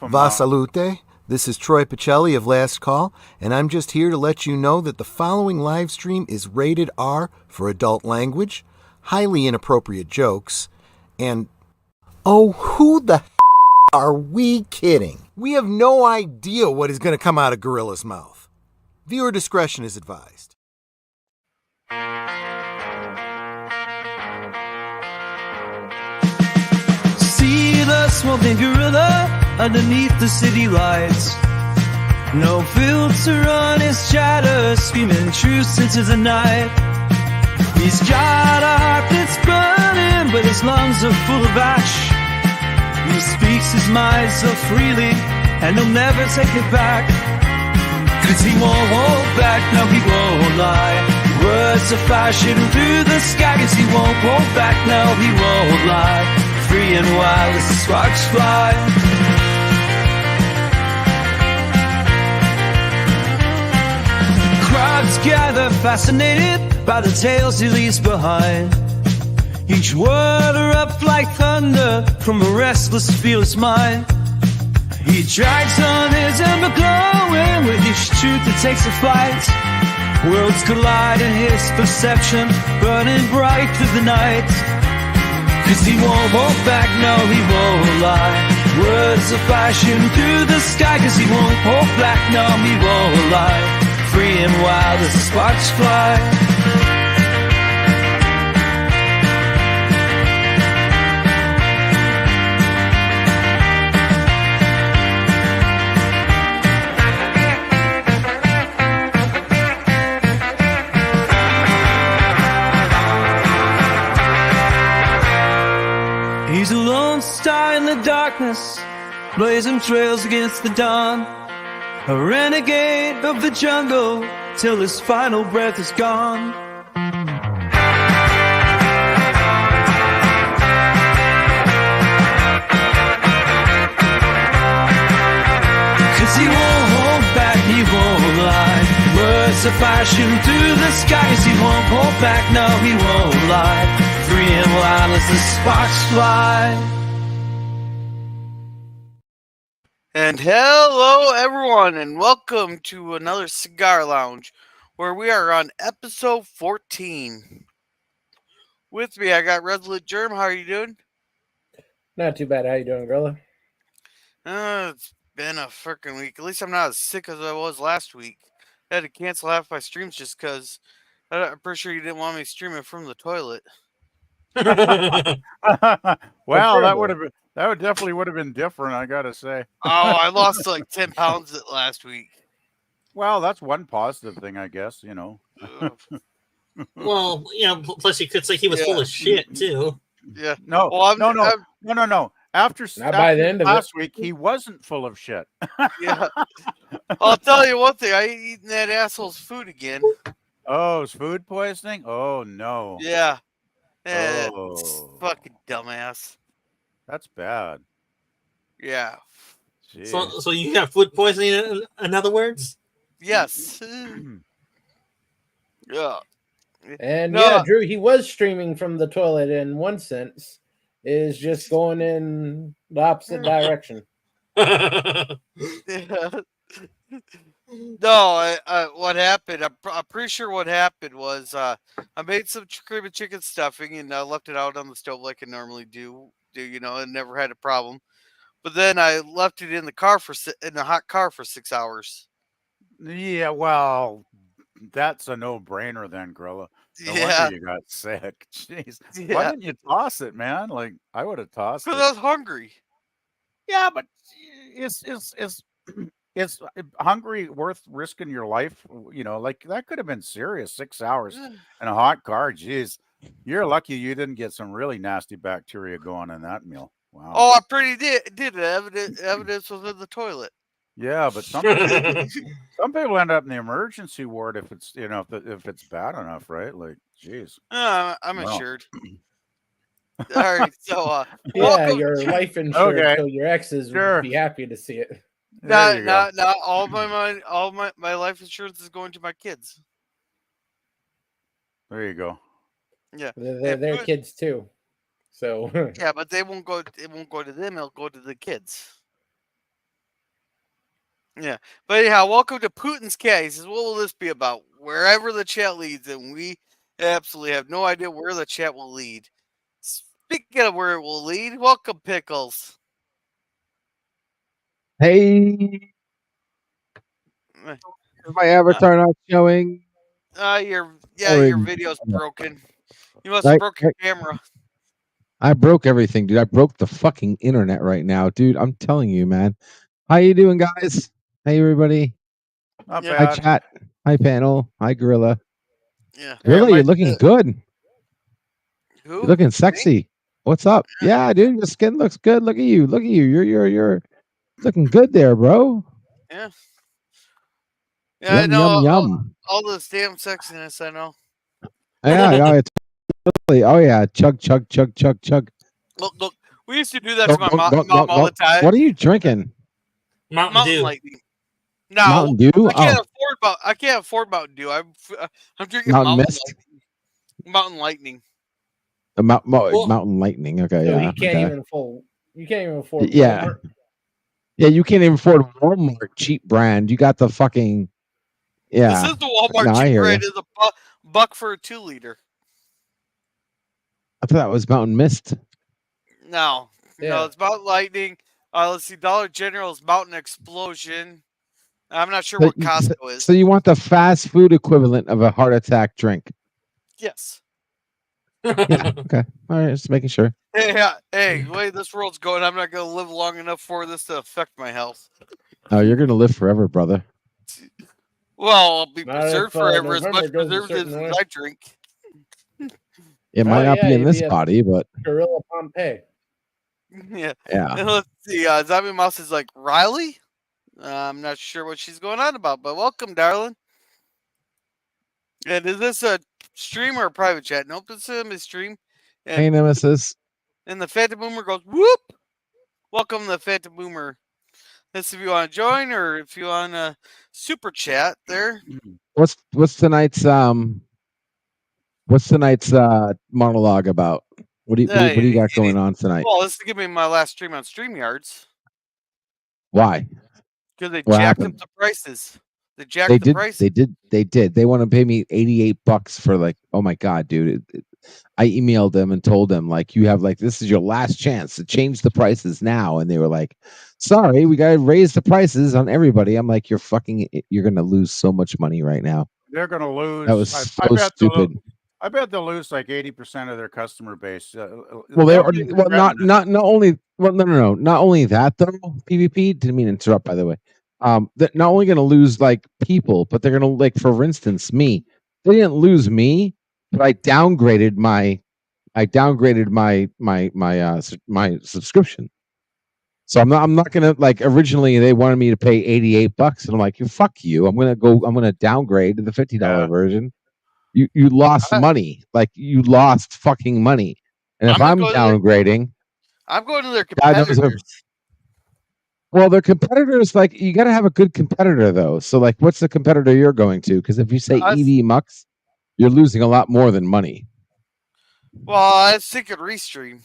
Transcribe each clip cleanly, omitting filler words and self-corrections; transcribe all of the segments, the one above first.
from... Va salute. This is Troy Pacelli of Last Call, and I'm just here to let you know that the following live stream is rated R for adult language, highly inappropriate jokes, and... Oh, who the are we kidding? We have no idea what is going to come out of Gorilla's mouth. Viewer discretion is advised. See the smoking gorilla underneath the city lights. No filter on his chatter, screaming truth into the night. He's got a heart that's burning, but his lungs are full of ash. He speaks his mind so freely, and he'll never take it back. 'Cause he won't hold back, no he won't lie. Words are flashing through the sky. 'Cause he won't hold back, no he won't lie. Free and wild as the sparks fly. Crowds gather fascinated by the tales he leaves behind. Each word erupt like thunder from a restless, fearless mind. He drags on his ember glowing with each truth that takes a flight. Worlds collide in his perception, burning bright through the night. 'Cause he won't hold back, no he won't lie. Words are flashing through the sky. 'Cause he won't hold back, no he won't lie. Free and wild as the sparks fly. He's a lone star in the darkness, blazing trails against the dawn. A renegade of the jungle till his final breath is gone. 'Cause he won't hold back, he won't lie. Words are flashing through the sky. 'Cause he won't hold back, no he won't lie. Free and wild as the sparks fly. And hello, everyone, and welcome to another Cigar Lounge, where we are on episode 14. With me, I got Resolute Germ. How are you doing? Not too bad. How you doing, Gorilla? It's been a freaking week. At least I'm not as sick as I was last week. I had to cancel half my streams just because I'm pretty sure you didn't want me streaming from the toilet. Well, that definitely would have been different, I gotta say. Oh, I lost like 10 pounds last week. Well, that's one positive thing, I guess, you know. Well, plus you could say he was full of shit too. Yeah. No, well, no. After by the end of last week, he wasn't full of shit. Yeah. I'll tell you one thing. I ain't eating that asshole's food again. Oh, it's food poisoning? Oh, no. Yeah. Oh. Fucking dumbass. That's bad. Yeah. Jeez. So you have food poisoning, in other words? Yes. Yeah. And No. yeah, Drew, he was streaming from the toilet in one sense, is just going in the opposite direction. Yeah. No, what happened? I'm pretty sure what happened was I made some cream and chicken stuffing and I left it out on the stove like I normally do, and never had a problem. But then I left it in the car in the hot car for 6 hours. Yeah, well, that's a no-brainer then, Gorilla. No Yeah. wonder you got sick. Jeez. Yeah. Why didn't you toss it, man? Like, I would have tossed Because it. I was hungry. Yeah, but is hungry worth risking your life? Like that could have been serious. 6 hours in a hot car. Jeez, you're lucky you didn't get some really nasty bacteria going in that meal. Wow. Oh, I pretty did. Evidence was in the toilet. Yeah, but some people end up in the emergency ward if it's if it's bad enough, right? Like, jeez. I'm Wow. assured. All right, so Yeah, your life insurance, Okay. so your exes Sure. would be happy to see it. There you go. not all my money, all my life insurance is going to my kids. There you go. Yeah, They're kids too. So yeah, but they won't go. It won't go to them. It'll go to the kids. Yeah. But anyhow, welcome to Putin's Cat. He says, what will this be about? Wherever the chat leads, and we absolutely have no idea where the chat will lead. Speaking of where it will lead, welcome, Pickles. Hey, is my avatar not showing? Your Sorry. video's broken. You must have broke your camera. I broke everything, dude. I broke the fucking internet right now, dude. I'm telling you, man. How you doing, guys? Hey, everybody. Not Yeah. Hi, bad. chat. Hi, panel. Hi, Gorilla. Yeah. Gorilla, you're looking good. Who? You're looking sexy. What's up? Yeah, dude. Your skin looks good. Look at you. Look at you. You're looking good there, bro. Yeah. Yeah, I Yum, know. yum, yum. All this damn sexiness, I know. Yeah, it's totally. Oh yeah, chug, chug, chug, chug, chug. Look. We used to do that to my mom all the time. What are you drinking? Mountain Dew. Lightning. No, Mountain Dew. I can't afford Mountain Dew. I'm drinking Mountain Mountain Mist. Lightning. Mountain Lightning. Mountain Lightning. Okay, So yeah. you can't even afford. You can't even afford. Yeah. Walmart. Yeah, you can't even afford Walmart cheap brand. You got the fucking This is the Walmart cheap brand. Is a buck for a 2-liter. I thought that was Mountain Mist. No, it's Mountain Lightning. Let's see. Dollar General is Mountain Explosion. I'm not sure what Costco is. So you want the fast food equivalent of a heart attack drink? Yes. Yeah. Okay. All right. Just making sure. Hey, the way this world's going, I'm not going to live long enough for this to affect my health. Oh, you're gonna live forever, brother. Well, I'll be Not preserved if, forever as November much goes a preserved as certain way. I drink. It might not be in you'd this a body, but Gorilla Pompeii. Yeah. yeah. And let's see. Zombie Mouse is like, Riley? I'm not sure what she's going on about, but welcome, darling. And is this a stream or a private chat? Nope, it's a stream. And, Hey, Nemesis. And the Phantom Boomer goes, whoop! Welcome to the Phantom Boomer. This if you want to join or if you want to super chat there. What's tonight's monologue about? What do you got going on tonight? Well, this is gonna be my last stream on StreamYards. Why? Because they What jacked happened? up the prices. They jacked the prices. They did. They want to pay me $88 for like, oh my god, dude. I emailed them and told them like, you have like, this is your last chance to change the prices now, and they were like, sorry, we gotta raise the prices on everybody. I'm like, you're gonna lose so much money right now. They're gonna lose. That was so stupid. I bet they'll lose like 80% of their customer base. Well, not only that though. PvP didn't mean to interrupt, by the way. They're not only going to lose like people, but they're going to, like, for instance, me. They didn't lose me, but I downgraded my my subscription. So I'm not gonna, like, originally they wanted me to pay $88, and I'm like, fuck you. I'm gonna downgrade to the $50 version. You lost money. Like, you lost fucking money. And if I'm downgrading, I'm going to their competitors. Well, their competitors, like, you got to have a good competitor, though. So, like, what's the competitor you're going to? Because if you say EV Mux, you're losing a lot more than money. Well, I was thinking Restream.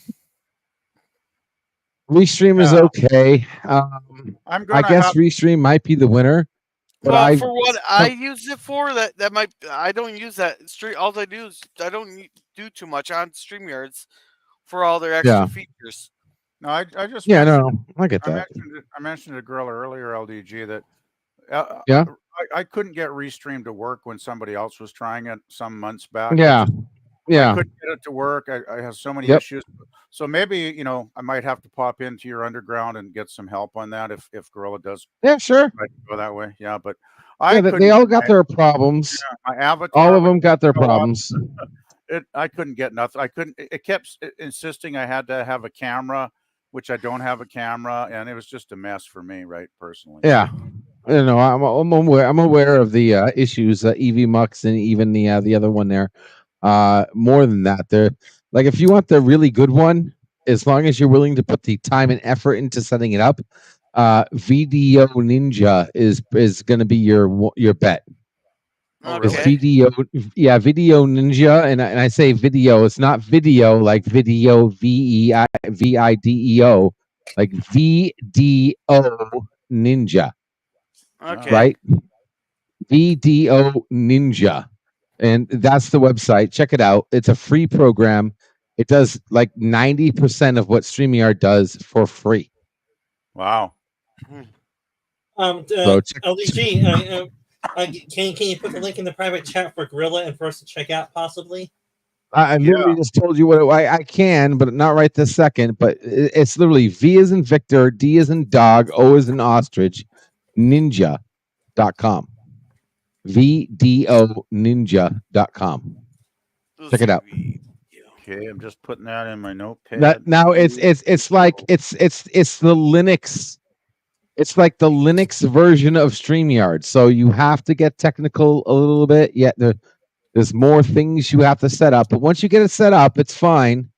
Restream is okay. I guess Restream might be the winner. But for what I use it for, that might, I don't use that stream. All I do is I don't do too much on StreamYards for all their extra features. No, I just I get that. I mentioned a girl earlier, LDG, that I couldn't get Restream to work when somebody else was trying it some months back. I couldn't get it to work. I have so many issues. So maybe, I might have to pop into your underground and get some help on that if Gorilla does. Yeah, sure. Go that way. Yeah, but they all got their problems. My avatar, all of them got their problems. I couldn't get nothing. It kept insisting I had to have a camera, which I don't have a camera, and it was just a mess for me, right, personally. Yeah. I'm aware of the issues, EV Mux, and even the other one there. More than that, they're like, if you want the really good one, as long as you're willing to put the time and effort into setting it up, Video Ninja is going to be your bet. Okay. Video Ninja, and I say video. It's not video like video VIDEO, like VDO Ninja. Okay. right? VDO Ninja. And that's the website. Check it out. It's a free program. It does like 90% of what StreamYard does for free. Wow. So check, LDG, can you put the link in the private chat for Gorilla and for us to check out possibly? I literally just told you what I can, but not right this second. But it's literally V as in Victor, D as in dog, O as in ostrich, ninja.com. VDOninja.com. Check it out. Okay, I'm just putting that in my notepad. That now it's like it's the Linux. It's like the Linux version of StreamYard. So you have to get technical a little bit. Yet there's more things you have to set up. But once you get it set up, it's fine.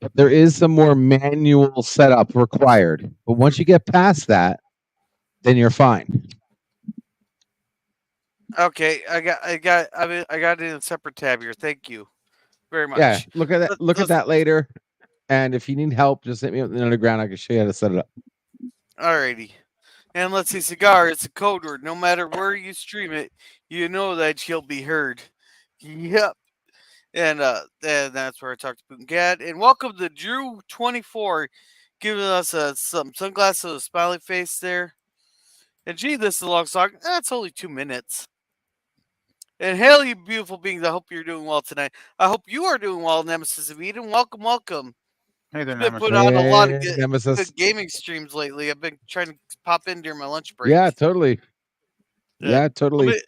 But there is some more manual setup required. But once you get past that, then you're fine. Okay, I got it in a separate tab here. Thank you very much. Yeah, look at that. Look at that later. And if you need help, just hit me up in the underground. I can show you how to set it up. Alrighty. And let's see, Cigar, it's a code word. No matter where you stream it, you know that you'll be heard. Yep. And that's where I talked to Boot and Cat. And welcome to Drew24, giving us some sunglasses with a smiley face there. And gee, this is a long song. That's only 2 minutes. And hail, you beautiful beings. I hope you're doing well tonight. I hope you are doing well, Nemesis of Eden. Welcome, welcome. Hey there, I've been Nemesis. putting on a lot of Nemesis. good gaming streams lately. I've been trying to pop in during my lunch break. Yeah, totally. Yeah, totally.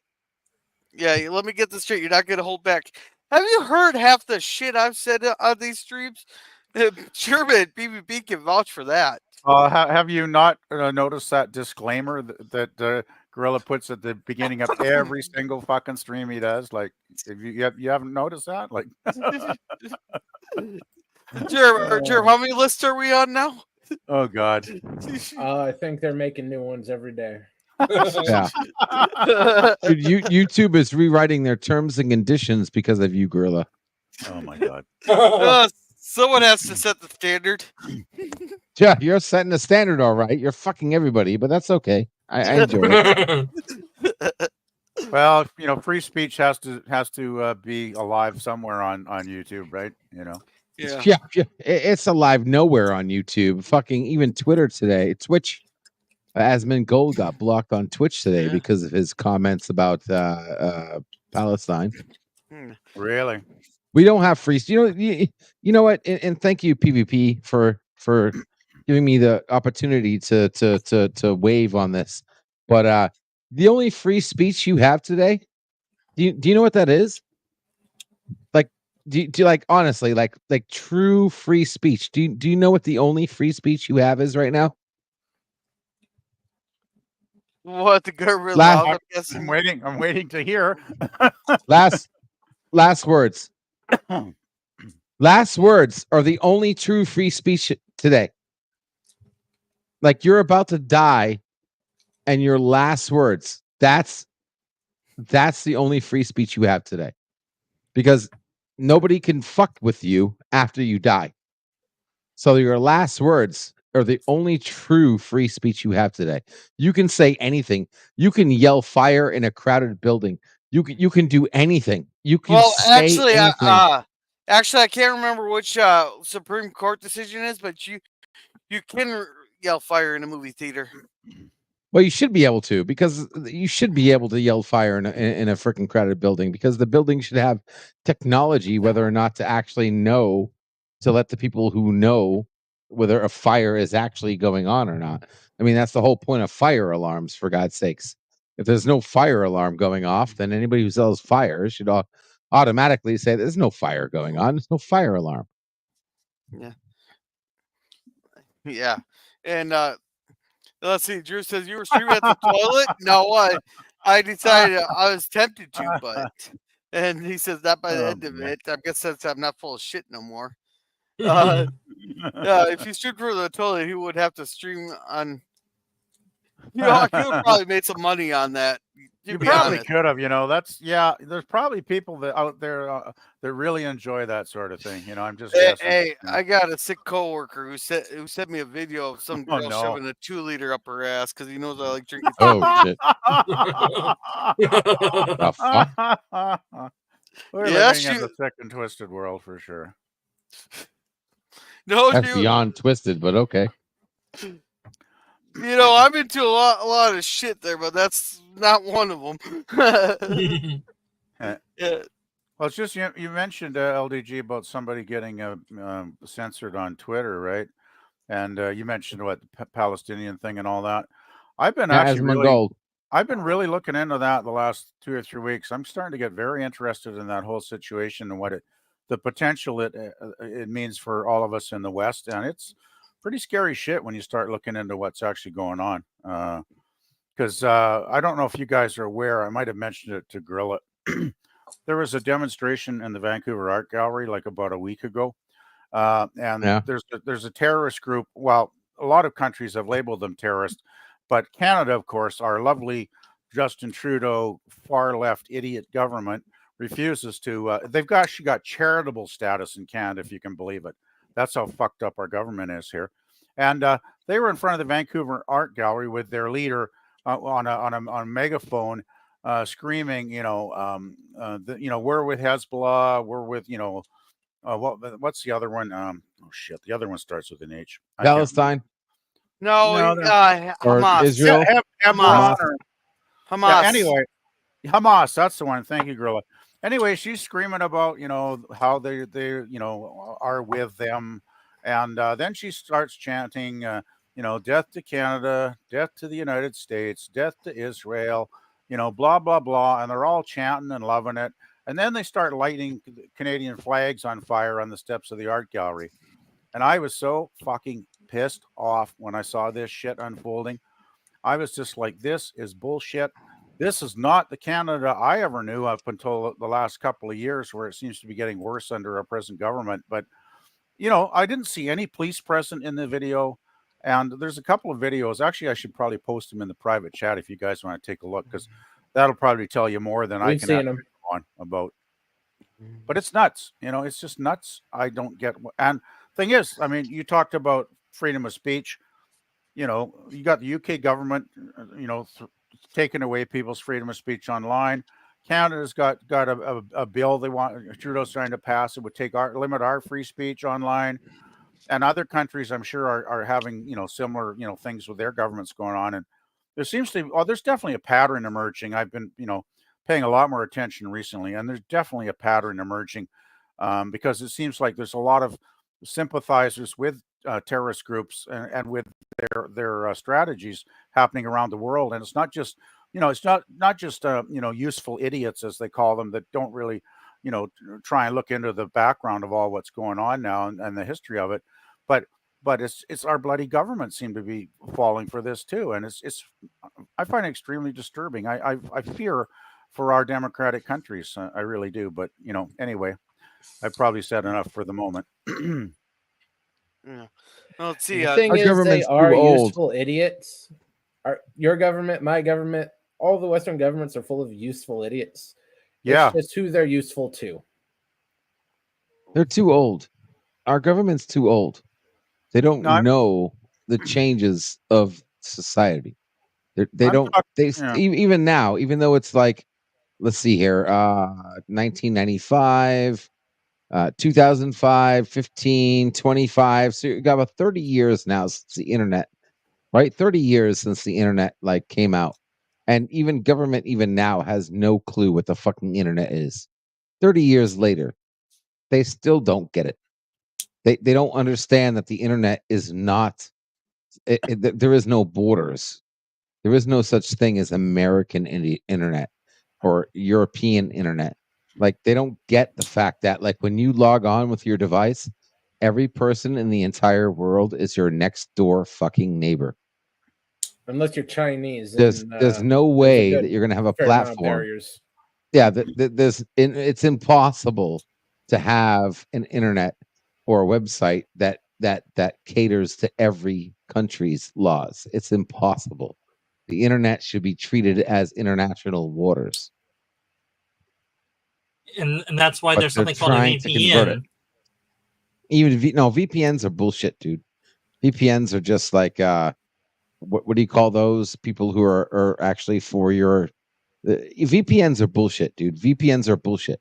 Let me get this straight. You're not going to hold back. Have you heard half the shit I've said on these streams? Sherman PvP can vouch for that. Have you not noticed that disclaimer that Gorilla puts at the beginning of every single fucking stream he does? Like, if you haven't noticed that? Like, Jerm, how many lists are we on now? Oh God. I think they're making new ones every day. Yeah. Dude, YouTube is rewriting their terms and conditions because of you, Gorilla. Oh my God. Someone has to set the standard. Yeah, you're setting the standard, all right. You're fucking everybody, but that's okay. I enjoy it. Well, free speech has to be alive somewhere on YouTube, right? Yeah, it's alive nowhere on YouTube. Fucking even Twitter today. Twitch. Asmund Gold got blocked on Twitch today because of his comments about Palestine. Really? We don't have free. You know what? And thank you, PvP, for giving me the opportunity to wave on this. But the only free speech you have today, do you know what that is? Like, do you like honestly like true free speech? Do you know what the only free speech you have is right now? What, the government laws? I'm guessing. I'm waiting to hear. Last words. Last words are the only true free speech today. Like, you're about to die, and your last words. That's the only free speech you have today, because nobody can fuck with you after you die. So your last words are the only true free speech you have today. You can say anything. You can yell fire in a crowded building. You can do anything. You can say anything. Actually, I can't remember which Supreme Court decision is, but you can yell fire in a movie theater. Well, you should be able to, because you should be able to yell fire in a freaking crowded building, because the building should have technology, whether or not to actually know, to let the people who know whether a fire is actually going on or not. I mean, that's the whole point of fire alarms, for God's sakes. If there's no fire alarm going off, then anybody who sells fire should automatically say there's no fire going on. There's no fire alarm. Yeah. And let's see. Drew says you were streaming at the toilet. No, I decided I was tempted to, but and he says that by the end of it. I guess that's I'm not full of shit no more. If you streamed for the toilet, he would have to stream on. I could have probably made some money on that. You be probably honest. could have, there's probably people that out there that really enjoy that sort of thing. I'm just Hey, guessing. hey, I got a sick coworker who sent me a video of some Oh girl no. shoving a 2-liter up her ass because he knows I like drinking. Oh shit! Oh, The fuck? We're Yeah, living in the sick and twisted world for sure. no, That's she, beyond twisted, but okay. I'm into a lot of shit there, but that's not one of them. Eh, Yeah. Well, it's just you mentioned LDG about somebody getting censored on Twitter, right? And you mentioned what the Palestinian thing and all that. I've been Yeah, actually Asmund really Gold. I've been really looking into that the last 2 or 3 weeks. I'm starting to get very interested in that whole situation and the potential it means for all of us in the West, and it's pretty scary shit when you start looking into what's actually going on. Because I don't know if you guys are aware. I might have mentioned it to Gorilla. There was a demonstration in the Vancouver Art Gallery like about a week ago, and Yeah. there's a terrorist group. Well, a lot of countries have labeled them terrorist, but Canada, of course, our lovely Justin Trudeau far left idiot government refuses to. They've actually got charitable status in Canada, if you can believe it. That's how fucked up our government is here. And they were in front of the Vancouver Art Gallery with their leader on a megaphone, screaming, we're with Hezbollah, we're with, what's the other one? Oh shit, the other one starts with an H. I can't remember. Palestine No, No, they're or Hamas. Israel. Hebron Hamas. or Hamas. anyway, Hamas. That's the one. Thank you, Gorilla. Anyway, she's screaming about how they are with them, and then she starts chanting death to Canada, death to the United States, death to Israel, blah blah blah, and they're all chanting and loving it. And then they start lighting Canadian flags on fire on the steps of the art gallery. And I was so fucking pissed off when I saw this shit unfolding. I was just like, this is bullshit. This is not the Canada I ever knew up until the last couple of years, where it seems to be getting worse under our present government. But, I didn't see any police present in the video. And there's a couple of videos. Actually, I should probably post them in the private chat if you guys want to take a look, because that'll probably tell you more than I We've can seen actually them. go on about. But it's nuts. It's just nuts. I don't get. And thing is, I mean, you talked about freedom of speech. You got the UK government, taking away people's freedom of speech online. Canada's got a bill they want. Trudeau's trying to pass. It would limit our free speech online, and other countries, I'm sure, are having similar things with their governments going on. And there's definitely a pattern emerging. I've been paying a lot more attention recently, and there's definitely a pattern emerging, because it seems like there's a lot of sympathizers with terrorist groups and with their strategies happening around the world. And it's not just useful idiots, as they call them, that don't really try and look into the background of all what's going on now and the history of it, but it's our bloody government seem to be falling for this too. And it's I find it extremely disturbing. I fear for our democratic countries. I really do. But anyway, I've probably said enough for the moment. Yeah. Well, let's see. The thing Our is, they government's too are old. useful idiots. Your government, my government, all the Western governments are full of useful idiots. Yeah. It's just who they're useful to. They're too old. Our government's too old. They don't No, know the changes of society. They I'm don't. talking. They Yeah. even now, even though it's like, let's see here, 1995, 2005, 15, 25. So you got about 30 years now since the internet, right? 30 years since the internet came out, and even government even now has no clue what the fucking internet is. 30 years later, they still don't get it. They don't understand that the internet is not. There is no borders. There is no such thing as American internet or European internet. They don't get the fact that when you log on with your device, every person in the entire world is your next door fucking neighbor. Unless you're Chinese. There's no way that you're going to have a fair amount of platform. barriers. Yeah, it's impossible to have an internet or a website that caters to every country's laws. It's impossible. the internet should be treated as international waters. And that's why But there's they're something called a trying to convert it. VPN. Even VPNs are bullshit, dude. VPNs are just like what do you call those people who are actually for your VPNs are bullshit, dude. VPNs are bullshit.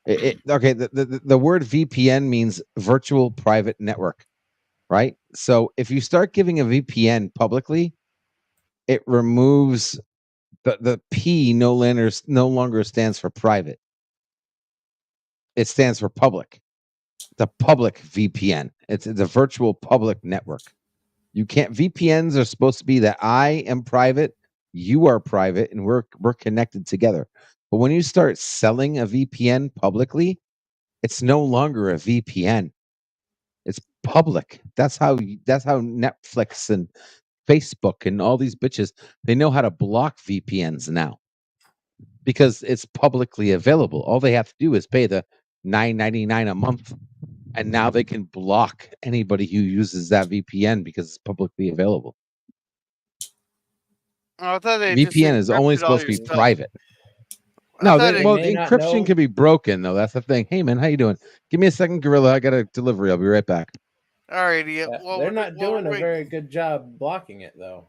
Okay, the word VPN means virtual private network, right? So if you start giving a VPN publicly, it removes the P no longer stands for private. It stands for public. The public VPN. It's a virtual public network. You can't. VPNs are supposed to be that I am private, you are private, and we're connected together. But when you start selling a VPN publicly, it's no longer a VPN. It's public. That's how Netflix and Facebook and all these bitches, they know how to block VPNs now because it's publicly available. All they have to do is pay the $9.99 a month, and now they can block anybody who uses that VPN because it's publicly available. I thought they just VPN is only encrypted all supposed to your be stuff. private. I No, thought they, it- well, may not encryption know- can be broken though. That's the thing. Hey man, how you doing? Give me a second, Gorilla. I got a delivery. I'll be right back. Alrighty, Yeah, well, they're we're- not well, doing we're a waiting. very good job blocking it though,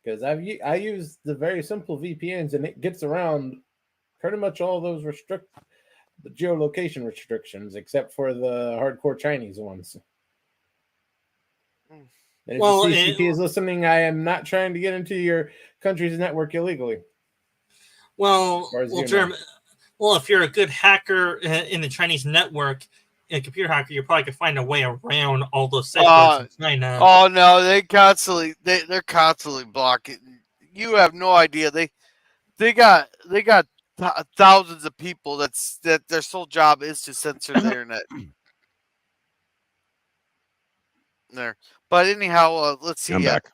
because I use the very simple VPNs and it gets around pretty much all those the geolocation restrictions, except for the hardcore Chinese ones. And if Well, the CCP is listening, I am not trying to get into your country's network illegally. Well, far as you know. Jeremy, well, if you're a good hacker in the Chinese network, a computer hacker, you probably could find a way around all those safeguards in China. Oh no, they're constantly blocking. You have no idea. They got thousands of people that their sole job is to censor the internet. There, but anyhow, let's see. I'm back.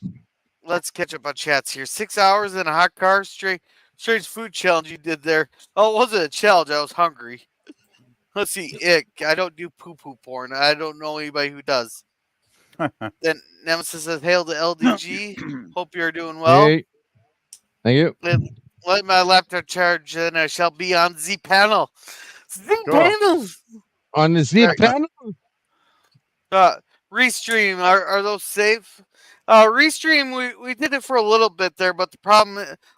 Let's catch up on chats here. 6 hours in a hot car, strange food challenge you did there. Oh, it wasn't a challenge. I was hungry. Let's see. Ick. I don't do poo-poo porn. I don't know anybody who does. Then Nemesis says, "Hail to LDG. Hope you're doing well. Hey, thank you. Let my laptop charge, and I shall be on Z panel. Z Cool. panel. On the Z Right. panel. Restream. Are those safe? Restream. We did it for a little bit there, but the problem,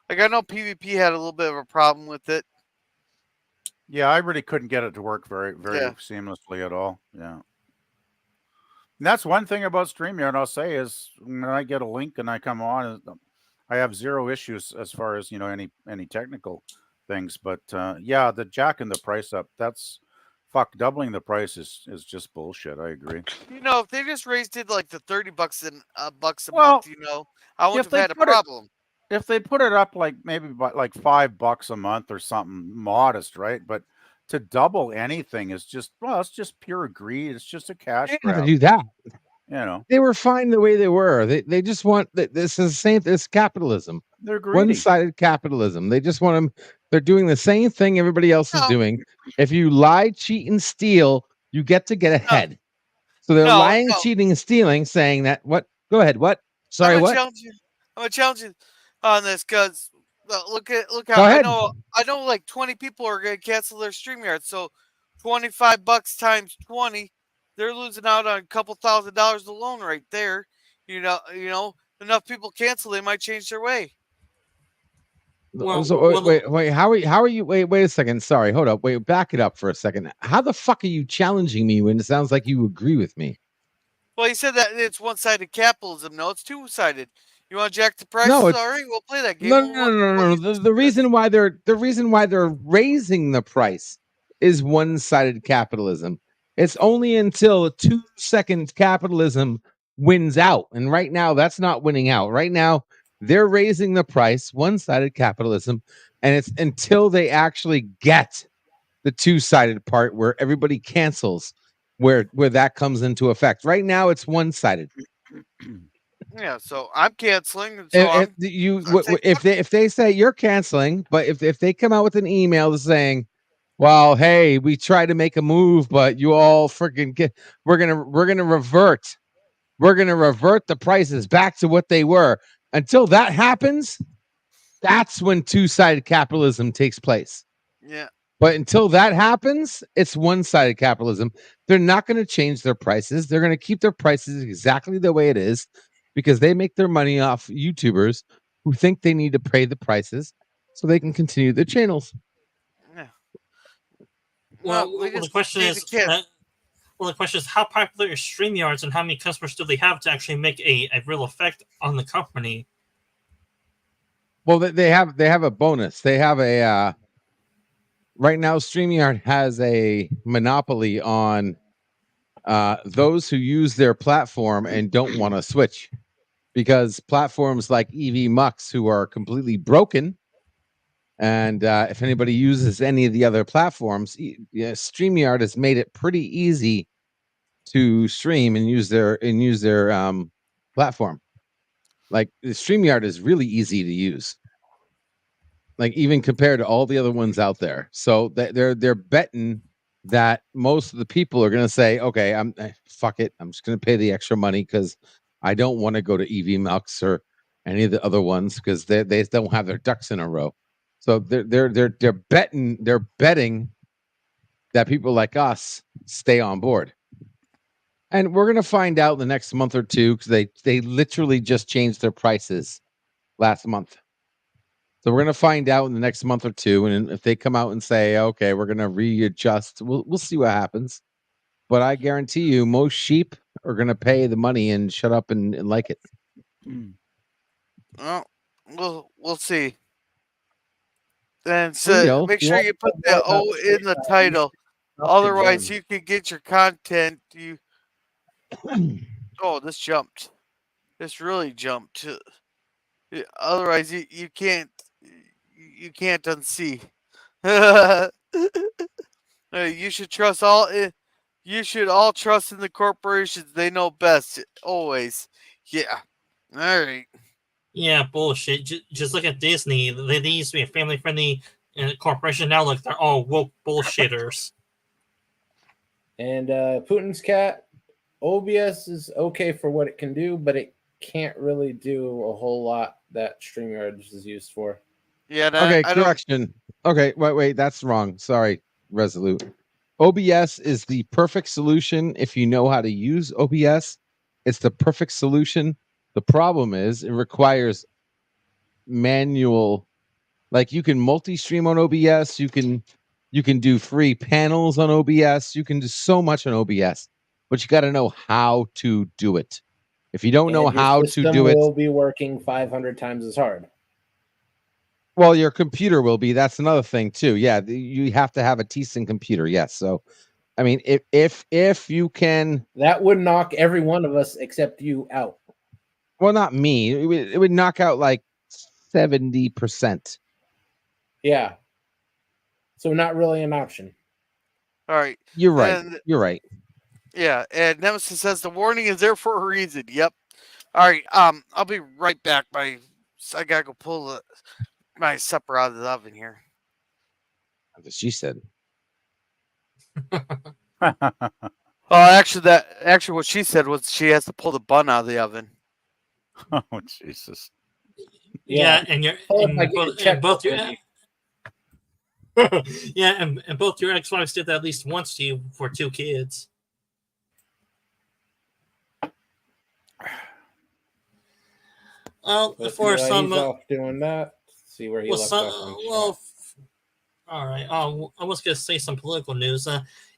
like I know PvP had a little bit of a problem with it. Yeah, I really couldn't get it to work very Yeah. seamlessly at all. Yeah. And that's one thing about StreamYard I'll say is when I get a link and I come on, I have zero issues as far as, any technical things. But yeah, the jacking the price up, that's doubling the price is just bullshit. I agree. If they just raised it like the $30 a Well, month, I wouldn't if have they had a put it- problem. If they put it up like maybe like $5 a month or something modest, right? But to double anything is just it's just pure greed. It's just a cash They didn't have grab. to do that. You know, They were fine the way they were. They just want this is the same. It's capitalism. they're greedy. One-sided capitalism. They just want them. They're doing the same thing everybody else is No. doing. If you lie, cheat, and steal, you get to get ahead. So they're No, lying, no. cheating, and stealing, saying that what? Go ahead. What? Sorry, I'm what? gonna challenge you on this because look Go how ahead. I know like 20 people are gonna cancel their StreamYard. So $25 times 20, they're losing out on a couple $1,000s alone right there. Enough people cancel, they might change their way. Well, So wait. How are you? Wait a second. Sorry. Hold up. Wait. Back it up for a second. How the fuck are you challenging me when it sounds like you agree with me? Well, you said that it's one-sided capitalism. No, it's two-sided. You want to jack the prices? No, All it's- right, we'll play that game. No. The reason why they're raising the price is one-sided capitalism. It's only until a 2-second capitalism wins out, and right now that's not winning out. Right now they're raising the price, one-sided capitalism, and it's until they actually get the two-sided part where everybody cancels, where that comes into effect. Right now it's one-sided. Yeah, so I'm canceling. So If they say you're canceling, but if they come out with an email saying, well, hey, we tried to make a move, but you all freaking we're gonna revert the prices back to what they were. Until that happens, that's when two-sided capitalism takes place. Yeah. But until that happens, it's one-sided capitalism. They're not going to change their prices. They're going to keep their prices exactly the way it is because they make their money off YouTubers who think they need to pay the prices so they can continue their channels. Yeah. Well, we the just question need is, to get- well, the question is, how popular is StreamYards, and how many customers do they have to actually make a real effect on the company? Well, they have a bonus. They have a right now. StreamYard has a monopoly on those who use their platform and don't want to switch, because platforms like EV Mux, who are completely broken, and if anybody uses any of the other platforms, StreamYard has made it pretty easy to stream and use their platform. Like the StreamYard is really easy to use, like even compared to all the other ones out there. So they're betting that most of the people are going to say, okay, fuck it, I'm just going to pay the extra money because I don't want to go to EV Mux or any of the other ones because they don't have their ducks in a row. So they're betting that people like us stay on board. And we're gonna find out in the next month or two because they literally just changed their prices last month. So we're gonna find out in the next month or two, and if they come out and say, "Okay, we're gonna readjust," we'll see what happens. But I guarantee you, most sheep are gonna pay the money and shut up and like it. Well, we'll see. And Well, so make sure you put the O in the title. Otherwise, you can get your content. Oh, this jumped. This really jumped. Otherwise, you can't unsee. You should trust all. You should all trust in the corporations. They know best. Always. Yeah. All right. Yeah, bullshit. Just look at Disney. They used to be a family-friendly corporation. Now, look, they're all woke bullshitters. And Putin's cat, OBS is okay for what it can do, but it can't really do a whole lot that StreamYard is used for. Yeah. Okay, correction. Okay, wait, that's wrong. Sorry, Resolute. OBS is the perfect solution if you know how to use OBS. It's the perfect solution. The problem is it requires manual, like you can multi-stream on OBS, you can do free panels on OBS, you can do so much on OBS, but you got to know how to do it. If you don't know how to do it, will be working 500 times as hard. well, your computer will be. That's another thing too. Yeah, you have to have a decent computer. Yes. So, I mean, if you can, that would knock every one of us except you out. Well, not me. It would knock out like 70%. Yeah. So not really an option. All right. You're right. You're right. Yeah, and Nemesis says the warning is there for a reason. Yep. All right. I'll be right back. I gotta go pull my supper out of the oven here. That's what she said. Actually, what she said was she has to pull the bun out of the oven. Oh Jesus. Yeah, and both your yeah, and both your ex-wives did that at least once to you for 2 kids. Well, for some, he's off doing that. See where he left off. All right. I was going to say some political news.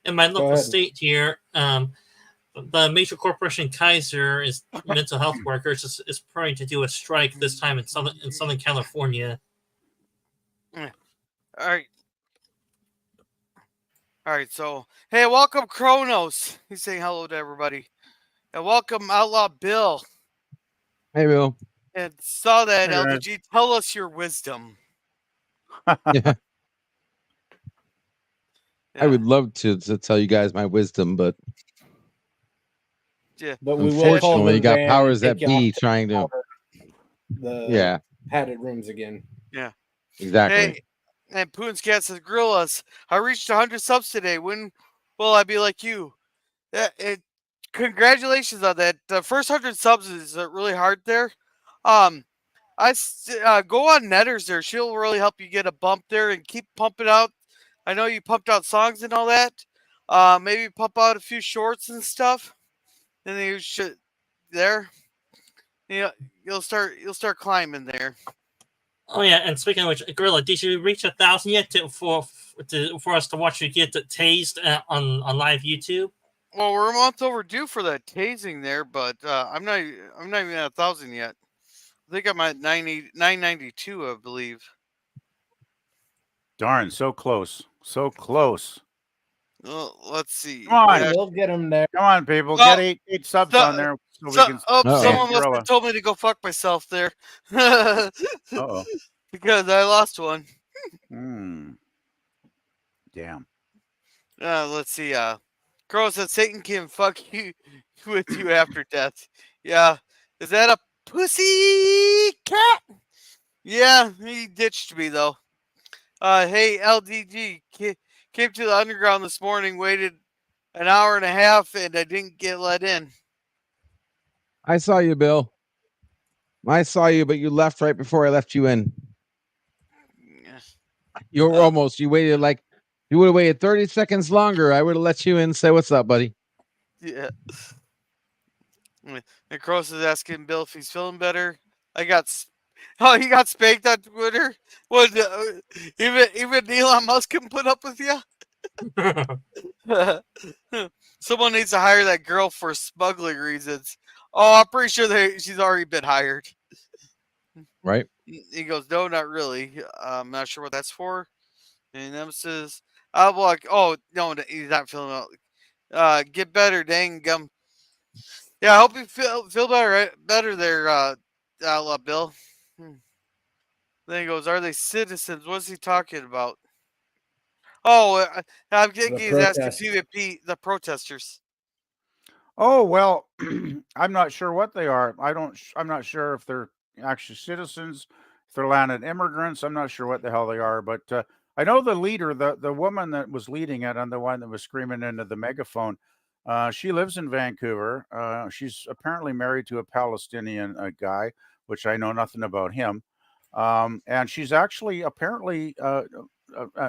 In my local state here, the major corporation Kaiser is mental health workers is preparing to do a strike this time in Southern California. All right. All right. So, hey, welcome Kronos. He's saying hello to everybody, and welcome Outlaw Bill. Hey, Bill. And saw that LDG. Tell us your wisdom. Yeah. I would love to tell you guys my wisdom, but but we unfortunately, you got powers that be trying to the padded rooms again. Yeah, exactly. Hey, and Putin's cat says, "Grill us! I reached 100 subs today. When will I be like you?" Congratulations on that. The first 100 subs is really hard there. Go on Netters there. She'll really help you get a bump there and keep pumping out. I know you pumped out songs and all that. Maybe pump out a few shorts and stuff. And then you should there. You know, you'll start climbing there. Oh yeah, and speaking of which, Gorilla, did you reach 1,000 yet for us to watch you get tased on live YouTube? Well, we're a month overdue for that tasing there, but I'm not even at 1,000 yet. I think I'm at 992, I believe. Darn, so close. So close. Well, let's see. Come on. We'll get them there. Come on, people. Well, Get eight subs on there so we can. Someone must have told me to go fuck myself there. Uh-oh. Because I lost one. Damn. Let's see. Girl said Satan can fuck you with you after death. Yeah. Is that a pussy cat? Yeah, he ditched me though. Hey, LDG came to the underground this morning, waited an hour and a half, and I didn't get let in. I saw you, Bill. I saw you, but you left right before I let you in. You were almost. You waited like you would have waited 30 seconds longer. I would have let you in. Say what's up, buddy. Yeah. And Cross is asking Bill if he's feeling better. He got spanked on Twitter. What? Even Elon Musk can put up with you. Someone needs to hire that girl for smuggling reasons. Oh, I'm pretty sure she's already been hired. Right. He goes, no, not really. I'm not sure what that's for. And Nemesis, oh no, he's not feeling well. Get better, dang gum. Yeah, I hope you feel better there, Outlaw Bill. Then he goes, are they citizens? What's he talking about? Oh, I'm getting he's asking PvP, the protesters. Oh, well, I'm not sure what they are. I'm not sure if they're actually citizens, if they're landed immigrants. I'm not sure what the hell they are, but I know the leader, the woman that was leading it and the one that was screaming into the megaphone, she lives in Vancouver. She's apparently married to a Palestinian guy, which I know nothing about him. And she's actually apparently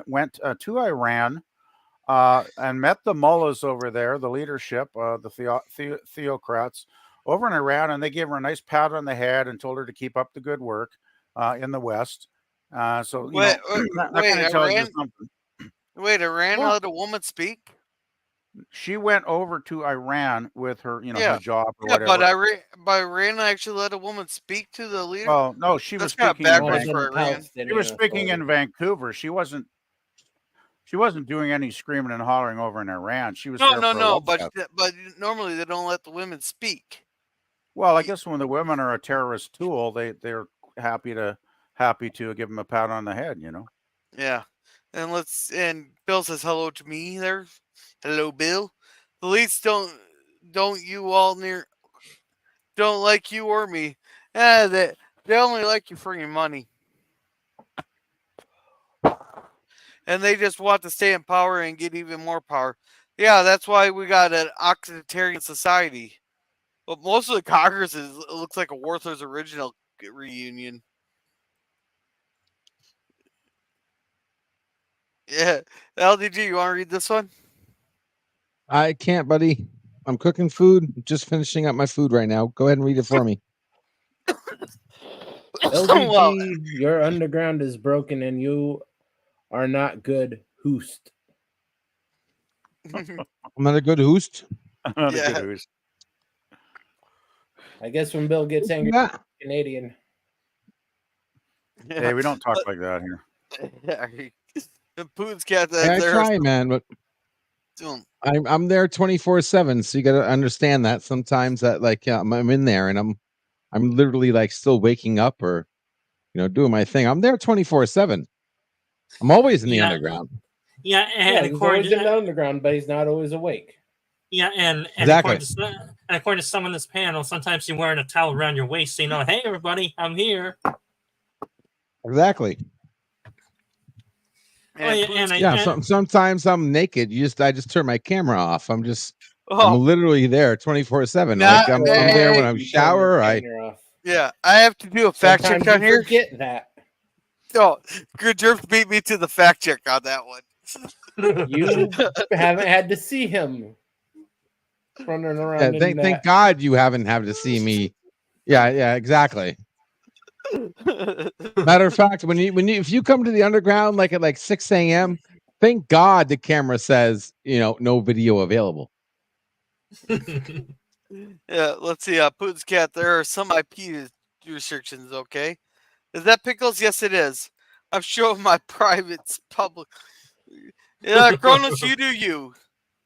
went to Iran and met the mullahs over there, the leadership, the theocrats over in Iran, and they gave her a nice pat on the head and told her to keep up the good work in the West. So wait, that kind of tells you something. Wait, Iran let a woman speak? She went over to Iran with her, hijab or whatever. But Iran actually let a woman speak to the leader. Well, no, she was speaking. She was speaking in Vancouver. She wasn't doing any screaming and hollering over in Iran. She was no. But normally they don't let the women speak. Well, I guess when the women are a terrorist tool, they're happy to give them a pat on the head, Yeah, and Bill says hello to me there. Hello, Bill. The leads don't like you or me. Yeah, they only like you for your money. And they just want to stay in power and get even more power. Yeah, that's why we got an octoparian society. But most of the Congress it looks like a Werther's Original reunion. Yeah. LDG, you want to read this one? I can't, buddy. I'm cooking food. Just finishing up my food right now. Go ahead and read it for me. LDG, your underground is broken and you are not good host. I'm not a good host. I'm not a good host. I guess when Bill gets angry, Canadian. Hey, we don't talk like that here. Yeah, Putin's cat. I try, man, but I'm there 24/7. So you got to understand that sometimes that I'm in there and I'm literally like still waking up or doing my thing. I'm there 24/7. I'm always in the underground. Yeah, and he's always in the underground, but he's not always awake. Yeah, and exactly. According to some on this panel, sometimes you're wearing a towel around your waist, saying, "Oh, hey, everybody, I'm here." Exactly. Sometimes I'm naked. I just turn my camera off. I'm literally there 24/7. I'm there when I'm shower. Yeah, I have to do a fact check Sometimes on you here. forget that. Oh, Good Jerks beat me to the fact check on that one. You haven't had to see him running around Yeah, in thank that. God you haven't had to see me. Yeah, exactly. Matter of fact, if you come to the underground like at like 6 a.m., thank God the camera says, no video available. Yeah, let's see. Putin's cat. There are some IP restrictions. Okay, is that pickles? Yes, it is. I'm showing my privates public. Yeah, Cronus, you do you.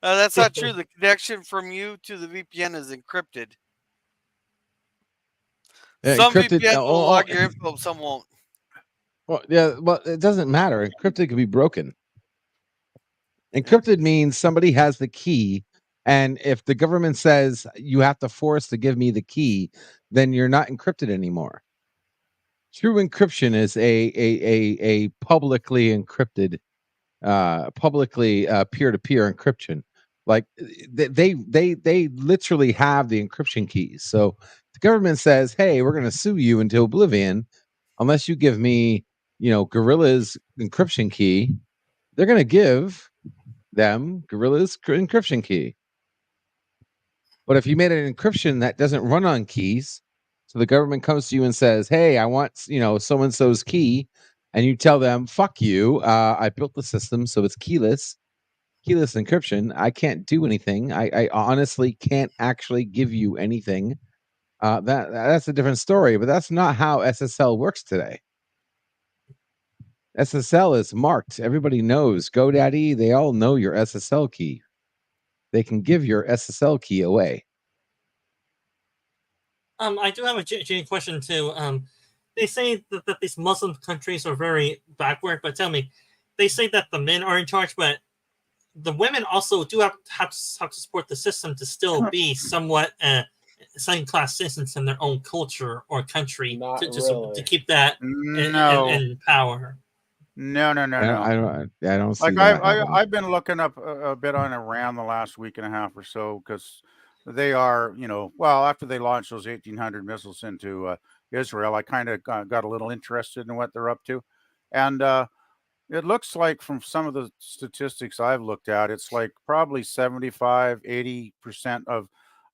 That's not true. The connection from you to the VPN is encrypted. Some Encrypted. VPNs will log your info, some won't. Well, yeah, well, it doesn't matter. Encrypted can be broken. Encrypted means somebody has the key, and if the government says you have to force to give me the key, then you're not encrypted anymore. True encryption is a publicly encrypted, publicly peer-to-peer encryption. Like they literally have the encryption keys. So the government says, "Hey, we're going to sue you into oblivion unless you give me, Gorilla's encryption key." They're going to give them Gorilla's encryption key. But if you made an encryption that doesn't run on keys, so the government comes to you and says, "Hey, I want so and so's key," and you tell them, "Fuck you! I built the system so it's keyless encryption. I can't do anything. I honestly can't actually give you anything." That's a different story, but that's not how SSL works today. SSL is marked. Everybody knows GoDaddy. They all know your SSL key. They can give your SSL key away. I do have a genuine question too. They say that these Muslim countries are very backward, but tell me, they say that the men are in charge, but the women also do have to support the system to still be somewhat second class citizens in their own culture or country Not to really. keep that No, in power. no. I don't see Like that happening. I've been looking up a bit on Iran the last week and a half or so because they are, well, after they launched those 1,800 missiles into Israel, I kind of got a little interested in what they're up to, and it looks like from some of the statistics I've looked at, it's like probably 75, 80%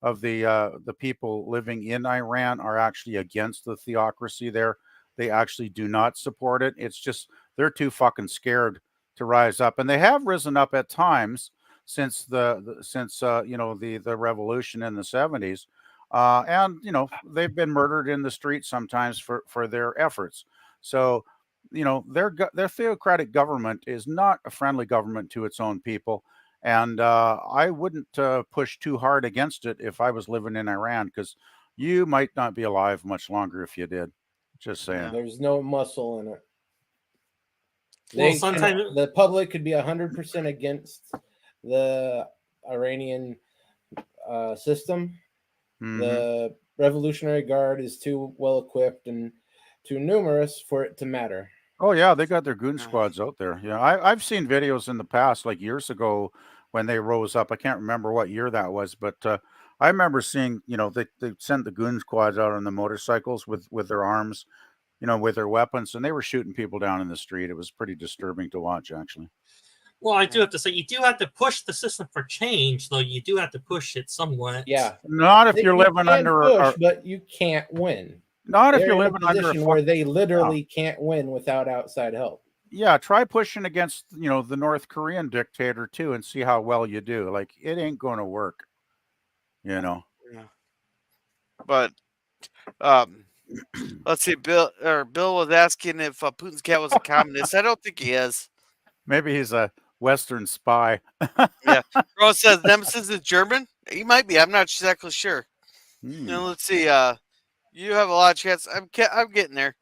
of the people living in Iran are actually against the theocracy there. They actually do not support it. It's just they're too fucking scared to rise up, and they have risen up at times since the revolution in the 70s, and they've been murdered in the street sometimes for their efforts. So their theocratic government is not a friendly government to its own people, and I wouldn't push too hard against it if I was living in Iran, because you might not be alive much longer if you did. Just saying. Yeah. There's no muscle in it. Well, sometimes The public could be 100% against the Iranian system. Mhm. The Revolutionary Guard is too well equipped and too numerous for it to matter. Oh yeah, they got their goon squads out there. Yeah, I've seen videos in the past, like years ago, when they rose up. I can't remember what year that was, but I remember seeing, they sent the goon squads out on the motorcycles with their arms, with their weapons, and they were shooting people down in the street. It was pretty disturbing to watch, actually. well, I do have to say you do have to push the system for change, though. You do have to push it somewhat. Yeah, Not if you're you living can under, push, but you can't win. not if They're you're in a living under a position where fuck. they literally can't win without outside help. Yeah, try pushing against, the North Korean dictator too, and see how well you do. Like it ain't going to work, you know. Yeah. But let's see. Bill was asking if Putin's cat was a communist. I don't think he is. Maybe he's a Western spy. Yeah. Rose says Nemesis is German. He might be. I'm not exactly sure. Hmm. Let's see. You have a lot of chance. I'm getting there.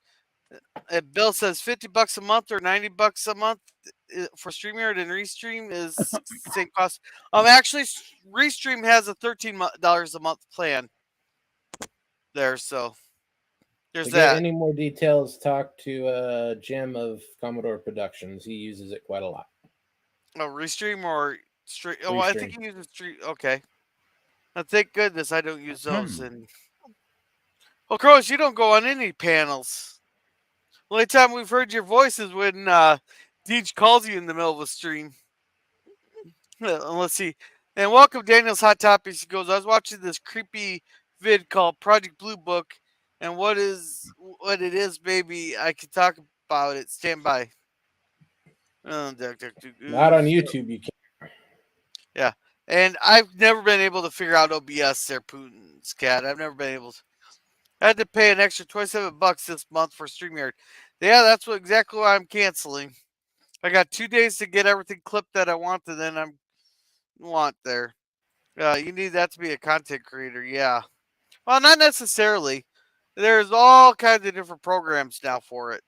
And Bill says $50 a month or $90 a month for StreamYard, and Restream is same cost. Actually, Restream has a $13 a month plan there, so there's To that. get any more details, talk to Jim of Commodore Productions. He uses it quite a lot. Oh, Restream or Stream? Oh, I think Restream. he uses Stream. Okay. Thank goodness I don't use those. And Well, Crows, you don't go on any panels. The only time we've heard your voice is when Deej calls you in the middle of a stream. Let's see. And welcome Daniel's Hot Topics. He goes, I was watching this creepy vid called Project Blue Book, and what it is, baby, I can talk about it. Stand by. Not on YouTube, you can't. Yeah. And I've never been able to figure out OBS there, Putin's cat. I've never been able to. I had to pay an extra $27 this month for StreamYard. Yeah, that's exactly why I'm canceling. I got 2 days to get everything clipped that I want, and then I'm there. You need that to be a content creator, yeah. Well, not necessarily. There's all kinds of different programs now for it.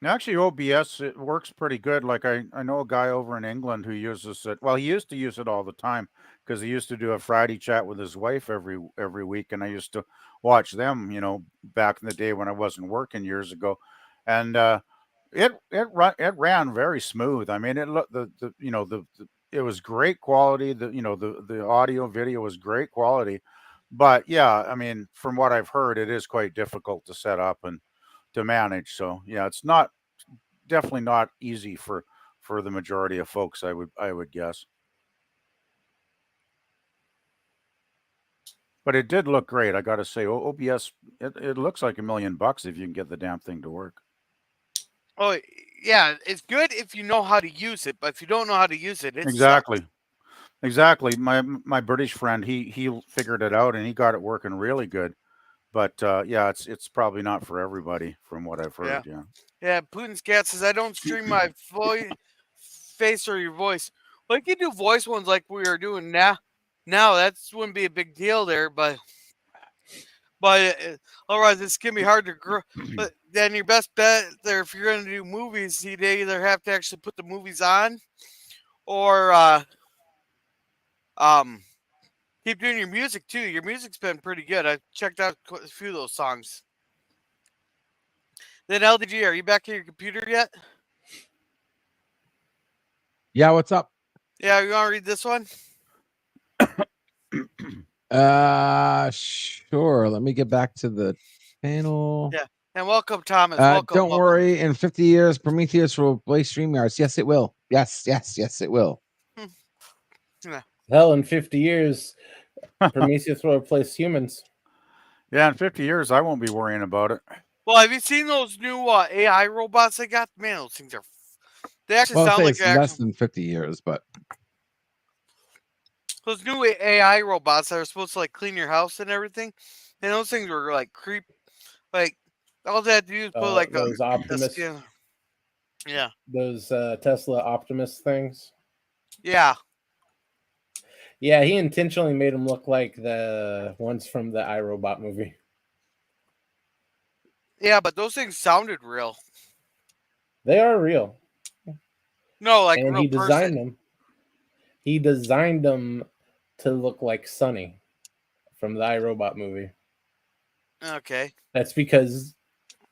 Actually, OBS, it works pretty good. Like I know a guy over in England who uses it. Well, he used to use it all the time because he used to do a Friday chat with his wife every week, and I used to watch them. Back in the day when I wasn't working years ago, and it ran very smooth. I mean, it looked it was great quality. The audio video was great quality, but yeah, I mean, from what I've heard, it is quite difficult to set up and to manage. So yeah, it's not definitely not easy for the majority of folks. I would guess, but it did look great. I got to say, OBS it looks like $1,000,000 if you can get the damn thing to work. Oh yeah, it's good if you know how to use it, but if you don't know how to use it, exactly. sucks. Exactly. My British friend, he figured it out and he got it working really good. But yeah, it's probably not for everybody from what I've heard. Yeah. Yeah, Putin's cat says I don't stream my face or your voice. Well, you can do voice ones like we are doing now. Now that wouldn't be a big deal there, but otherwise it's gonna be hard to grow. But then your best bet there, if you're gonna do movies, you'd either have to actually put the movies on, or keep doing your music too. Your music's been pretty good. I checked out a few of those songs. Then LDG, are you back to your computer yet? Yeah, what's up? Yeah, you want to read this one? Sure. Let me get back to the panel. Yeah. And welcome, Thomas. Welcome. Don't worry. In 50 years, Prometheus will replace StreamYards. Yes, it will. Yes, it will. Hell, in 50 years, Prometheus will replace humans. Yeah, in 50 years, I won't be worrying about it. Well, have you seen those new AI robots they got? Man, those things are. They actually sound like less than 50 years, but those new AI robots that are supposed to like clean your house and everything, and those things were like creep. Like all they had to do is put like those Optimus. Yeah. Those Tesla Optimus things. Yeah. Yeah, he intentionally made them look like the ones from the iRobot movie. Yeah, but those things sounded real. They are real. No, like and real he designed person. them. He designed them to look like Sonny from the iRobot movie. Okay. That's because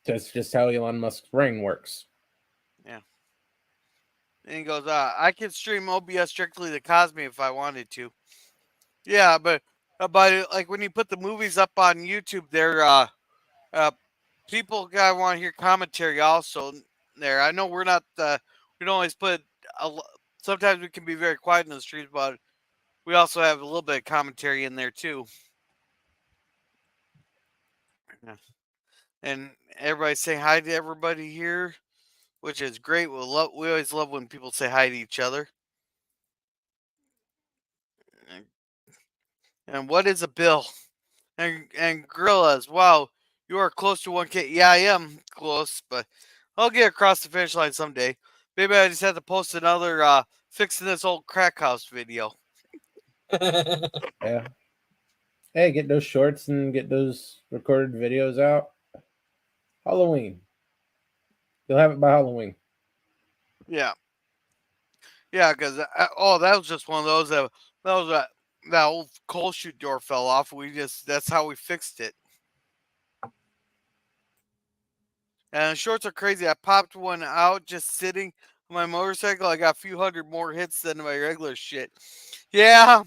that's just how Elon Musk's brain works. Yeah. And he goes, I can stream OBS strictly to Cosme if I wanted to. Yeah, but like when you put the movies up on YouTube, there, people gotta want to hear commentary also there. I know we're not, we don't always put, sometimes we can be very quiet in the streams, but we also have a little bit of commentary in there too. Yeah. And everybody's saying hi to everybody here, which is great. We always love when people say hi to each other. And what is a bill? And Gorillas, wow, you are close to 1K. Yeah, I am close, but I'll get across the finish line someday. Maybe I just have to post another fixing this old crack house video. Yeah. Hey, get those shorts and get those recorded videos out. Halloween. You'll have it by Halloween. Yeah. Yeah, because that was just one of those that old coal chute door fell off. That's how we fixed it. And the shorts are crazy. I popped one out just sitting on my motorcycle. I got a few hundred more hits than my regular shit. Yeah.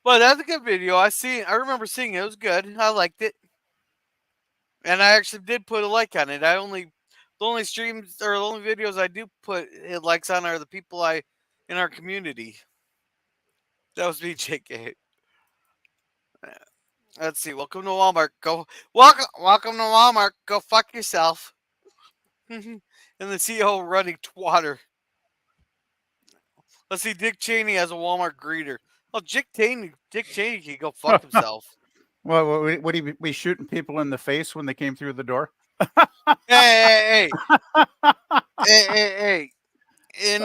But that's a good video. I remember seeing it. It was good. I liked it. And I actually did put a like on it. The only streams or the only videos I do put likes on are the people in our community. That was me, JK. Let's see. Welcome to Walmart. Welcome to Walmart. Go fuck yourself. And the CEO running twatter. Let's see. Dick Cheney has a Walmart greeter. Oh, Dick Cheney can go fuck himself. Well, would he be shooting people in the face when they came through the door? Hey. In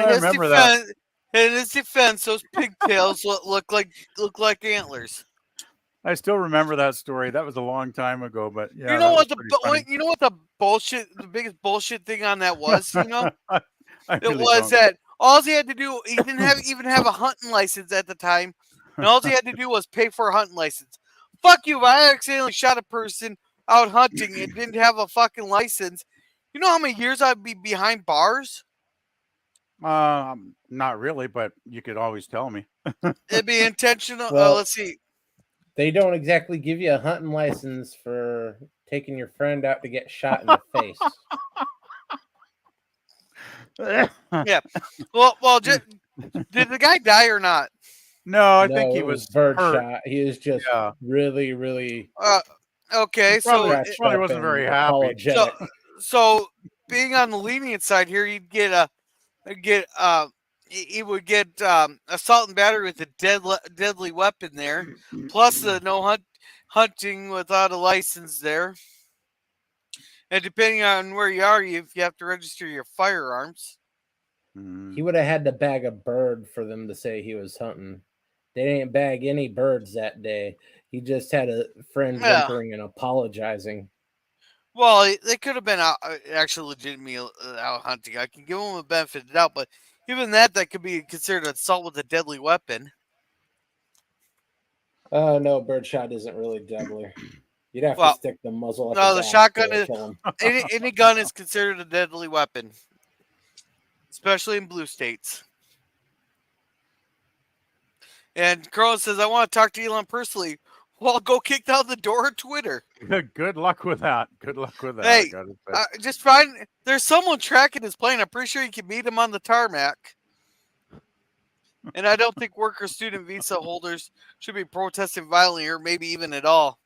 his defense, those pigtails look like antlers. I still remember that story. That was a long time ago, but yeah. You know what the biggest bullshit thing on that was? You know, that all he had to do, he didn't even have a hunting license at the time, and all he had to do was pay for a hunting license. Fuck you! If I accidentally shot a person out hunting and didn't have a fucking license, you know how many years I'd be behind bars? Not really, but you could always tell me. It'd be intentional. Well, let's see. They don't exactly give you a hunting license for taking your friend out to get shot in the face. Yeah. Well, did the guy die or not? No, I think he was bird hurt. shot. He is just really, really. Okay, so probably wasn't very happy. So being on the lenient side here, he would get assault and battery with a deadly weapon there, plus the no hunting without a license there, and depending on where you are, if you have to register your firearms. He would have had to bag a bird for them to say he was hunting. They didn't bag any birds that day. He just had a friend whimpering and apologizing. Well, they could have been actually legitimately out hunting. I can give them a benefit of the doubt, but even that could be considered assault with a deadly weapon. No, birdshot isn't really deadly. You'd have to stick the muzzle up. No, the shotgun is any gun is considered a deadly weapon, especially in blue states. And Carl says, "I want to talk to Elon personally." Well, go kick down the door of Twitter. Good luck with that. Hey, just find there's someone tracking his plane. I'm pretty sure you can meet him on the tarmac. And I don't think worker student visa holders should be protesting violently or maybe even at all.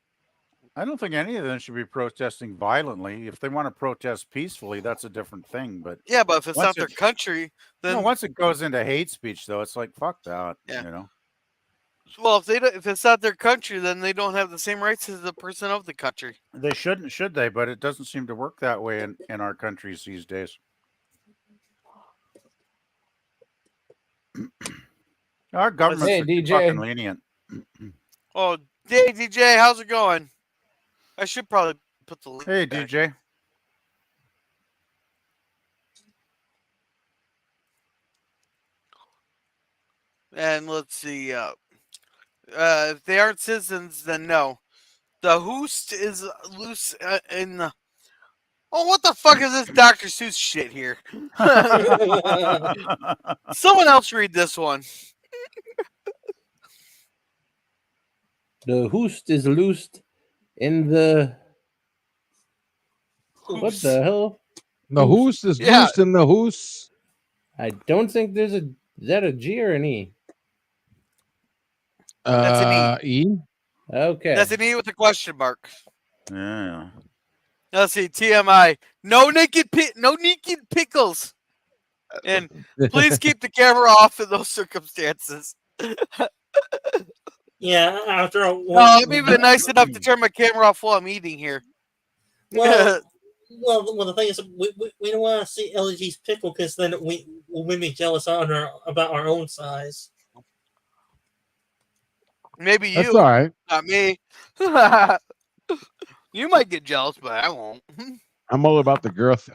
I don't think any of them should be protesting violently. If they want to protest peacefully, that's a different thing. But yeah, but if it's not their country, then once it goes into hate speech, though, it's like fuck that. Yeah. You know. Well, if it's not their country, then they don't have the same rights as the person of the country. They shouldn't, should they? But it doesn't seem to work that way in our countries these days. Our government's fucking lenient. Oh, hey, DJ, how's it going? I should probably put the link Hey, back. DJ. And let's see. If they aren't citizens, then no. The host is loose in the. Oh, what the fuck is this Dr. Seuss shit here? Someone else read this one. The host is loosed in the. What the hell? The host is loosed in the hoose. I don't think there's a. Is that a G or an E? That's an E. Okay. That's an E with a question mark. Yeah. Let's see. TMI. No naked pickles. And please keep the camera off in those circumstances. Yeah, after a while. I'm even nice enough to turn my camera off while I'm eating here. Well, the thing is, we don't want to see LG's pickle because then we'll be jealous about our own size. Maybe you. That's all right. Not me. You might get jealous, but I won't. I'm all about the girth.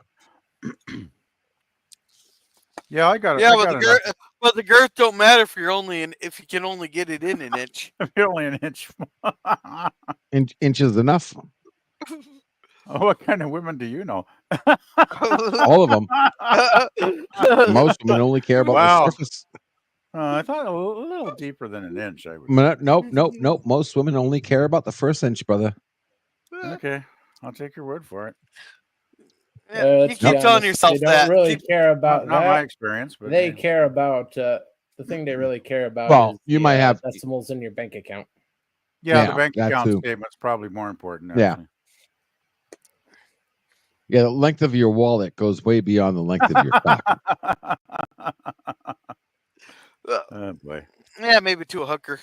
Yeah, I got it. Yeah, but the girth don't matter if you can only get it in an inch. If you're only an inch. Inches enough. Oh, what kind of women do you know? All of them. Most women only care about the surface. I thought a little deeper than an inch. I would. Nope. Most women only care about the first inch, brother. Okay. I'll take your word for it. Yeah, you Let's be keep telling honest, yourself they don't that. really care about Not my that. experience, but They hey. care about the thing they really care about Well, is you the might have decimals in your bank account. Yeah, the Yeah, bank that account too. statement's probably more important. Yeah. Actually. Yeah, the length of your wallet goes way beyond the length of your cock. Oh boy. Yeah, maybe to a hooker.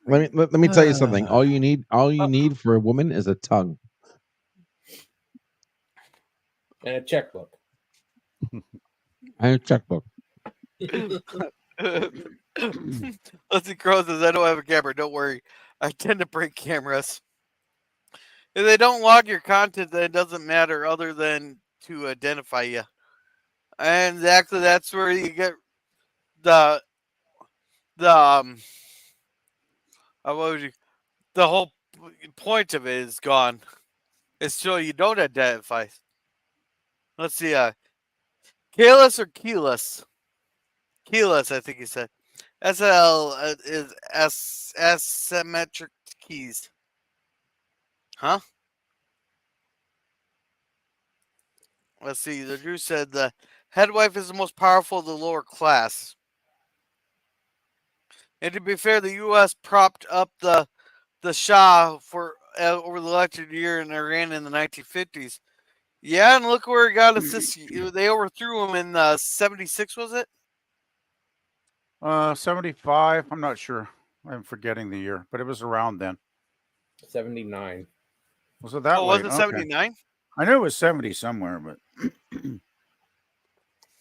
Let me tell you something. All you need for a woman is a tongue. And a checkbook. And a checkbook. Leslie Crow says, I don't have a camera. Don't worry. I tend to break cameras. If they don't log your content, then it doesn't matter other than to identify you. And exactly that's where you get the what would you, the whole point of it is gone. It's so you don't identify. Let's see, keyless or keyless? Keyless, I think he said. SL is asymmetric keys. Huh? Let's see. The Drew said the head wife is the most powerful of the lower class. And to be fair, the U.S. propped up the Shah for over the election year in Iran in the 1950s. Yeah, and look where it got us this year. They overthrew him in 76, was it? 75. I'm not sure. I'm forgetting the year, but it was around then. 79. Was it that Oh, late? was it Okay. 79? I knew it was 70 somewhere, but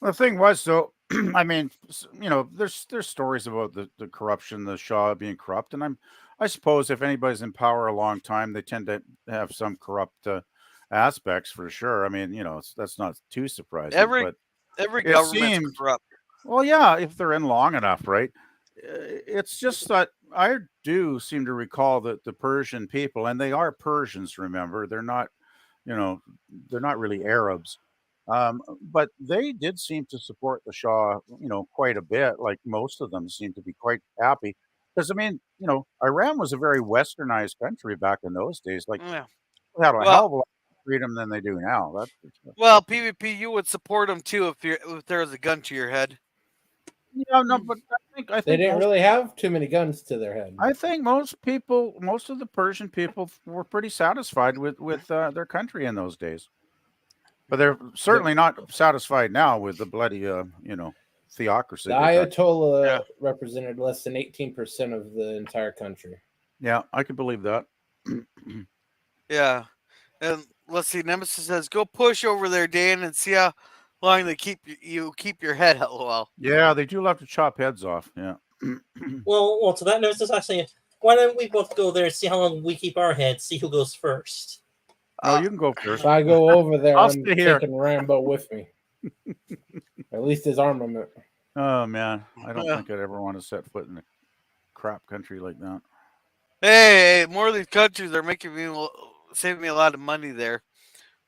the thing was, though, I mean, there's stories about the corruption, the Shah being corrupt, and I suppose if anybody's in power a long time, they tend to have some corrupt aspects for sure. I mean, that's not too surprising, Every but it government's seems, corrupt. well, yeah, if they're in long enough, right? It's just that I do seem to recall that the Persian people, and they are Persians, remember, you know, they're not really Arabs. But they did seem to support the Shah, quite a bit. Like most of them seem to be quite happy. Because, I mean, Iran was a very westernized country back in those days. Like, Yeah. they had a Well, hell of a lot more freedom than they do now. That's for sure. well, PvP, you would support them too if there was a gun to your head. Yeah, no, but I They think didn't really have too many guns to their head. I think most people, most of the Persian people, were pretty satisfied with their country in those days. But they're certainly not satisfied now with the bloody, theocracy The they've got. Ayatollah Yeah. represented less than 18% of the entire country. Yeah, I can believe that. Yeah. And let's see, Nemesis says, go push over there, Dan, and see how long they keep your head. LOL. Yeah, they do love to chop heads off. Yeah. Well, to that note, actually, why don't we both go there and see how long we keep our heads, see who goes first? No, you can go first. If I go over there, I'll I'm stay here. taking Rambo with me. At least his armament. Oh man, I don't think I'd ever want to set foot in a crap country like that. Hey, more of these countries are saving me a lot of money there.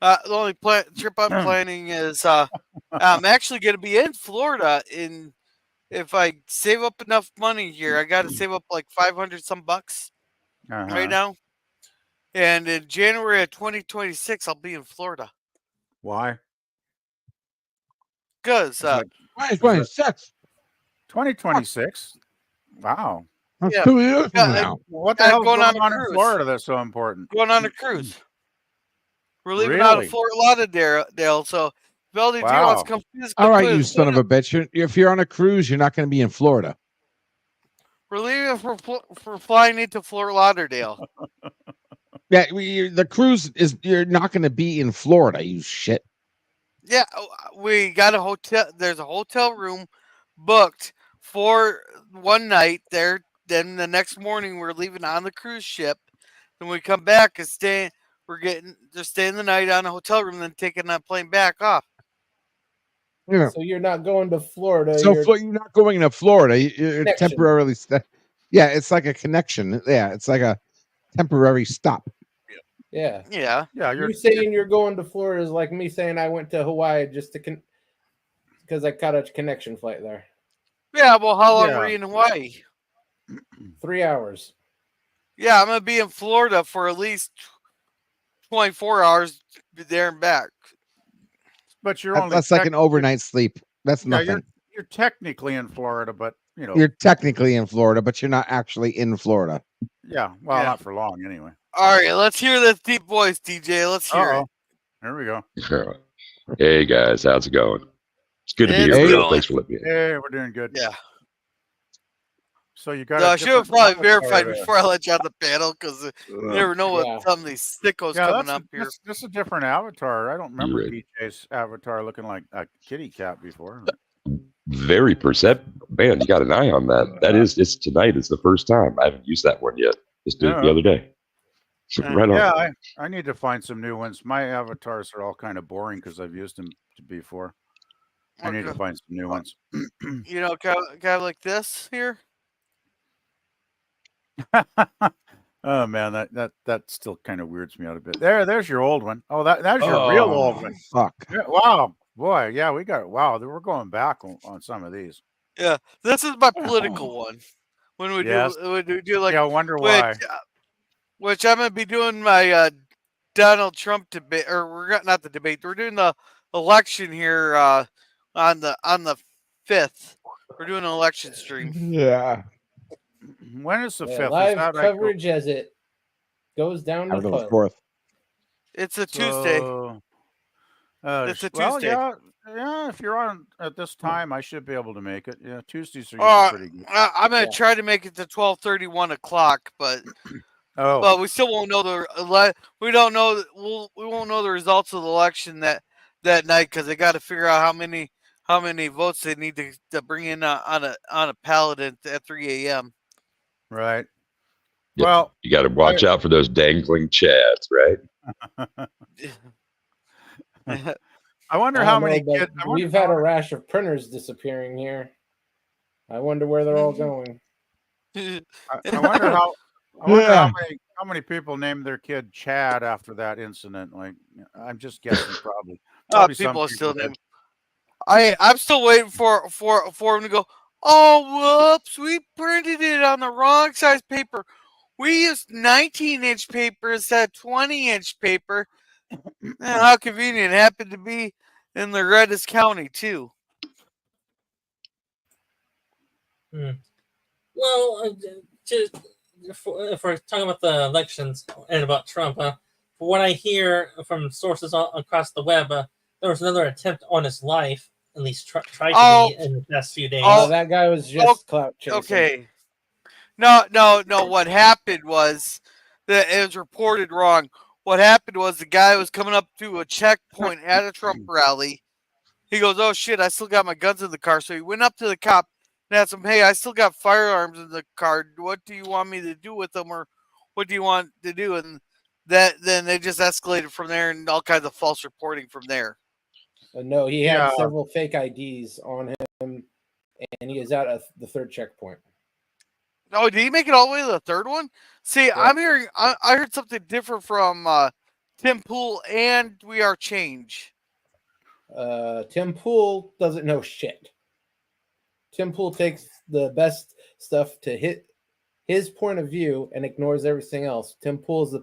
The only trip I'm planning is I'm actually going to be in Florida if I save up enough money here. I got to save up like 500 some bucks right now. And in January of 2026, I'll be in Florida. Why? Because 2026. Wow. That's Yeah. 2 years from Yeah, now. What the hell's going going on on a in cruise. Florida that's so important? going on a cruise. We're leaving out Really? of Fort Lauderdale, so if LDG wants to come All right, you cruise, son of a bitch. If you're on a cruise, you're not going to be in Florida. we're leaving for flying into Fort Lauderdale. Yeah, the cruise is. You're not going to be in Florida, you shit. Yeah, we got a hotel. There's a hotel room booked for one night there. Then the next morning we're leaving on the cruise ship. Then we come back and stay. Just staying the night on a hotel room, then taking that plane back off. Yeah. So you're not going to Florida. So you're you're not going to Florida. You're Connection. temporarily. Yeah, it's like a connection. Yeah, it's like a temporary stop. Yeah. Yeah. You saying you're going to Florida is like me saying I went to Hawaii just to because I caught a connection flight there. Yeah. Well, how long were you in Hawaii? 3 hours. Yeah, I'm gonna be in Florida for at least 24 hours there and back. But you're only That's like an overnight sleep. That's yeah, nothing. you're technically in Florida, but you know, You're technically in Florida, but you're not actually in Florida. yeah, well, Yeah. not for long anyway. All right, let's hear this deep voice, DJ. Let's hear Uh-oh. it. Here we go. Hey guys, how's it going? It's good to be It's here, Bill. going. Thanks for letting me in. Hey, we're doing good. Yeah. So you got. No, a I should have different probably avatar verified there. before I let you on the panel because you never know what Yeah. some of these sickos Yeah, coming that's up here. this is a different avatar. I don't remember Right. DJ's avatar looking like a kitty cat before. Very perceptive. Man, you got an eye on that. It's tonight. It's the first time. I haven't used that one yet. Just did it the Yeah. other day. Right on. Yeah, I need to find some new ones. My avatars are all kind of boring because I've used them before. I need to Okay. find some new ones. You know, guy like this here. Oh man, that still kind of weirds me out a bit. There's your old one. Oh, that's your real old one. Fuck. Yeah, wow, boy, yeah, we're going back on some of these. Yeah, this is my political one. When we Yes. do like, Yeah, I wonder why. which I'm gonna be doing my Donald Trump debate, or we're not the debate. We're doing the election here on the 5th. We're doing an election stream. Yeah. When is the Yeah, 5th? live Is that coverage as it goes down the Out of the toilet. fourth. It's a Tuesday. It's a well, Tuesday. yeah. If you're on at this time, I should be able to make it. Yeah, Tuesdays are usually pretty good. I'm gonna Yeah. try to make it to 12:30, 1 o'clock, but we still won't know we don't know we won't know the results of the election that night because they got to figure out how many votes they need to bring in on a ballot at 3 a.m. Right. Yep. Well, you got to watch out for those dangling chads, right? I wonder I how don't many know, but kids. I wonder we've had how a rash of printers disappearing here. I wonder where they're all going. I wonder how. I wonder how many people named their kid Chad after that incident. Like, I'm just guessing, probably. Probably some People are still did. naming. I'm still waiting for him to go. Oh, whoops! We printed it on the wrong size paper. We used 19-inch paper instead of 20-inch paper. How convenient! It happened to be in the reddest county too. Well, just if we're talking about the elections and about Trump, from what I hear from sources across the web, there was another attempt on his life. At least tried to be in the past few days. Oh, that guy was just clout chasing. Okay. No. What happened was that it was reported wrong. What happened was the guy was coming up to a checkpoint at a Trump rally. He goes, "Oh shit! I still got my guns in the car." So he went up to the cop and asked him, "Hey, I still got firearms in the car. What do you want me to do with them, or what do you want to do?" And then they just escalated from there, and all kinds of false reporting from there. No, he had several fake IDs on him, and he is at the third checkpoint. Oh, did he make it all the way to the third one? See, yeah. I'm hearing. I heard something different from Tim Pool and We Are Change. Tim Pool doesn't know shit. Tim Pool takes the best stuff to hit his point of view and ignores everything else. Tim Pool's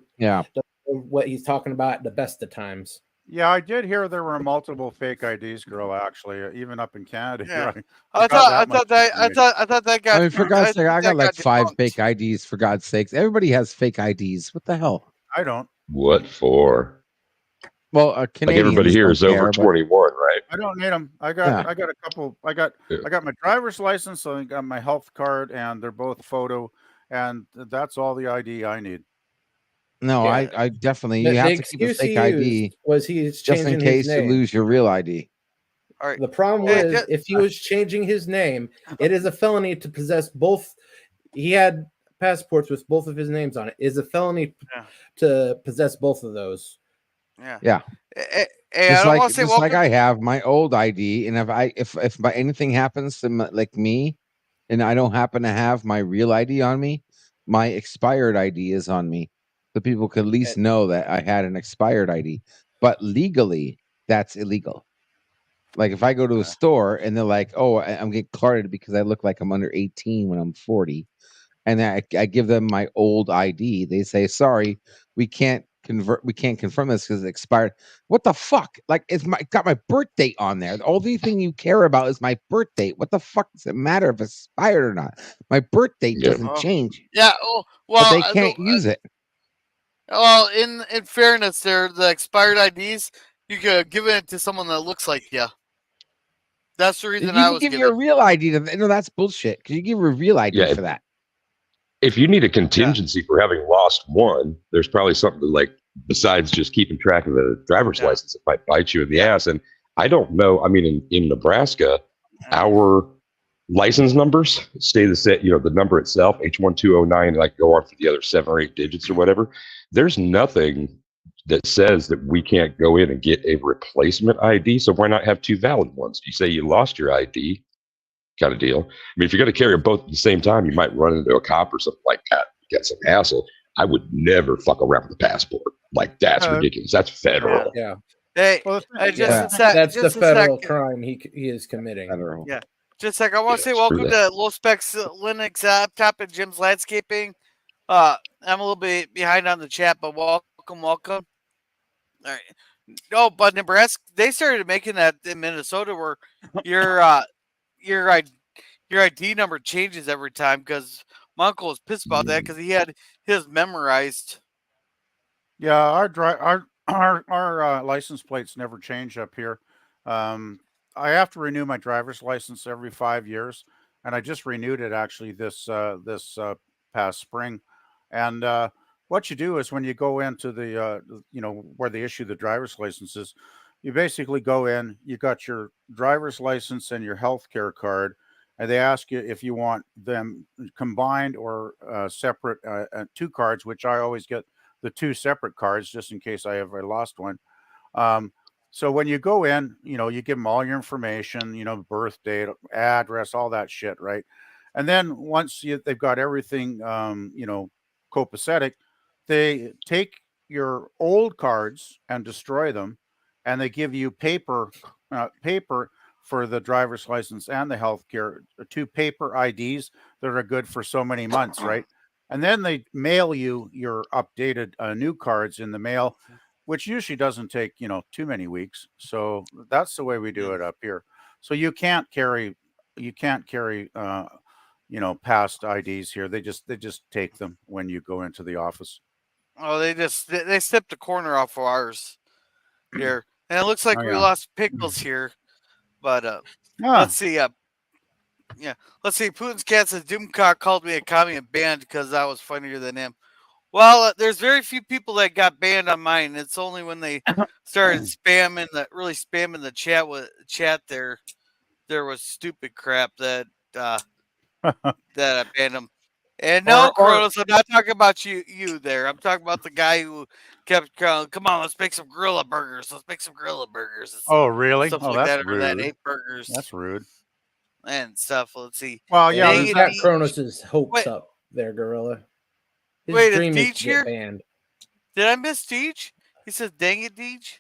what he's talking about the best of times. Yeah, I did hear there were multiple fake IDs, girl. Actually, even up in Canada. Yeah. I thought that guy. I mean, for God's sake, I got like 5 fake IDs. For God's sakes, everybody has fake IDs. What the hell? I don't. What for? Well, Canadians, like everybody here is over 21, right? I don't need them. I got a couple. I got my driver's license. I got my health card, and they're both photo, and that's all the ID I need. No, I definitely you have to keep a fake ID. Was he's just in case you lose your real ID? All right. The problem was if he was changing his name, it is a felony to possess both. He had passports with both of his names on it. It is a felony to possess both of those. Yeah. Just like I have my old ID, and if by anything happens to like me, and I don't happen to have my real ID on me, my expired ID is on me. So people could at least know that I had an expired ID. But legally, that's illegal. Like if I go to a store and they're like, "Oh, I'm getting carded because I look like I'm under 18 when I'm 40," and I give them my old ID, they say, "Sorry, we can't we can't confirm this because it expired. What the fuck? Like, got my birth date on there. The only thing you care about is my birth date. What the fuck does it matter if it's expired or not? My birth date Yeah. doesn't change, Yeah. Oh, but well, they can't use it. well, in fairness, the expired IDs, you could give it to someone that looks like you. That's the You reason I can was give your given. real ID to no, that's bullshit. Because you give a real ID Yeah. for that. If you need a contingency for having lost one, there's probably something like besides just keeping track of the driver's license that might bite you in the ass. And I don't know. I mean, in Nebraska, our license numbers stay the same. You know, the number itself, H1209, like go on for the other 7 or 8 digits or whatever. There's nothing that says that we can't go in and get a replacement ID. So why not have 2 valid ones? You say you lost your ID, kind of deal. I mean, if you're going to carry them both at the same time, you might run into a cop or something like that. Get some hassle. I would never fuck around with a passport. Like, that's ridiculous. That's federal. Yeah. Hey, Well, just That's just the a federal second. crime he is committing. Federal. Yeah. Just a sec. I want to say screw welcome that. to Low Specs Linux Laptop and Jim's Landscaping. I'm a little bit behind on the chat, but welcome. All right. No, but Nebraska, they started making that in Minnesota where your your ID, your ID number changes every time because my uncle was pissed about that because he had his memorized. Yeah, our license plates never change up here. I have to renew my driver's license every 5 years, and I just renewed it actually this past spring. And what you do is when you go into the where they issue the driver's licenses, you basically go in. You got your driver's license and your health care card, and they ask you if you want them combined or separate 2 cards, which I always get the 2 separate cards just in case I ever lost one. Um, so when you go in, you give them all your information, birth date, address, all that shit, right? And then once they've got everything, copacetic, they take your old cards and destroy them, and they give you paper for the driver's license and the healthcare, 2 paper IDs that are good for so many months, right? And then they mail you your updated new cards in the mail, which usually doesn't take too many weeks. So that's the way we do it up here. So you can't carry past IDs here. They just take them when you go into the office. Oh, they snipped a corner off of ours here, and it looks like Oh we yeah. lost Pickles here. But let's see. Yeah, let's see. Putin's cat says Doomcock called me a commie and banned because I was funnier than him. Well, there's very few people that got banned on mine. It's only when they started really spamming the chat there. There was stupid crap that I banned them. And no, or Kronos, I'm not talking about you there. I'm talking about the guy who kept going, come on, let's make some gorilla burgers. Let's make some gorilla burgers. Oh really? Stuff Oh, like that's that, or that rude. 8 burgers That's rude. and stuff. Let's see. Well, yeah, Yeah, Dang he's it, got Deej. Kronos's hopes Wait. up there, Gorilla. His Wait, is dream is Deej to here? get banned. Did I miss Deej? He says, dang it, Deej.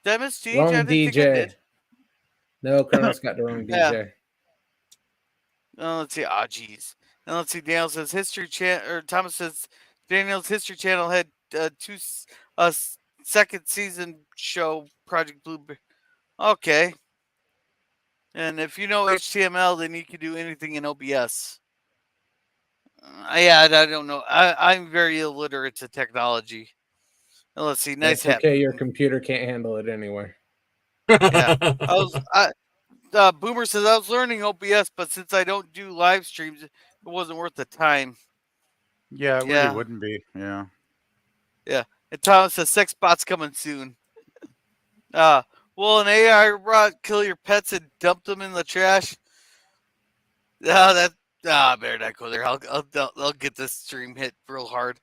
Did I miss Deej? Wrong I didn't think I DJ. did. No, Kronos got the wrong Yeah. DJ. Let's see. Ah, jeez. And let's see. Daniel says Thomas says Daniel's History Channel had 2 second season show Project Blueberry. Okay. And if you know HTML, then you can do anything in OBS. Yeah, I don't know. I'm very illiterate to technology. And let's see. Nice That's hat. okay. Your computer can't handle it anyway. Yeah. Boomer says I was learning OBS, but since I don't do live streams, it wasn't worth the time. Yeah, it really Yeah. wouldn't be. Yeah. Yeah. And Thomas says sex bot's coming soon. Will an AI robot kill your pets and dump them in the trash? I better not go there. I'll get this stream hit real hard.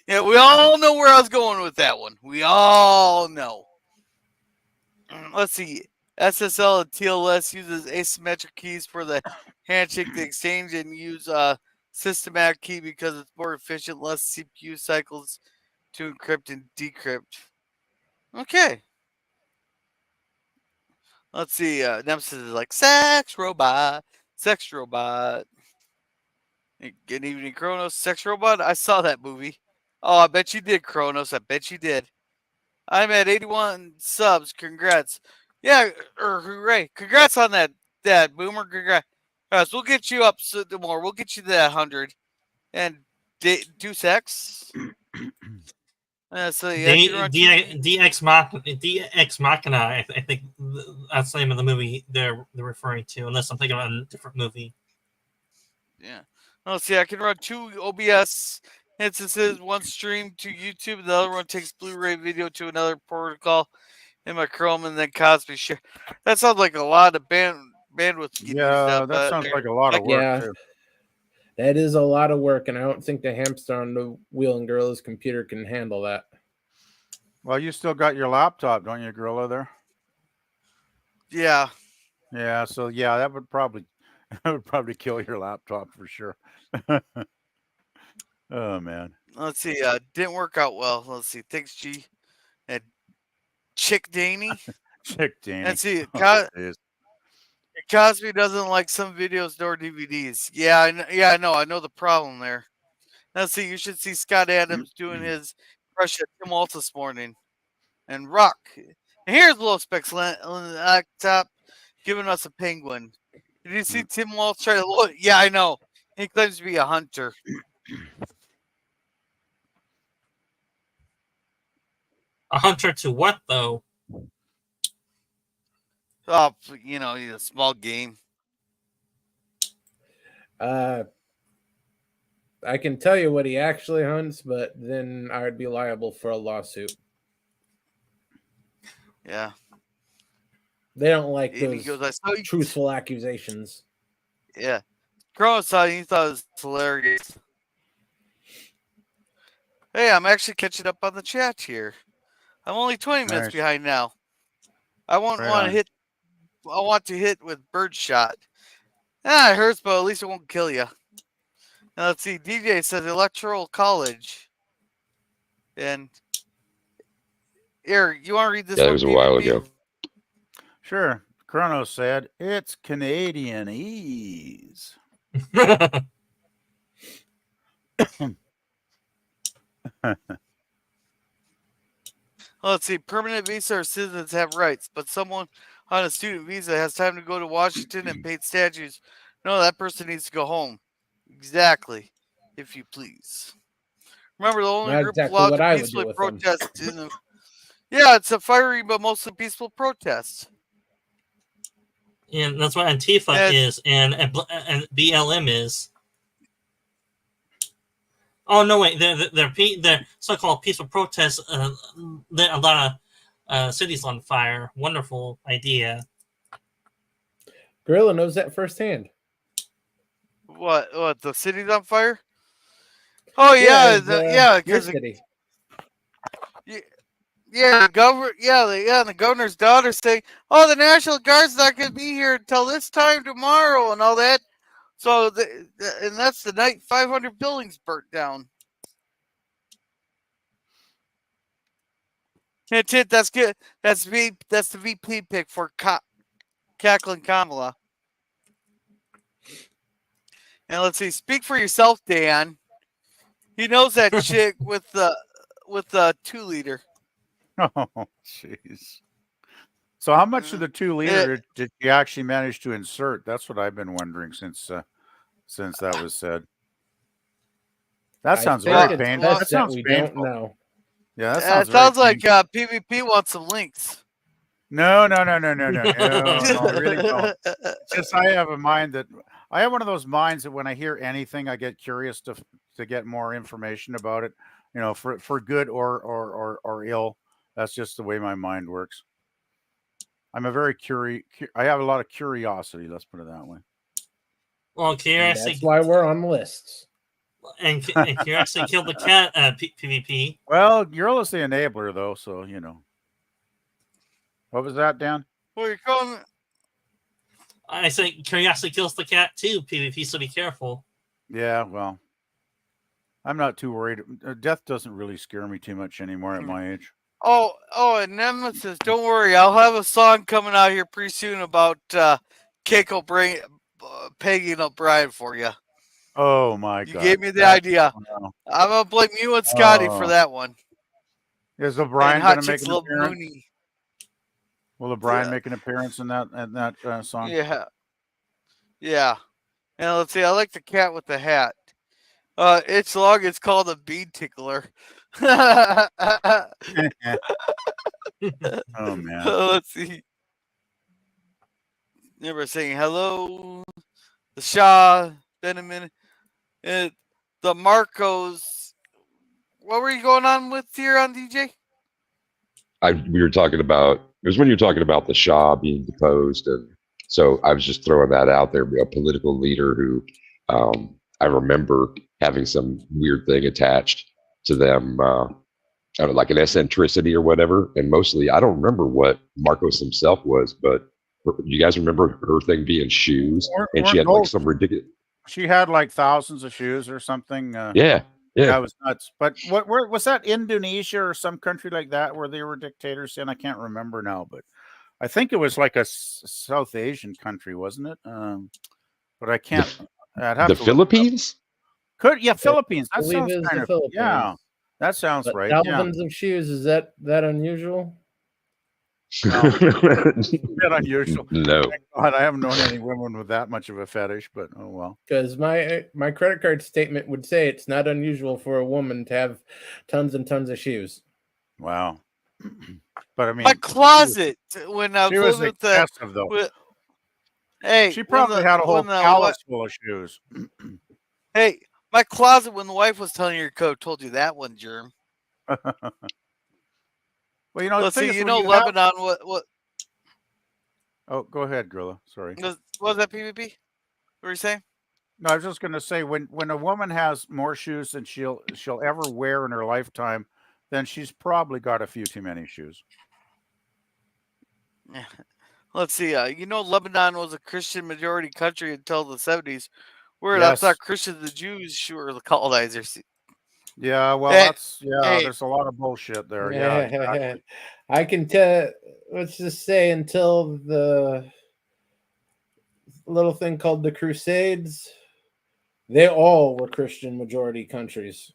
Yeah, we all know where I was going with that one. We all know. Let's see. SSL and TLS uses asymmetric keys for the handshake to exchange and use systematic key because it's more efficient, less CPU cycles to encrypt and decrypt. Okay. Let's see. Nemesis is like sex robot. Good evening, Kronos. Sex Robot? I saw that movie. Oh, I bet you did, Kronos. I bet you did. I'm at 81 subs. Congrats. Yeah, or hooray. Congrats on that Boomer. Congrats. We'll get you up more. We'll get you to that 100. And do sex. So yeah, I can run DX Machina. I think that's the name of the movie they're referring to, unless I'm thinking about a different movie. Yeah. Let's see. I can run 2 OBS instances, one stream to YouTube, the other one takes Blu-ray video to another protocol in my Chrome, and then Cosby share. That sounds like a lot of bandwidth getting used Yeah, up. that sounds like a lot of work Yeah, too. that is a lot of work, and I don't think the hamster on the wheel and Gorilla's computer can handle that. Well, you still got your laptop, don't you, Gorilla? There. Yeah. Yeah. So yeah, that would probably kill your laptop for sure. Oh man. Let's see. Didn't work out well. Let's see. Thanks, G. And Chick Daney. Chick Daney. Let's see. Oh, Cosby doesn't like some videos nor DVDs. Yeah, I know. I know the problem there. Let's see. You should see Scott Adams doing his crush at Tim Waltz this morning. And Rock. And here's Low Specs laptop giving us a penguin. Did you see Tim Waltz try to look? Yeah, I know. He claims to be a hunter. A hunter to what, though? Oh, you know, he's a small game. I can tell you what he actually hunts, but then I would be liable for a lawsuit. Yeah. They don't like And he those goes, I saw you. truthful accusations. Yeah. Kronos saw it, he thought it was hilarious. Hey, I'm actually catching up on the chat here. I'm only 20 minutes Nice. behind now. I want Right on. I want to hit with birdshot. It hurts, but at least it won't kill you. Now let's see. DJ says Electoral College. And here, you want to read this? Yeah, it one, was a while PvP? ago. Sure. Chronos said it's Canadian ease. Let's see. Permanent visa or citizens have rights, but someone on a student visa has time to go to Washington and paint statues. No, that person needs to go home. Exactly, if you please. Remember, the only Not group exactly allowed what to I would do peacefully with them. protest in the. Yeah, it's a fiery but mostly peaceful protest. And that's what Antifa Yeah. is, and BLM is. Oh no! Wait, they're so-called peaceful protests. A lot of cities on fire. Wonderful idea. Gorilla knows that firsthand. What? The city's on fire? Oh yeah, your because city. yeah, the governor's daughter saying, "Oh, the National Guard's not going to be here until this time tomorrow," and all that. So, and that's the night 500 buildings burnt down. Hint, hint, that's good. That's the VP pick for Cackling Kamala. And let's see, speak for yourself, Dan. He knows that chick with the 2-liter. Oh, jeez. So how much of the 2-liter did you actually manage to insert? That's what I've been wondering since that was said. That sounds very painful. That sounds painful. Don't know. Yeah, that sounds. It sounds like PvP wants some links. No, I really don't. It's just I have a mind that I have one of those minds that when I hear anything, I get curious to get more information about it. You know, for good or ill. That's just the way my mind works. I'm a very I have a lot of curiosity. Let's put it that way. Well, curiosity. That's why we're on the lists. And curiosity killed the cat. PvP. Well, you're always the enabler, though, so you know. What was that, Dan? Well, you're calling. I say curiosity kills the cat too. PvP, so be careful. Yeah, well, I'm not too worried. Death doesn't really scare me too much anymore at my age. Oh, and Nemesis, don't worry. I'll have a song coming out here pretty soon about Keiko pegging up Brian for you. Oh my You God. gave me the That's- idea. wow. I'm gonna blame you and Scotty for Oh. that one. Is And O'Brien going Hot to make Chicks an Love appearance? Mooney. Will O'Brien Yeah. make an appearance in that song? Yeah. Yeah. And let's see, I like the cat with the hat. It's long, it's called a bead tickler. Oh man. Let's see. Never saying hello. The Shah, been a minute. The Marcos. What were you going on with here on DJ? We were talking about, it was when you were talking about the Shah being deposed. And so I was just throwing that out there. A political leader who I remember having some weird thing attached to them, I don't know, like an eccentricity or whatever. And mostly, I don't remember what Marcos himself was, but you guys remember her thing being shoes? And she had like some ridiculous. She had like thousands of shoes or something. Yeah. That was nuts. But where was that? Indonesia or some country like that where they were dictators in? I can't remember now, but I think it was like a South Asian country, wasn't it? But I can't. I'd have The to Philippines? Philippines. That I believe sounds it was kind the of Philippines. yeah. That sounds But right. thousands of shoes, is that unusual? No. It's a bit unusual. No. Thank God, I haven't known any women with that much of a fetish, but oh well. Because my credit card statement would say it's not unusual for a woman to have tons and tons of shoes. Wow. But I mean, My closet when I she was was living with the. excessive though. Hey, She probably had a whole palace full of shoes. Hey, my closet when the wife was telling your code told you that one, Germ. Well, you know, Let's the thing see, is, you when know have- Lebanon. What Oh, go ahead, Gorilla. Sorry. was that, PvP? What were you saying? No, I was just going to say when a woman has more shoes than she'll ever wear in her lifetime, then she's probably got a few too many shoes. Yeah. Let's see. You know, Lebanon was a Christian majority country until the 70s. Where I Yes. thought Christians and Jews were the colonizers. Yeah, well, Hey, there's a lot of bullshit there. Yeah, exactly. I can tell. Let's just say until the little thing called the Crusades, they all were Christian majority countries.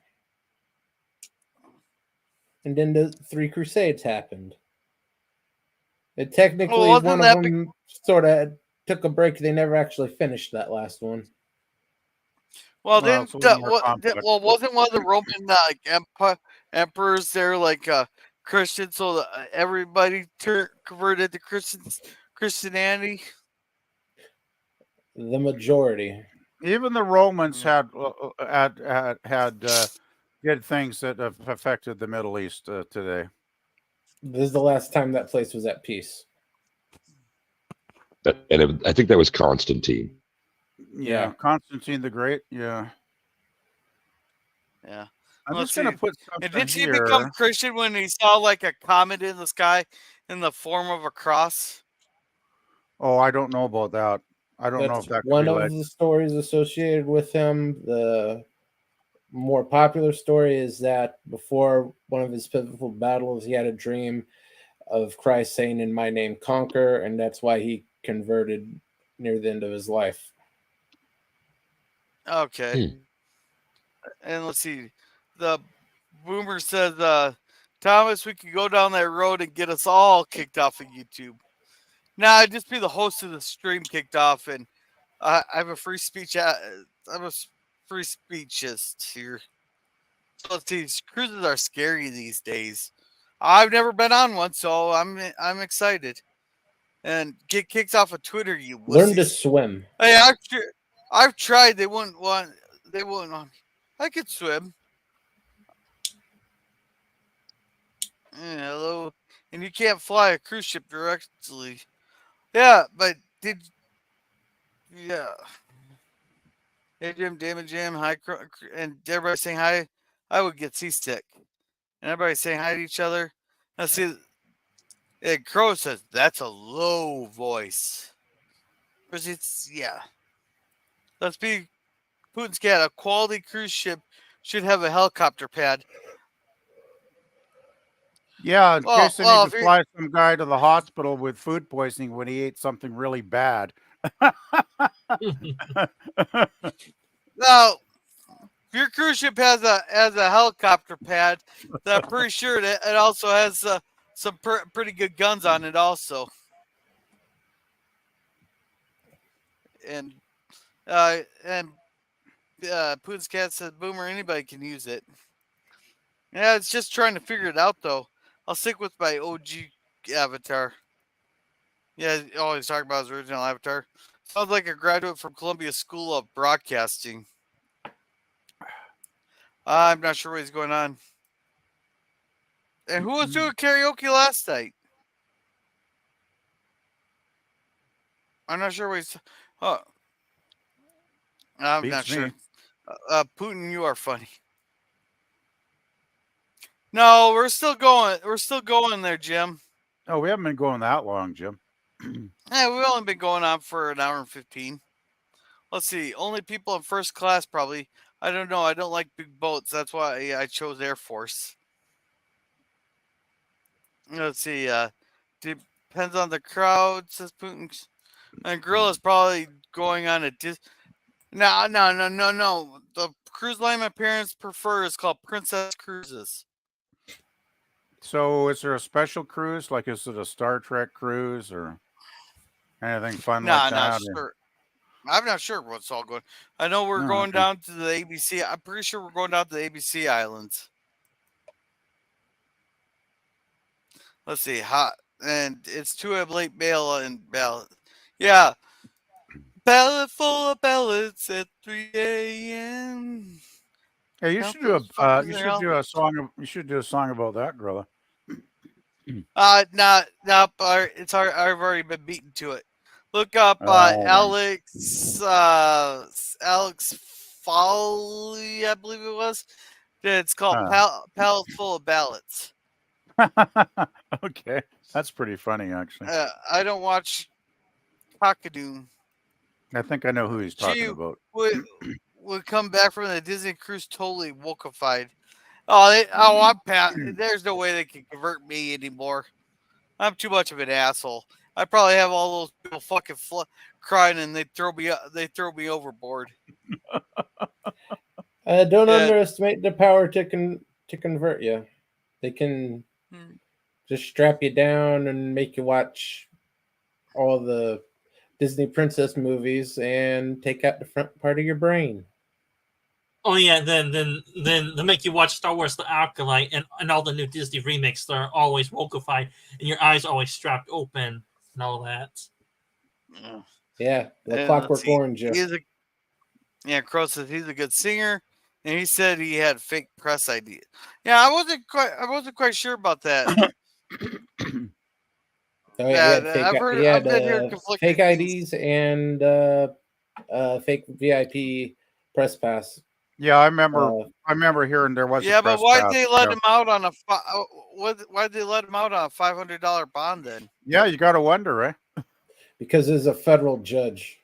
And then the 3 Crusades happened. It technically, wasn't one of that them sort of took a break. They never actually finished that last one. Well, Well, it's a little more complex. wasn't one of the Roman emperors there like Christian, so that everybody converted to Christianity? The majority. Even the Romans had did things that have affected the Middle East today. This is the last time that place was at peace. I think that was Constantine. Yeah, Constantine the Great. Yeah. Yeah. I'm Let's just going to see. put And something did he here. become Christian when he saw like a comet in the sky in the form of a cross? Oh, I don't know about that. I don't know if that could one be of legend. the stories associated with him. The more popular story is that before one of his pivotal battles, he had a dream of Christ saying, "In my name, conquer," and that's why he converted near the end of his life. Okay. And let's see. The boomer says, Thomas, we could go down that road and get us all kicked off of YouTube. Nah, I'd just be the host of the stream kicked off, and I have a free speech. I'm a free speechist here. So let's see. Cruises are scary these days. I've never been on one, so I'm excited. And get kicked off of Twitter, you wussies. Learn to swim. Hey, I've tried. They wouldn't want. They wouldn't want. I could swim. Yeah, hello. And you can't fly a cruise ship directly. Yeah, but yeah. Hey, Jim, Damon Jim, hi, and everybody saying hi. I would get seasick. And everybody saying hi to each other. Now, see, Crow says, that's a low voice. Because it's, yeah. Let's be Putin's cat. A quality cruise ship should have a helicopter pad. Yeah, in case they need if to fly some guy to the hospital with food poisoning when he ate something really bad. Now, if your cruise ship has a helicopter pad, then I'm pretty sure that it also has some pretty good guns on it also. And Putin's cat says, "Boomer, anybody can use it." Yeah, it's just trying to figure it out though. I'll stick with my OG avatar. Yeah, he's talking about his original avatar. Sounds like a graduate from Columbia School of Broadcasting. I'm not sure what he's going on. And who was doing karaoke last night? I'm not sure what he's. Oh, I'm not Beats me. sure. Putin, you are funny. No, we're still going. We're still going there, Jim. Oh, we haven't been going that long, Jim. Yeah, we've only been going on for an hour and 15. Let's see. Only people in first class, probably. I don't know. I don't like big boats. That's why I chose Air Force. Let's see. Depends on the crowd, says Putin. And Gorilla's probably going on a No. The cruise line my parents prefer is called Princess Cruises. So, is there a special cruise? Like, is it a Star Trek cruise or anything fun like that? Sure. I'm not sure what's all going. I know we're going Okay. down to the ABC. I'm pretty sure we're going down to the ABC Islands. Let's see, hot, and it's to a late mail and ballot. Yeah, ballot full of ballots at 3 a.m. Hey, you Count should do those a fuckers you in should do hell. a song. You should do a song about that, Gorilla. Not. It's I've already been beaten to it. Look up Okay. Alex Foley, I believe it was. It's called Huh. Pallet Full of Ballots. Okay, that's pretty funny, actually. I don't watch Cockadoo. I think I know who he's talking She about. would come back from the Disney cruise totally wokeified. There's no way they can convert me anymore. I'm too much of an asshole. I probably have all those people fucking crying, and they throw me overboard. Don't Yeah. underestimate the power to convert you. They can just strap you down and make you watch all the Disney princess movies and take out the front part of your brain. Oh yeah, then they make you watch Star Wars: The Acolyte and all the new Disney remakes that are always wokeified and your eyes always strapped open and all that. Yeah, the And Clockwork Orange. Crow says he's a good singer, and he said he had fake press ID. Yeah, I wasn't quite sure about that. Oh yeah, I've been hearing conflicting fake IDs and fake VIP press pass. Yeah, I remember hearing there was. Yeah, a but press why'd pass. they let him out on why'd they let him out on a $500 bond then? Yeah, you got to wonder, right? Because there's a federal judge,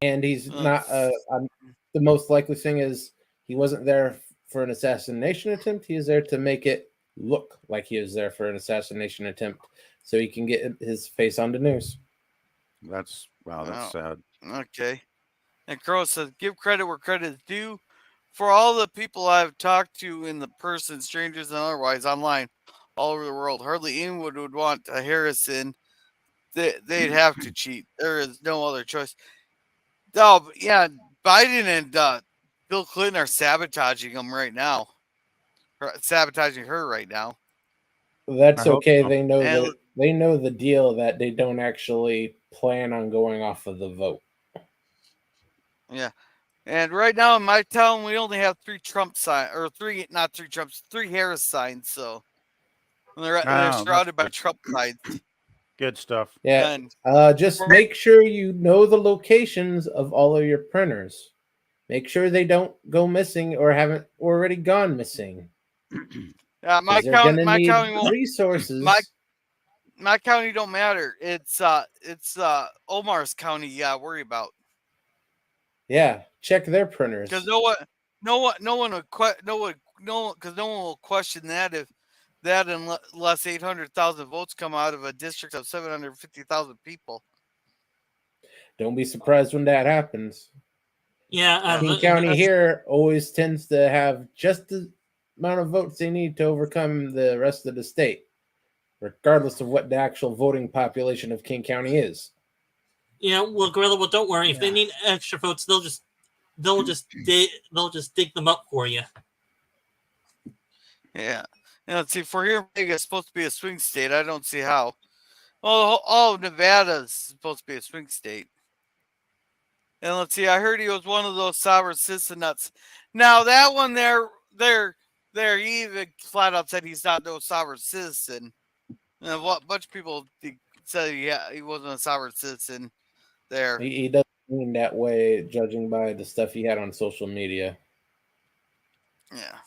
and he's not. The most likely thing is he wasn't there for an assassination attempt. He is there to make it look like he was there for an assassination attempt, so he can get his face on the news. That's sad. Okay. And Crow says, give credit where credit is due. For all the people I've talked to in the person, strangers and otherwise, online, all over the world, hardly anyone would want a Harrison. They'd have to cheat. There is no other choice. Oh, yeah, Biden and Bill Clinton are sabotaging him right now. Sabotaging her right now. That's okay. So. They know the deal that they don't actually plan on going off of the vote. Yeah. And right now in my town, we only have 3 Trump signs, or 3 Harris signs. So they're surrounded by Trump signs. Good stuff. Yeah. Just make sure you know the locations of all of your printers. Make sure they don't go missing or haven't already gone missing. My county resources. My county don't matter. It's Omar's county. Yeah, worry about. Yeah, check their printers. Because no one will question that unless 800,000 votes come out of a district of 750,000 people. Don't be surprised when that happens. Yeah, King County here always tends to have just the amount of votes they need to overcome the rest of the state, regardless of what the actual voting population of King County is. Yeah, well, Gorilla, well, don't worry. If they need extra votes, they'll just dig them up for you. Yeah. Let's see. For here, Vegas is supposed to be a swing state. I don't see how. Oh, Nevada's supposed to be a swing state. And let's see. I heard he was one of those sovereign citizen nuts. Now that one there, he even flat out said he's not no sovereign citizen. And a bunch of people said he wasn't a sovereign citizen. There, he doesn't mean that way, judging by the stuff he had on social media. Yeah.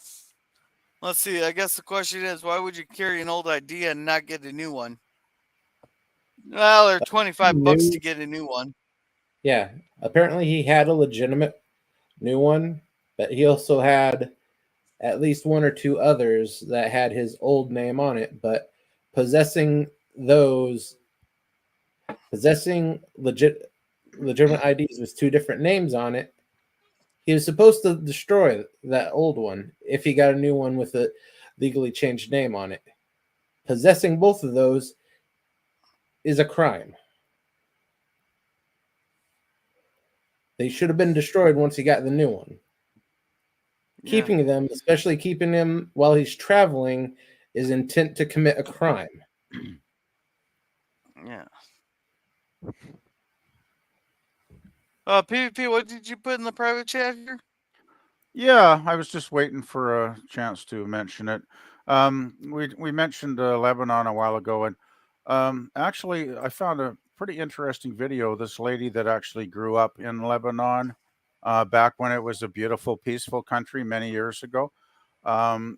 Let's see. I guess the question is, why would you carry an old idea and not get a new one? Well, they're $25 to get a new one. Yeah, apparently he had a legitimate new one, but he also had at least one or two others that had his old name on it. But possessing legitimate IDs with two different names on it, he was supposed to destroy that old one if he got a new one with a legally changed name on it. Possessing both of those is a crime. They should have been destroyed once he got the new one. Yeah. Keeping them, especially keeping him while he's traveling, is intent to commit a crime. Yeah. PvP, what did you put in the private chat here? Yeah, I was just waiting for a chance to mention it. We mentioned Lebanon a while ago, and actually, I found a pretty interesting video. This lady that actually grew up in Lebanon back when it was a beautiful, peaceful country many years ago.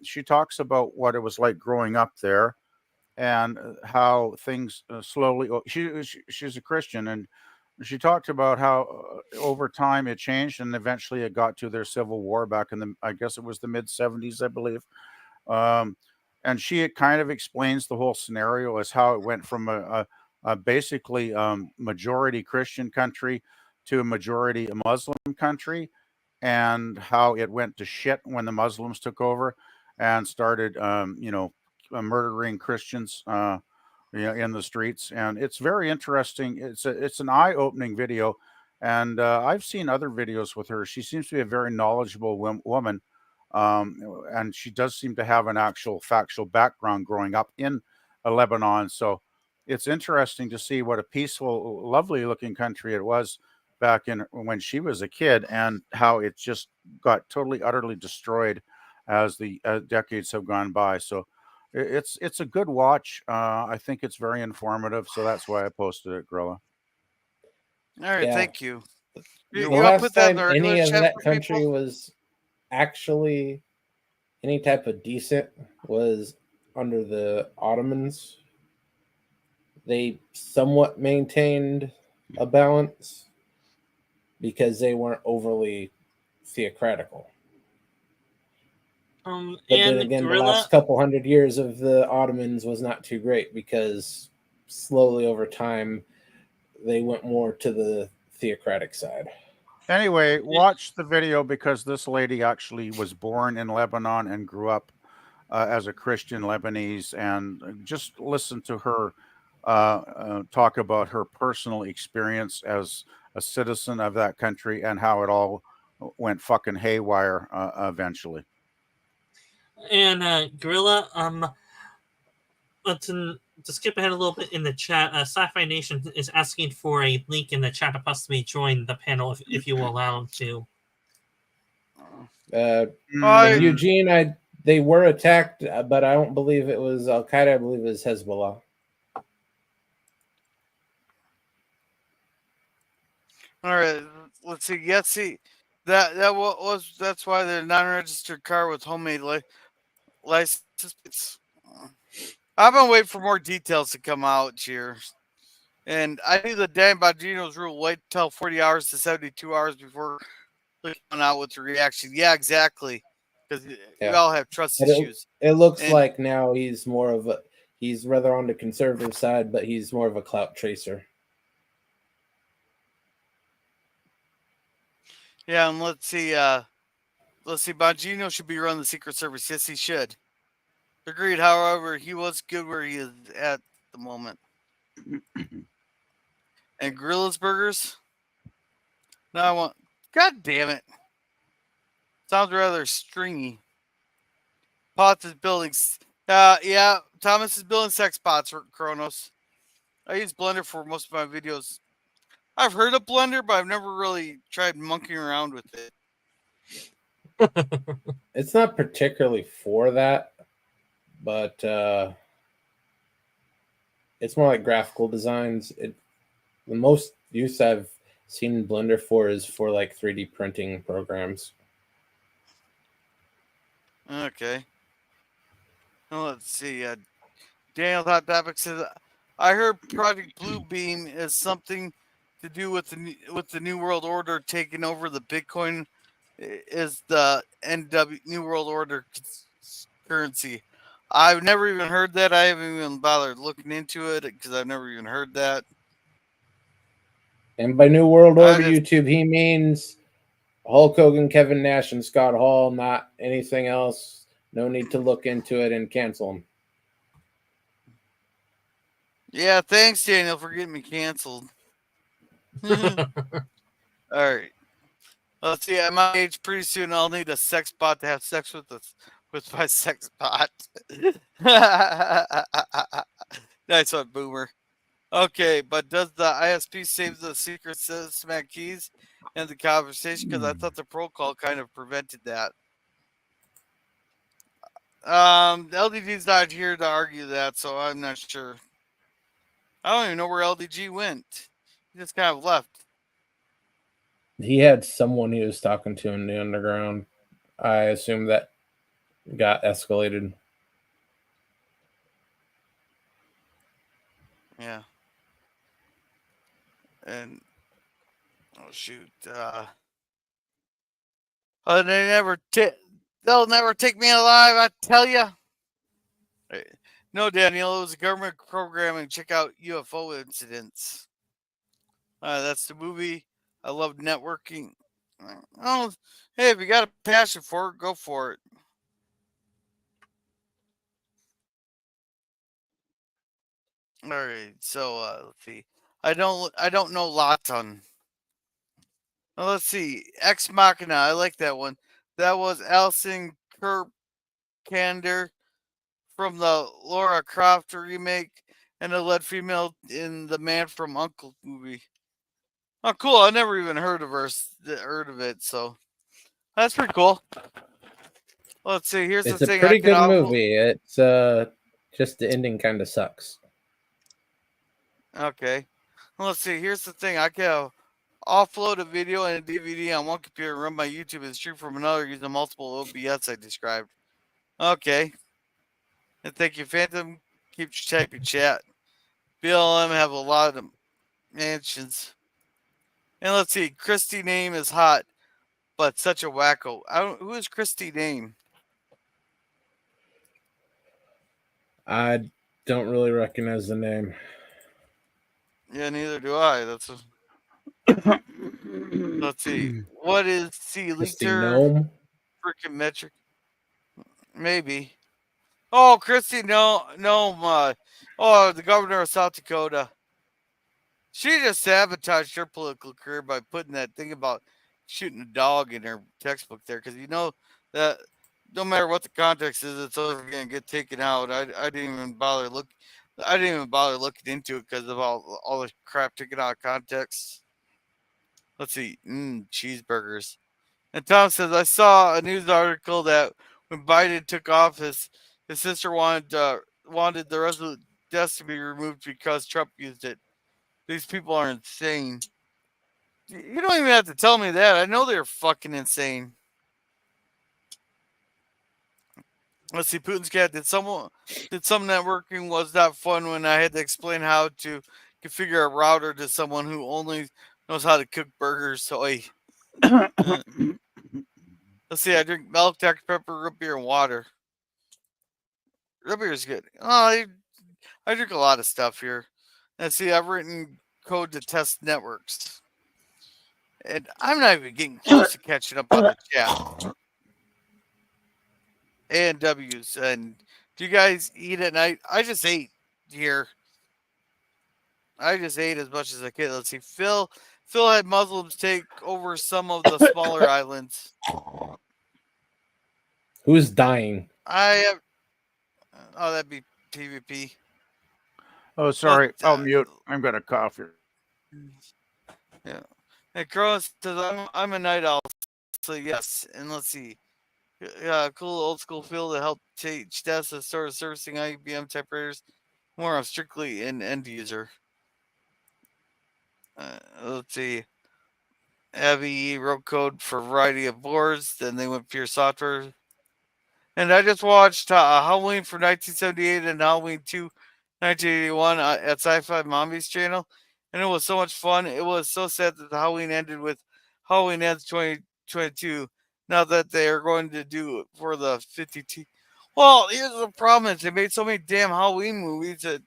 She talks about what it was like growing up there and how things slowly. She's a Christian, and she talked about how over time it changed, and eventually it got to their civil war back in I guess it was the mid '70s, I believe. And she kind of explains the whole scenario as how it went from a basically majority Christian country to a majority Muslim country, and how it went to shit when the Muslims took over and started, murdering Christians, in the streets. And it's very interesting. It's an eye-opening video, and I've seen other videos with her. She seems to be a very knowledgeable woman. And she does seem to have an actual factual background growing up in Lebanon. So it's interesting to see what a peaceful, lovely looking country it was back in when she was a kid, and how it just got totally, utterly destroyed as the decades have gone by. So it's a good watch. I think it's very informative. So that's why I posted it, Gorilla. All right, thank you. The last time any of that country was actually any type of decent was under the Ottomans. They somewhat maintained a balance because they weren't overly theocratical. But then again, the last couple hundred years of the Ottomans was not too great, because slowly over time they went more to the theocratic side. Anyway, watch the video, because this lady actually was born in Lebanon and grew up as a Christian Lebanese, and just listen to her talk about her personal experience as a citizen of that country and how it all went fucking haywire eventually. And Gorilla, to skip ahead a little bit in the chat, Sci-Fi Nation is asking for a link in the chat to possibly join the panel if you will allow him to. In Eugene, they were attacked, but I don't believe it was Al Qaeda. I believe it was Hezbollah. All right, let's see. Yeah, see, that's why the non-registered car with homemade license. I've been waiting for more details to come out here, and I knew the Dan Bongino's rule: wait till 40 hours to 72 hours before coming out with the reaction. Yeah, exactly, because we all have trust issues. It looks like now he's rather on the conservative side, but he's more of a clout tracer. Yeah, and let's see. Bongino should be running the Secret Service. Yes, he should. Agreed. However, he was good where he is at the moment. And Gorilla's Burgers. No, I want. God damn it! Sounds rather stringy. Potts is building. Yeah, Thomas is building sex pots for Kronos. I use Blender for most of my videos. I've heard of Blender, but I've never really tried monkeying around with it. It's not particularly for that, but it's more like graphical designs. The most use I've seen Blender for is for like 3D printing programs. Okay. Well, let's see. Daniel Hot Topic says, I heard Project Bluebeam is something to do with the New World Order taking over the Bitcoin is the New World Order currency. I've never even heard that. I haven't even bothered looking into it because I've never even heard that. And by New World Order YouTube, he means Hulk Hogan, Kevin Nash, and Scott Hall, not anything else. No need to look into it and cancel them. Yeah, thanks, Daniel, for getting me canceled. All right. Let's see. At my age, pretty soon I'll need a sex bot to have sex with my sex bot. Nice one, Boomer. Okay, but does the ISP save the secret systematic keys in the conversation? Because I thought the protocol kind of prevented that. LDG's not here to argue that, so I'm not sure. I don't even know where LDG went. He just kind of left. He had someone he was talking to in the underground. I assume that got escalated. Yeah. And oh shoot, they'll never take me alive. I tell you. No, Daniel, it was a government programming. Check out UFO incidents. That's the movie. I love networking. Oh, hey, if you got a passion for it, go for it. All right, so let's see. I don't know lots on. Well, let's see. Ex Machina. I like that one. That was Alison Kerkander from the Laura Croft remake and the lead female in the Man from Uncle movie. Oh, cool! I never even heard of it, so that's pretty cool. Let's see. Here's it's the a thing. pretty good movie. It's just the ending kind of sucks. Okay. Well, let's see. Here's the thing. I can offload a video and a DVD on one computer and run my YouTube and stream from another using multiple OBS I described. Okay. And thank you, Phantom. Keep typing chat. BLM have a lot of mansions. And let's see. Christy name is hot, but such a wacko. Who is Christy name? I don't really recognize the name. Yeah, neither do I. Let's see. What is C liter? Freaking metric. Maybe. Oh, Christy, no. The governor of South Dakota. She just sabotaged her political career by putting that thing about shooting a dog in her textbook there, because you know that no matter what the context is, it's always going to get taken out. I didn't even bother looking into it because of all the crap taken out of context. Let's see, cheeseburgers. And Tom says, I saw a news article that when Biden took office, his sister wanted the resolute deaths to be removed because Trump used it. These people are insane. You don't even have to tell me that. I know they're fucking insane. Let's see, Putin's cat. Did some networking was not fun when I had to explain how to configure a router to someone who only knows how to cook burgers. So, let's see. I drink milk, Dr. Pepper, root beer, and water. Root beer is good. Oh, I drink a lot of stuff here. Let's see. I've written code to test networks. And I'm not even getting close to catching up on the chat. A&Ws. And do you guys eat at night? I just ate here. I just ate as much as I could. Let's see. Phil had Muslims take over some of the smaller islands. Who's dying? I have. Oh, that'd be PvP. Oh, sorry. I'll mute. I'm gonna cough here. Yeah. Hey, Cronus says I'm a night owl. So yes, and let's see. Cool old school feel to help teach devs to sort of servicing IBM typewriters. More of strictly an end user. Let's see. Abby wrote code for a variety of boards. Then they went pure software. And I just watched Halloween from 1978 and Halloween 2, 1981 at Sci-Fi Mommy's channel. And it was so much fun. It was so sad that the Halloween ended with Halloween Ends 2022. Now that they are going to do it for the 52. Well, here's the problem is they made so many damn Halloween movies that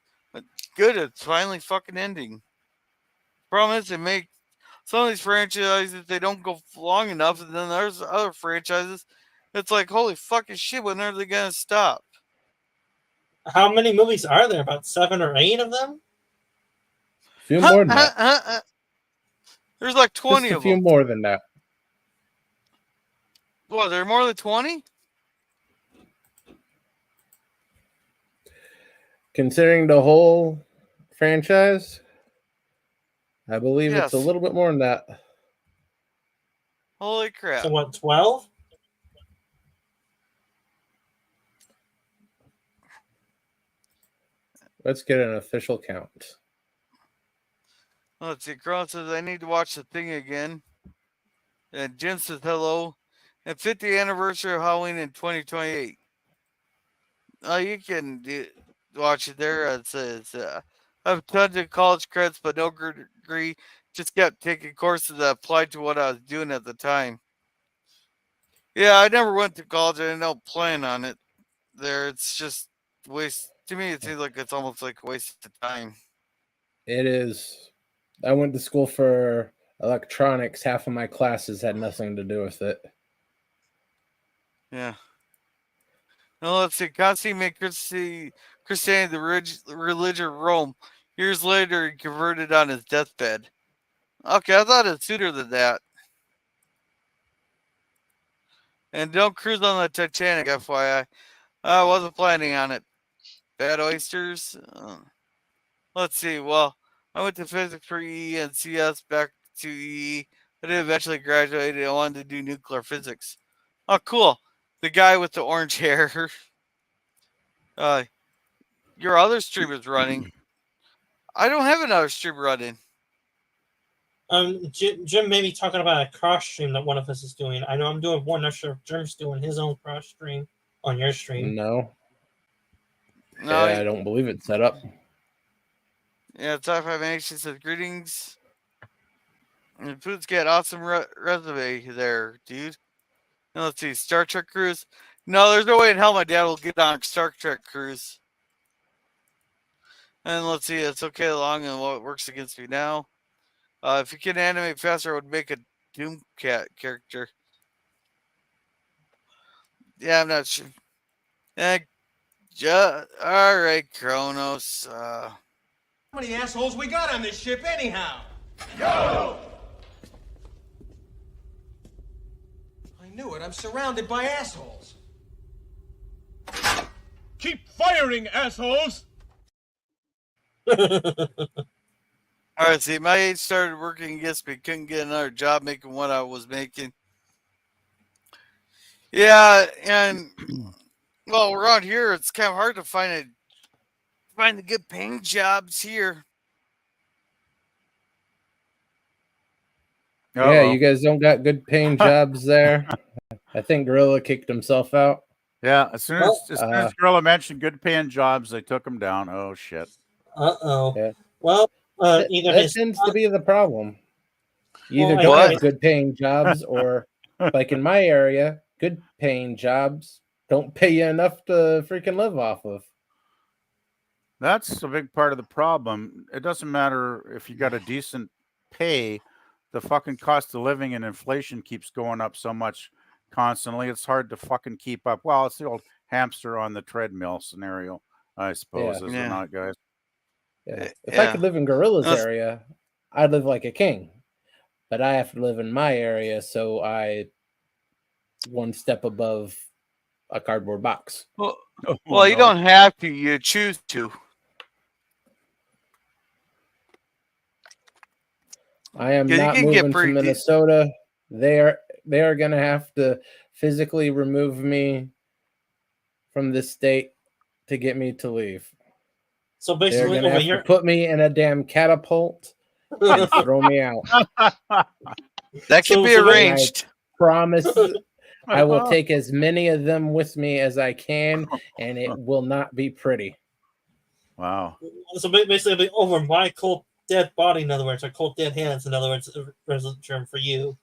good, it's finally fucking ending. Problem is they make some of these franchises, they don't go long enough, and then there's other franchises. It's like, holy fucking shit, when are they gonna stop? How many movies are there? About 7 or 8 of them? A few more than that. There's like 20 Just a of few them. more than that. What, there are more than 20? Considering the whole franchise, I believe it's a little bit more than that. Holy crap. So what, 12? Let's get an official count. Let's see. Cron says, I need to watch the thing again. And Jim says, hello. And 50th anniversary of Halloween in 2028. You can watch it there. It says, I have tons of college credits, but no degree. Just kept taking courses that applied to what I was doing at the time. Yeah, I never went to college. I don't plan on it there. It's just waste. To me, it seems like it's almost like a waste of time. It is. I went to school for electronics. Half of my classes had nothing to do with it. Yeah. Now let's see. Constantine made Christianity the religion of Rome. Years later, he converted on his deathbed. Okay, I thought it sooner than that. And don't cruise on the Titanic, FYI. I wasn't planning on it. Bad oysters. Let's see. Well, I went to physics for EE and CS back to EE. I did eventually graduate. I wanted to do nuclear physics. Oh, cool. The guy with the orange hair. Your other stream is running. I don't have another stream running. Jim may be talking about a cross stream that one of us is doing. I know I'm doing one. Not sure if Jim's doing his own cross stream on your stream. No, I don't believe it's set up. Yeah, Sci-Fi Nation says greetings. And Food's got awesome resume there, dude. And let's see, Star Trek cruise. No, there's no way in hell my dad will get on Star Trek cruise. And let's see, it's okay long and what works against me now. If you can animate faster, I would make a Doom Cat character. Yeah, I'm not sure. All right, Kronos. How many assholes we got on this ship anyhow? Yo! I knew it. I'm surrounded by assholes. Keep firing, assholes! All right, see, my age started working against me. Couldn't get another job making what I was making. Yeah, and well, around here, it's kind of hard to find the good paying jobs here. Yeah, you guys don't got good paying jobs there. I think Gorilla kicked himself out. Yeah, as soon as Gorilla mentioned good paying jobs, they took him down. Oh shit. Yeah. Well, either that tends to be the problem. You either don't have good paying jobs, or like in my area, good paying jobs don't pay you enough to freaking live off of. That's a big part of the problem. It doesn't matter if you got a decent pay. the fucking cost of living and inflation keeps going up so much constantly. It's hard to fucking keep up. Well, it's the old hamster on the treadmill scenario, I suppose, is it Yeah. not, guys? Yeah. If I could live in Gorilla's area, I'd live like a king. But I have to live in my area, so I one step above a cardboard box. Well, Oh, you no. don't have to. You choose to. I am 'Cause you not can get moving to pretty deep. Minnesota. They are going to have to physically remove me from this state to get me to leave. So They're basically, going to over have here, to put me in a damn catapult and throw me out. That can be arranged. Promise I will take as many of them with me as I can, and it will not be pretty. Wow. so basically, over my cold dead body, in other words, or cold dead hands, in other words, is a term for you.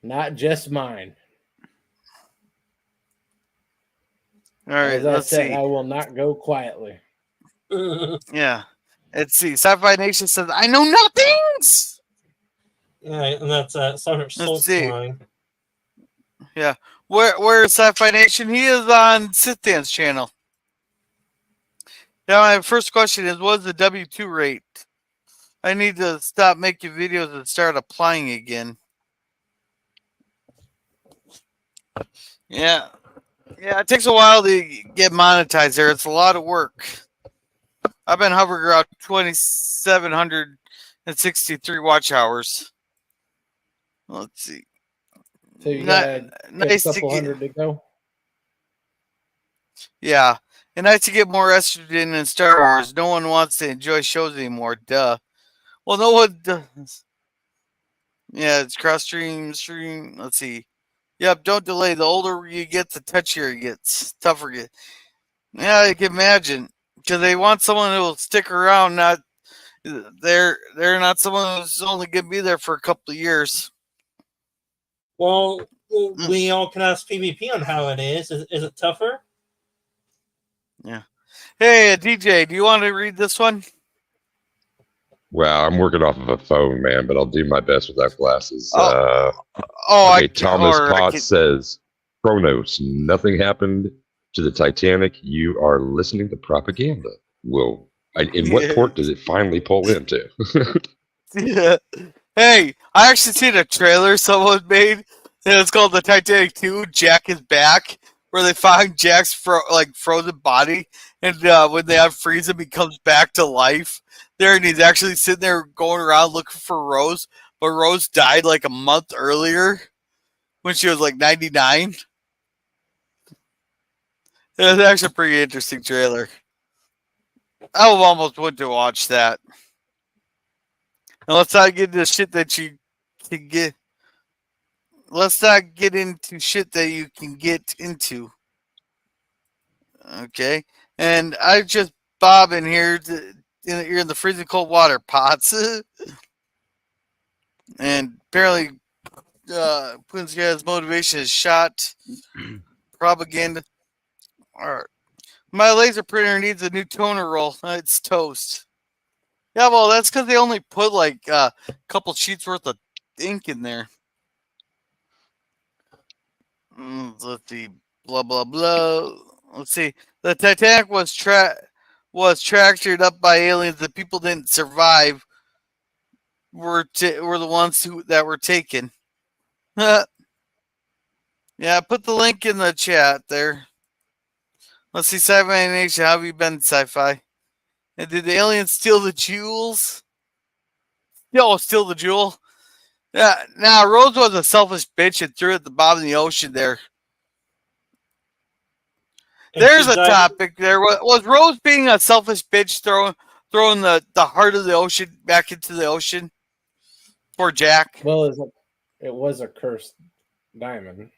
Not just mine. All right, As I let's said, see. I will not go quietly. Yeah. Let's see. Sci-Fi Nation says, I know nothings! Yeah, and that's Sergeant Schultz see. line. Yeah. Where is Sci-Fi Nation? He is on Sith Dance channel. Now, my first question is, what is the W2 rate? I need to stop making videos and start applying again. Yeah. Yeah, it takes a while to get monetized there. It's a lot of work. I've been hovering around 2,763 watch hours. Let's see. So you got a nice couple hundred to go? Yeah. And nice to get more estrogen in Star Wars. No one wants to enjoy shows anymore. Duh. Well, no one does. Yeah, it's cross stream. Let's see. Yep, don't delay. The older you get, the touchier it gets. Tougher it gets. Yeah, I can imagine. Because they want someone who will stick around. Not they're not someone who's only going to be there for a couple of years. Well, we all can ask PvP on how it is. Is it tougher? Yeah. Hey, DJ, do you want to read this one? Well, I'm working off of a phone, man, but I'll do my best without glasses. Okay, Thomas Potts says, Kronos, nothing happened to the Titanic. You are listening to propaganda. Well, in what port does it finally pull into? Yeah. Hey, I actually seen a trailer someone made. And it's called The Titanic 2, Jack is Back, where they find Jack's frozen body. And when they unfreeze him, he comes back to life there. And he's actually sitting there going around looking for Rose. But Rose died like a month earlier when she was like 99. It was actually a pretty interesting trailer. I almost went to watch that. And let's not get into shit that you can get. Let's not get into shit that you can get into. Okay. And I just bob in here. You're in the freezing cold water, Pots. And apparently, Putin's guy's motivation is shot. Propaganda. All right. My laser printer needs a new toner roll. It's toast. Yeah, well, that's because they only put like a couple sheets worth of ink in there. Let's see. Blah, blah, blah. Let's see. The Titanic was tractored up by aliens. The people didn't survive. Were the ones that were taken. Yeah, put the link in the chat there. Let's see, Sci-Fi Nation. How have you been, Sci-Fi? And did the aliens steal the jewels? Yo, steal the jewel? Yeah. Now, Rose was a selfish bitch and threw it at the bottom of the ocean there. And there's a topic there. Was Rose being a selfish bitch throwing the heart of the ocean back into the ocean for Jack? Well, it was a cursed diamond.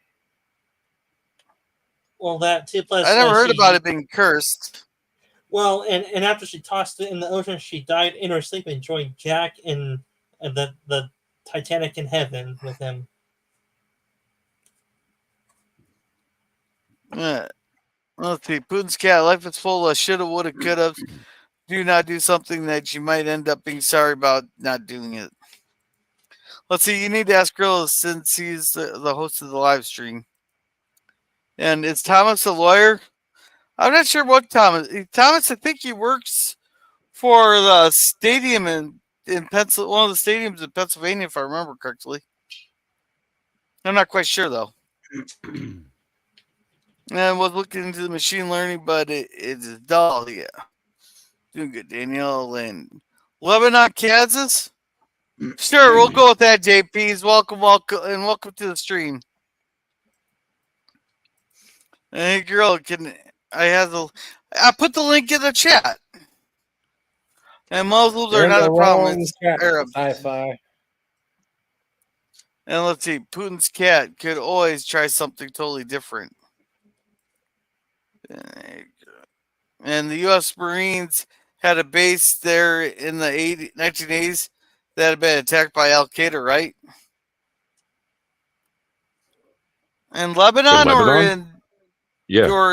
Well, that too. Plus, I never heard about it being cursed. Well, and after she tossed it in the ocean, she died in her sleep and joined Jack in the Titanic in heaven with him. Let's see. Putin's cat. Life is full of shoulda, woulda, coulda. Do not do something that you might end up being sorry about not doing it. Let's see. You need to ask Gorilla since he's the host of the live stream. And is Thomas a lawyer? I'm not sure what Thomas. Thomas, I think he works for the stadium in Pennsylvania, one of the stadiums in Pennsylvania, if I remember correctly. I'm not quite sure though. And I was looking into the machine learning, but it's dull. Yeah, doing good, Daniel. And Lebanon, Kansas. Sure, we'll go with that. JP's welcome, and welcome to the stream. Hey, girl, I put the link in the chat. And Muslims You're are in not the a problem. wrong It's chat, Arabs. sci-fi. And let's see, Putin's cat could always try something totally different. And the U.S. Marines had a base there in the 1980s that had been attacked by Al Qaeda, right? In Lebanon, or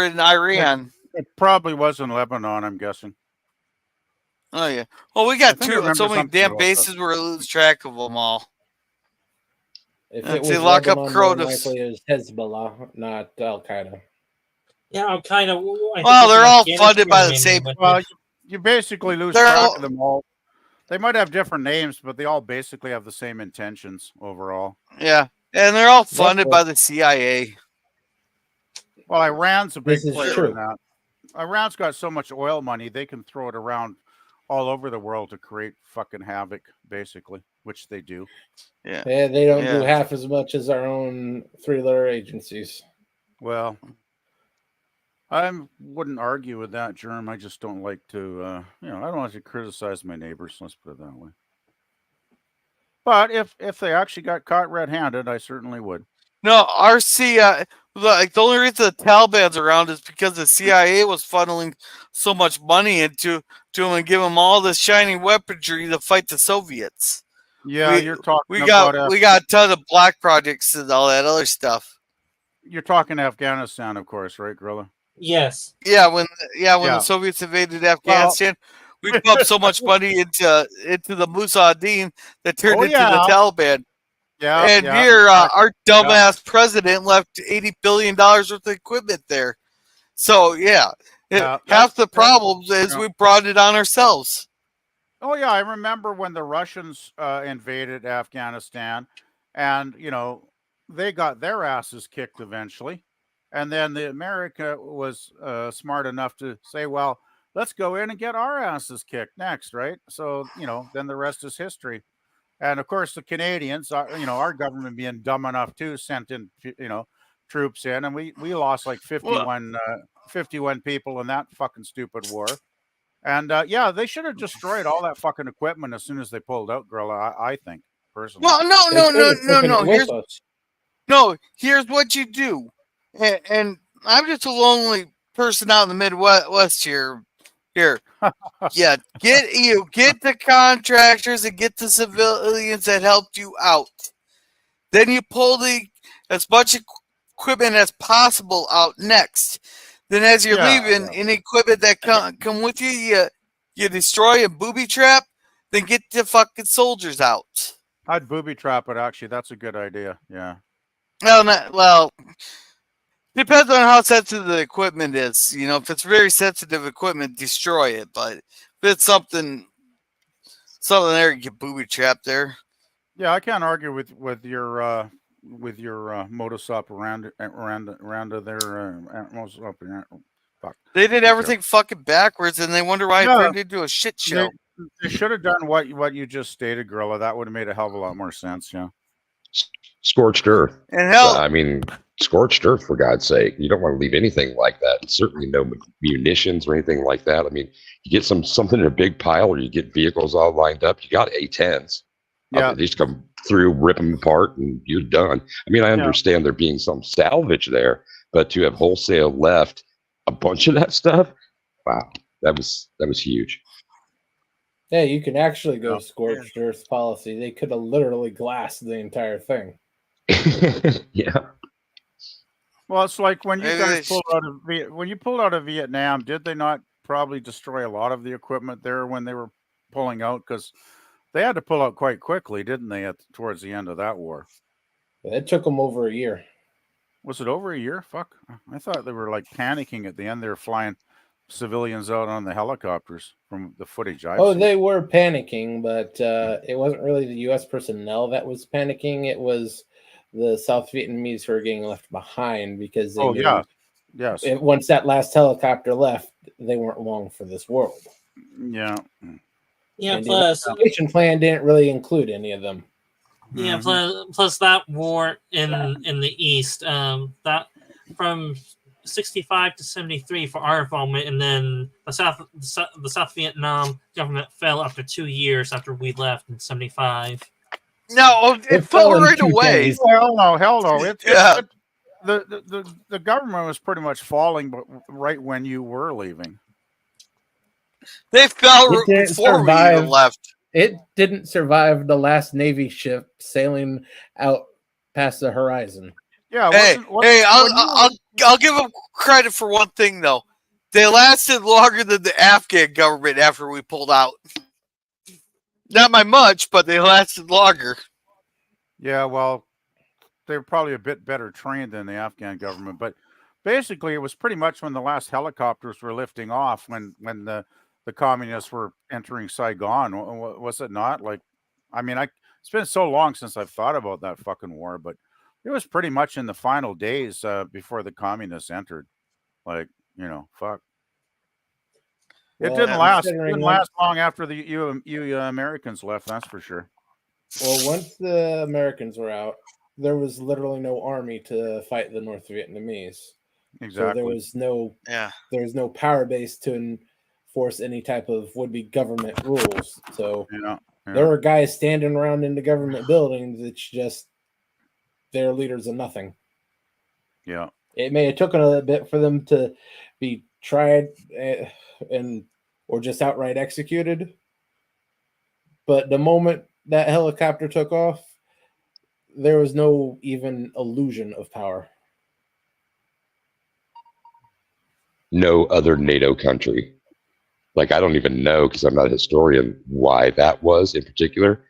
in Iran? It probably was in Lebanon, I'm guessing. Oh yeah. Well, we got so many damn bases we're lose track of them all. If it was lock up Lebanon, more Kronos. likely it was Hezbollah, not Al Qaeda. Yeah, Al Qaeda. Well, they're all funded by the same. Well, you basically lose track of them all. They might have different names, but they all basically have the same intentions overall. Yeah, and they're all funded by the CIA. Well, Iran's a big This is player true. in that. Iran's got so much oil money, they can throw it around all over the world to create fucking havoc, basically, which they do. Yeah, they don't do half as much as our own three-letter agencies. Well, I wouldn't argue with that, Germ. I just don't like to, I don't like to criticize my neighbors. Let's put it that way. But if they actually got caught red-handed, I certainly would. No, our CIA, like the only reason the Taliban's around is because the CIA was funneling so much money into them and giving them all this shiny weaponry to fight the Soviets. Yeah, you're talking. We got a ton of black projects and all that other stuff. You're talking Afghanistan, of course, right, Gorilla? Yes. Yeah, when the Soviets invaded Afghanistan, we pumped so much money into the Mujahideen that turned into the Taliban. Yeah, and here our dumbass president left $80 billion worth of equipment there. So half the problems is we brought it on ourselves. Oh yeah, I remember when the Russians invaded Afghanistan, and they got their asses kicked eventually, and then America was smart enough to say, well, let's go in and get our asses kicked next, right? So then the rest is history. And of course, the Canadians, our government being dumb enough to sent in, troops in, and we lost like 51 people in that fucking stupid war. And they should have destroyed all that fucking equipment as soon as they pulled out, Gorilla. I think personally. Well, no. Here's what you do, and I'm just a lonely person out in the Midwest here. Get the contractors and get the civilians that helped you out. Then you pull as much equipment as possible out next. Then as you're leaving, any equipment that come with you destroy and booby trap. Then get the fucking soldiers out. I'd booby trap it. Actually, that's a good idea. Yeah. Well. Depends on how sensitive the equipment is. If it's very sensitive equipment, destroy it. But if it's something there, you get booby trapped there. Yeah, I can't argue with your modus operandi there. Fuck. They did everything fucking backwards, and they wonder why it turned into a shit show. They should have done what you just stated, Gorilla. That would have made a hell of a lot more sense. Yeah. Scorched earth. And hell, I mean, scorched earth, for God's sake. You don't want to leave anything like that. Certainly no munitions or anything like that. I mean, you get something in a big pile, or you get vehicles all lined up. You got A-10s. Yeah. They just come through, rip them apart, and you're done. I mean, I understand there being some salvage there, but to have wholesale left a bunch of that stuff, wow, that was huge. Yeah, you can actually go scorched earth policy. They could have literally glassed the entire thing. Yeah. Well, it's like when you guys pulled out of Vietnam, did they not probably destroy a lot of the equipment there when they were pulling out? Because They had to pull out quite quickly, didn't they, towards the end of that war? It took them over a year. Was it over a year? Fuck. I thought they were like panicking at the end. They were flying civilians out on the helicopters from the footage I've seen. They were panicking, but it wasn't really the U.S. personnel that was panicking. It was the South Vietnamese who were getting left behind because they knew yes. once that last helicopter left, they weren't long for this world. Yeah. Yeah, And plus the evacuation plan didn't really include any of them. Yeah, plus that war in the East, that from 65 to 73 for our involvement, and then the South Vietnam government fell after 2 years after we left in 75. No, it fell right away. Hell no. Yeah. The government was pretty much falling, but right when you were leaving. They fell before we even left. It didn't survive the last Navy ship sailing out past the horizon. Yeah. I'll give them credit for one thing though. They lasted longer than the Afghan government after we pulled out. Not by much, but they lasted longer. Yeah, well, they were probably a bit better trained than the Afghan government, but basically it was pretty much when the last helicopters were lifting off when the communists were entering Saigon, was it not? Like, I mean, it's been so long since I've thought about that fucking war, but it was pretty much in the final days before the communists entered. Like, fuck. It didn't last long after the you Americans left, that's for sure. Well, once the Americans were out, there was literally no army to fight the North Vietnamese. Exactly. So there was no power base to enforce any type of would-be government rules. So there were guys standing around in the government buildings. It's just their leaders of nothing. Yeah. It may have taken a bit for them to be tried or just outright executed. But the moment that helicopter took off, there was no even illusion of power. No other NATO country. Like, I don't even know, because I'm not a historian, why that was in particular.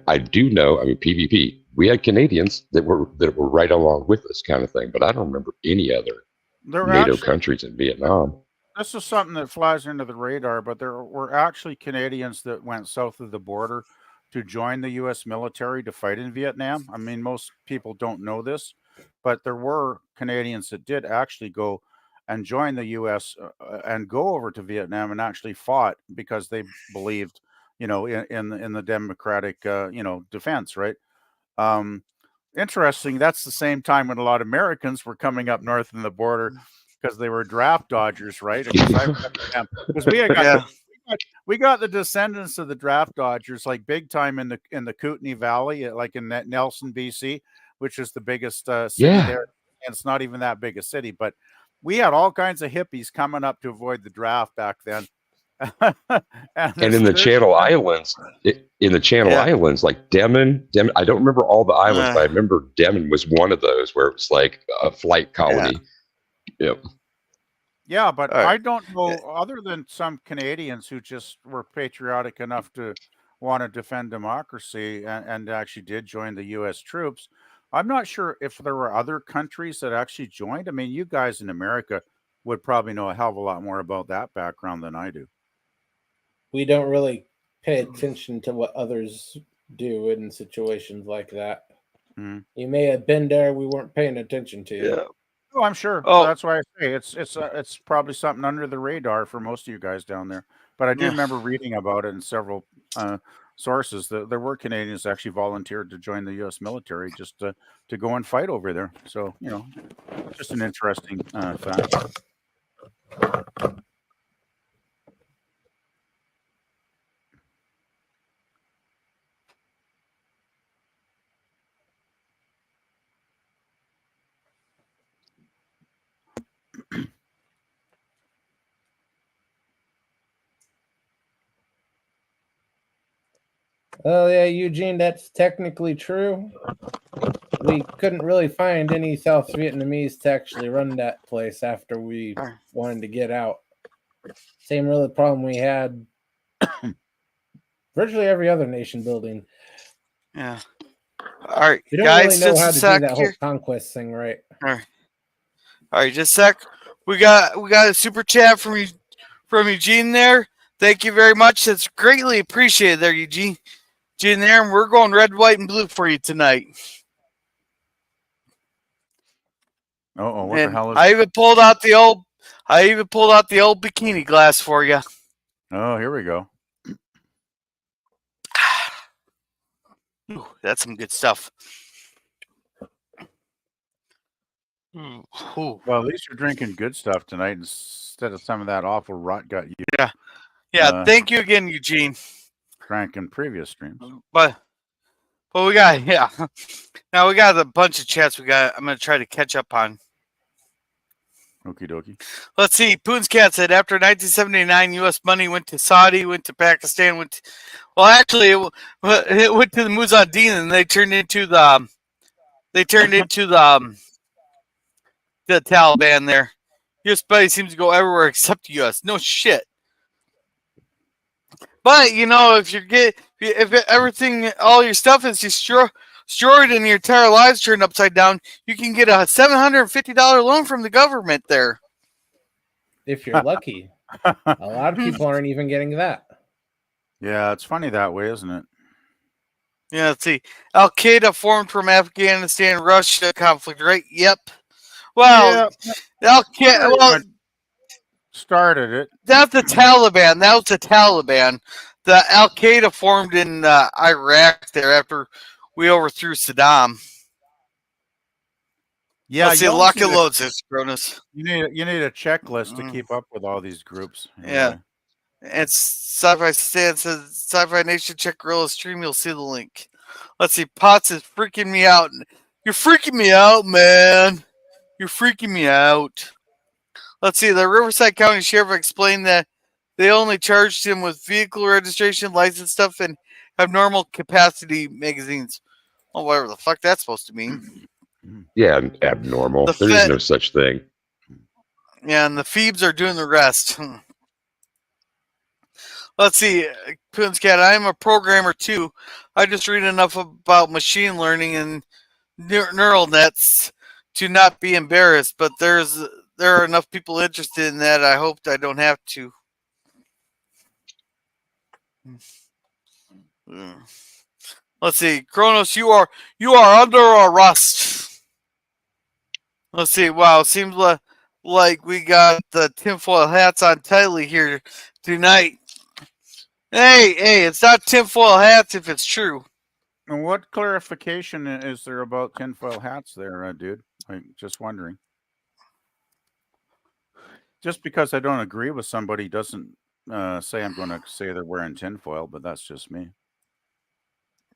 I do know, I mean, PvP, we had Canadians that were right along with us kind of thing, but I don't remember any other NATO countries in Vietnam. This is something that flies under the radar, but there were actually Canadians that went south of the border to join the U.S. military to fight in Vietnam. I mean, most people don't know this, but there were Canadians that did actually go and join the U.S. And go over to Vietnam and actually fought because they believed, in the democratic, defense, right? Interesting. That's the same time when a lot of Americans were coming up north in the border because they were draft dodgers, right? Because we got the descendants of the draft dodgers like big time in the Kootenai Valley, like in Nelson, BC, which is the biggest city there. And it's not even that big a city, but we had all kinds of hippies coming up to avoid the draft back then. and in the Channel Islands, Islands, like Demon, I don't remember all the islands, but I remember Demon was one of those where it was like a flight colony. Yep. Yeah, but I don't know, other than some Canadians who just were patriotic enough to want to defend democracy and actually did join the U.S. troops. I'm not sure if there were other countries that actually joined. I mean, you guys in America would probably know a hell of a lot more about that background than I do. We don't really pay attention to what others do in situations like that. You may have been there, we weren't paying attention to you. Yeah. Oh, I'm sure. Oh. That's why I say it's probably something under the radar for most of you guys down there. But I do remember reading about it in several sources that there were Canadians actually volunteered to join the U.S. military just to go and fight over there. So, just an interesting fact. Oh, yeah, Eugene, that's technically true. We couldn't really find any South Vietnamese to actually run that place after we wanted to get out. Same really problem we had virtually every other nation building. Yeah. All right, We don't guys, really know just how a to do sec that whole here. conquest thing right. All right, just a sec. We got a super chat from Eugene there. Thank you very much. That's greatly appreciated there, Eugene. There, and we're going red, white, and blue for you tonight. What the hell is? I even pulled out the old bikini glass for you. Oh, here we go. Ooh, that's some good stuff. Ooh. Well, at least you're drinking good stuff tonight instead of some of that awful rot got you. Yeah. Thank you again, Eugene. Drank in previous streams. But we got now we got a bunch of chats. I'm gonna try to catch up on. Okie dokie. Let's see. Poon's Cat said after 1979, U.S. money went to Saudi, went to Pakistan, actually, it went to the Mujahideen, and they turned into the Taliban. There, U.S. money seems to go everywhere except the U.S. No shit. But if everything, all your stuff is destroyed and your entire lives turned upside down, you can get a $750 loan from the government there. If you're lucky. A lot of people aren't even getting that. Yeah, it's funny that way, isn't it? Yeah, let's see. Al Qaeda formed from Afghanistan Russia conflict, right? Yep. Well, Al Qaeda started it. That's the Taliban. That was the Taliban. The Al Qaeda formed in Iraq there after we overthrew Saddam. Yeah, let's see. Lock and load, says Cronus. You need a checklist to keep up with all these groups. Yeah. And Sci-Fi Stan says Sci-Fi Nation check Gorilla Stream. You'll see the link. Let's see. Potts is freaking me out. You're freaking me out, man. You're freaking me out. Let's see. The Riverside County Sheriff explained that they only charged him with vehicle registration, license stuff, and abnormal capacity magazines. Oh, whatever the fuck that's supposed to mean. Yeah, abnormal. There is no such thing. Yeah, and the Phoebes are doing the rest. Let's see. Poon's Cat, I'm a programmer too. I just read enough about machine learning and neural nets to not be embarrassed, but there are enough people interested in that. I hope I don't have to. Let's see, Kronos, you are under arrest. Let's see. Wow, seems like we got the tinfoil hats on tightly here tonight. Hey, it's not tinfoil hats if it's true. And what clarification is there about tinfoil hats there, dude? I'm just wondering. Just because I don't agree with somebody doesn't say I'm going to say they're wearing tinfoil, but that's just me.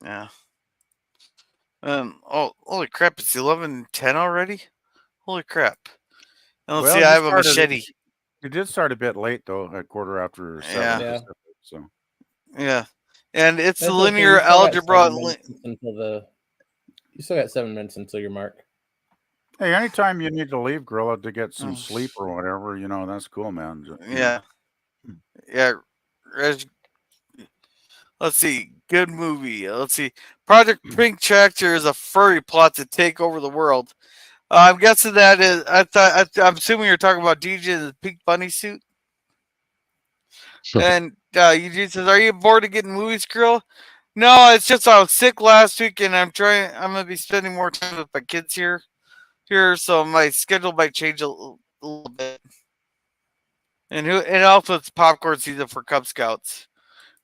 Yeah. Oh, holy crap! It's 11:10 already. Holy crap! And let's see. I have a machete. You did start a bit late though, at 7:15. Yeah. So. Yeah, and it's the linear algebra. You still got 7 minutes until your mark. Hey, anytime you need to leave, Gorilla, to get some sleep or whatever, that's cool, man. Yeah. Let's see. Good movie. Let's see. Project Pink Tractor is a furry plot to take over the world. I'm guessing that is. I'm assuming you're talking about DJ in the pink bunny suit. And Eugene says, "Are you bored of getting movies, girl?" No, it's just I was sick last week, and I'm gonna be spending more time with my kids here, so my schedule might change a little bit. And also it's popcorn season for Cub Scouts.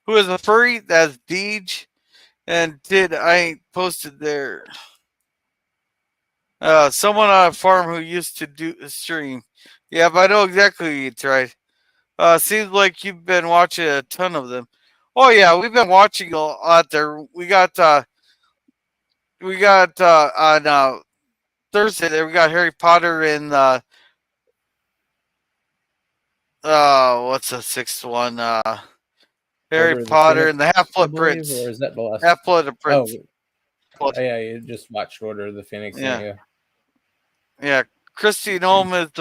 Who is a furry? That's Deej. And I posted there. Someone on a farm who used to do a stream. Yeah, but I know exactly who you tried. Seems like you've been watching a ton of them. Oh yeah, we've been watching a lot there. We got on Thursday there. We got Harry Potter and what's the sixth one? Harry Potter and the Half-Blood Prince. Or is that the last? Half-Blood Prince. Oh, yeah, you just watched Order of the Phoenix. Yeah. Kristi Noem is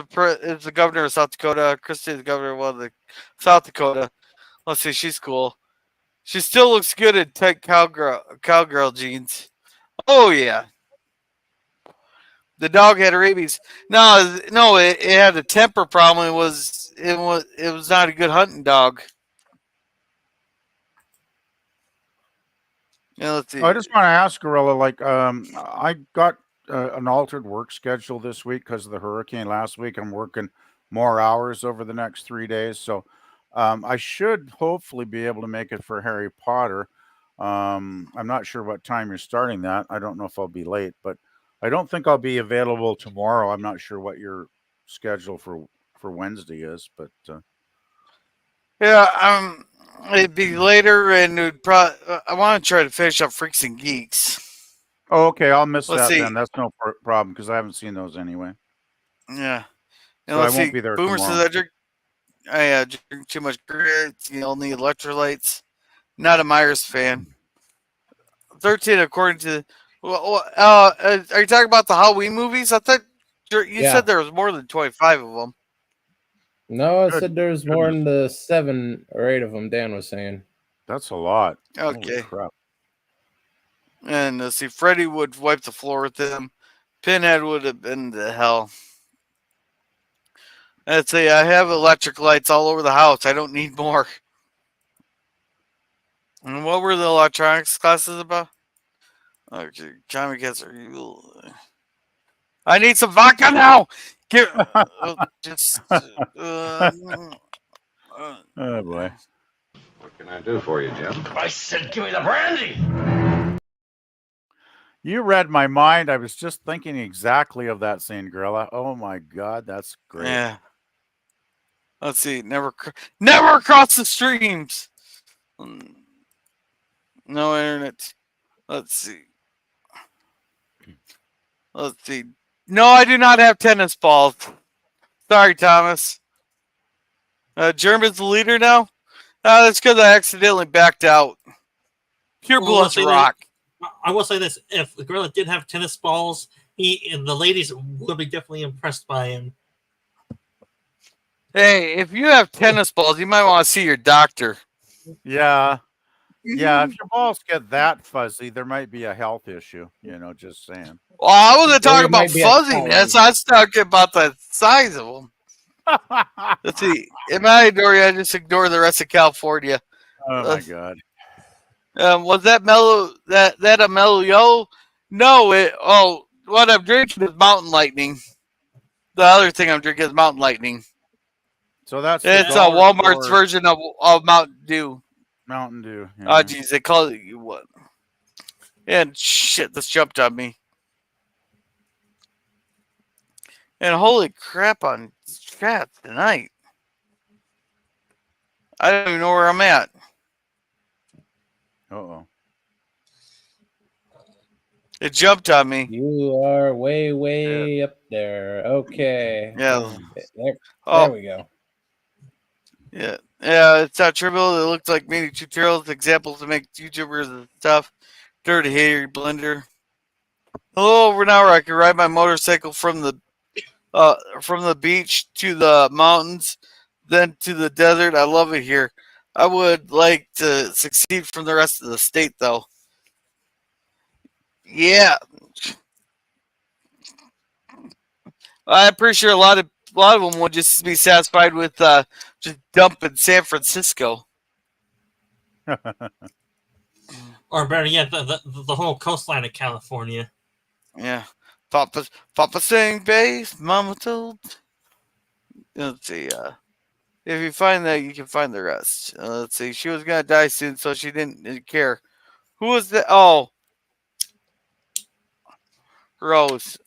the governor of South Dakota. Kristi is the governor of South Dakota. Let's see, she's cool. She still looks good in tight cowgirl jeans. Oh yeah. The dog had rabies. No, it had a temper problem. It was not a good hunting dog. Yeah, let's see. I just want to ask Gorilla, like, I got an altered work schedule this week because of the hurricane last week. I'm working more hours over the next 3 days, so I should hopefully be able to make it for Harry Potter. I'm not sure what time you're starting that. I don't know if I'll be late, but I don't think I'll be available tomorrow. I'm not sure what your schedule for Wednesday is, but Yeah, it'd be later, and I want to try to finish up Freaks and Geeks. oh, okay, I'll miss Let's that see. then. That's no problem because I haven't seen those anyway. Yeah, and So I let's won't see. be there Boomer says tomorrow. I drink too much grits. You only electrolytes. Not a Myers fan. 13, according to. Are you talking about the Halloween movies? I thought you said there was more than 25 of them. No, I Good said there's more than the 7 or 8 of them Dan was saying. That's a lot. Okay. Holy crap. And let's see. Freddy would wipe the floor with him. Pinhead would have been to hell. Let's see. I have electric lights all over the house. I don't need more. And what were the electronics classes about? Okay, comic cats are evil. I need some vodka now. Just. Oh boy. What can I do for you, Jim? I said, give me the brandy. You read my mind. I was just thinking exactly of that scene, Gorilla. Oh my God, that's great. Yeah. Let's see. Never cross the streams. No internet. Let's see. No, I do not have tennis balls. Sorry, Thomas. German's the leader now? That's because I accidentally backed out. Pure Blood's rock. I will say this: if the gorilla did have tennis balls, the ladies would be definitely impressed by him. Hey, if you have tennis balls, you might want to see your doctor. Yeah. Yeah, if your balls get that fuzzy, there might be a health issue. Just saying. Well, I wasn't talking about fuzziness. I was talking about the size of them. Let's see. In my area, I just ignore the rest of California. Oh my God. Was that mellow? That a mellow yo? No. What I'm drinking is Mountain Lightning. The other thing I'm drinking is Mountain Lightning. So it's a Walmart's version of Mountain Dew. Mountain Dew. Yeah. Oh geez, they call it what? And shit, this jumped on me. And holy crap on chat tonight. I don't even know where I'm at. Uh-oh. It jumped on me. You are way up there. Okay. Yeah. There we go. Yeah. Yeah, it's not trivial. It looks like many tutorials, examples to make YouTubers and stuff. Dirty hater blender. Hello, over an hour I can ride my motorcycle from the beach to the mountains, then to the desert. I love it here. I would like to succeed from the rest of the state, though. Yeah, I'm pretty sure a lot of them would just be satisfied with just dumping San Francisco. Or better yet, the whole coastline of California. Yeah, Papa sang bass, Mama told. Let's see. If you find that, you can find the rest. Let's see. She was gonna die soon, so she didn't care. Who was that? Oh, Rose.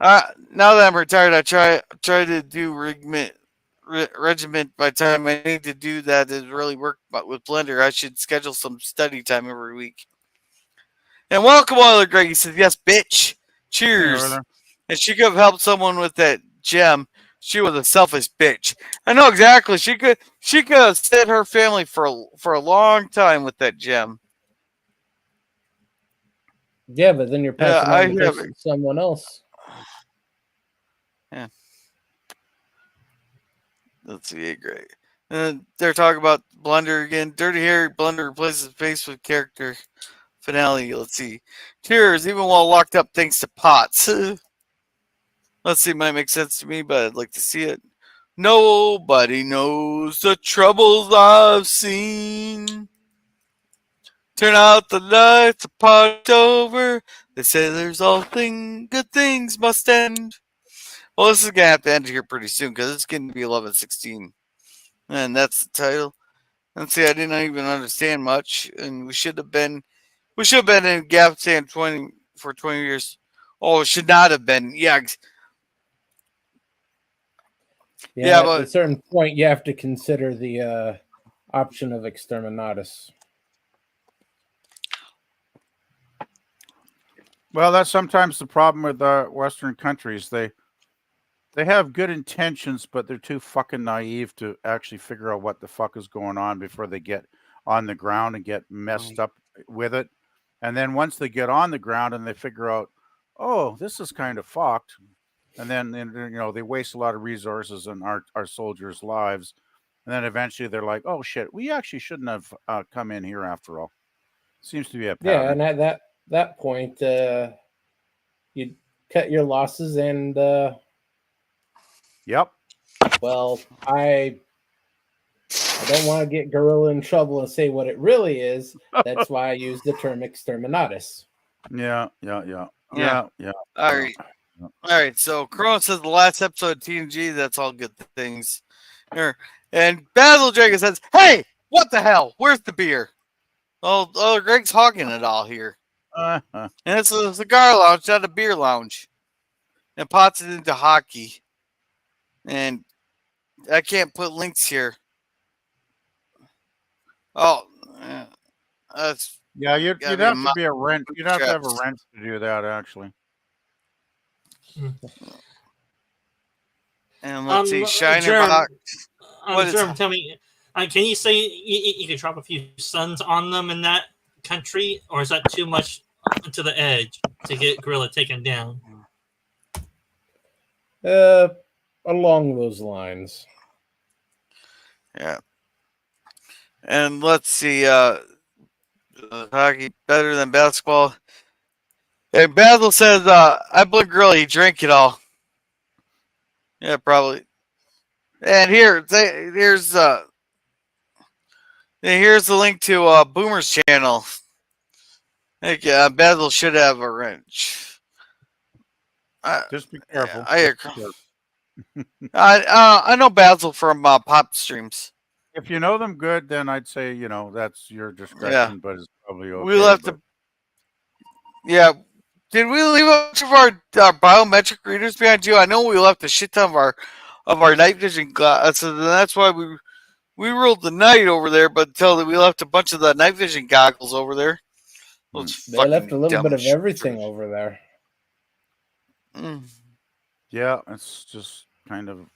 Now that I'm retired, I try to do regiment by time I need to do that is really work with Blender. I should schedule some study time every week. And welcome, Oiler Greg. He says, yes, bitch. Cheers. Yeah, and she could have helped someone with that gem. She was a selfish bitch. I know exactly. She could have saved her family for a long time with that gem. Yeah, but then you're passing on to someone else. Yeah. Let's see. Great. They're talking about Blunder again. Dirty Harry Blunder replaces face with character finale. Let's see. Cheers, even while locked up thanks to Potts. Let's see, might make sense to me, but I'd like to see it. Nobody knows the troubles I've seen. Turn out the lights, the party's over. They say there's good things must end. Well, this is gonna have to end here pretty soon because it's going to be 11:16, and that's the title. And see, I didn't even understand much, and we should have been in Afghanistan 20 years. Oh, it should not have been. Yeah, At but a certain point, you have to consider the option of exterminatus. Well, that's sometimes the problem with Western countries. They have good intentions, but they're too fucking naive to actually figure out what the fuck is going on before they get on the ground and get messed up with it. And then once they get on the ground and they figure out, oh, this is kind of fucked, and then they waste a lot of resources and our soldiers' lives, and then eventually they're like, oh shit, we actually shouldn't have come in here after all. Seems to be a pattern. Yeah, and at that point, you cut your losses and. Yep. Well, I don't want to get Gorilla in trouble and say what it really is. That's why I use the term exterminatus. Yeah. All right. So Corona says the last episode of TNG. That's all good things. Here. And Basil Dragon says, "Hey, what the hell? Where's the beer? Oh, Greg's hogging it all here. And it's a cigar lounge, not a beer lounge. And pots it into hockey. And I can't put links here. Oh, that's you'd have to be a wrench. You'd have to have a wrench to do that, actually. And let's see, Shiner Box. Jerm, tell me, can you say you could drop a few suns on them in that country, or is that too much to the edge to get Gorilla taken down? Along those lines. Yeah. And let's see, hockey better than basketball. And Basil says, I blame Gorilla, he drank it all. Yeah, probably. And here's the link to Boomer's channel. Basil should have a wrench. Just be careful. I know Basil from Pop Streams. If you know them good, then I'd say that's your discretion. Yeah. But it's probably okay. We left to. Yeah. Did we leave a bunch of our biometric readers behind you? I know we left a shit ton of our night vision glasses. So that's why we ruled the night over there, but until we left a bunch of the night vision goggles over there. They left a little bit of everything over there. Yeah, it's just kind of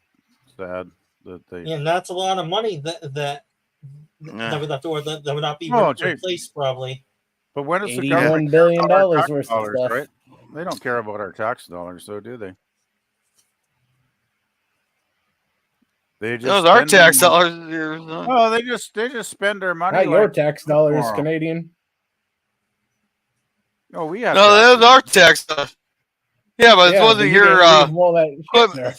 sad that they. Yeah, and that's a lot of money that we left over that would not be replaced probably. But when is the $81 government billion worth of stuff? Right? They don't care about our tax dollars, so do they? They just those are tax dollars. No, they just spend their money. Not your tax dollars, Canadian. No, we have. No, those are tax dollars. Yeah, but it wasn't your equipment.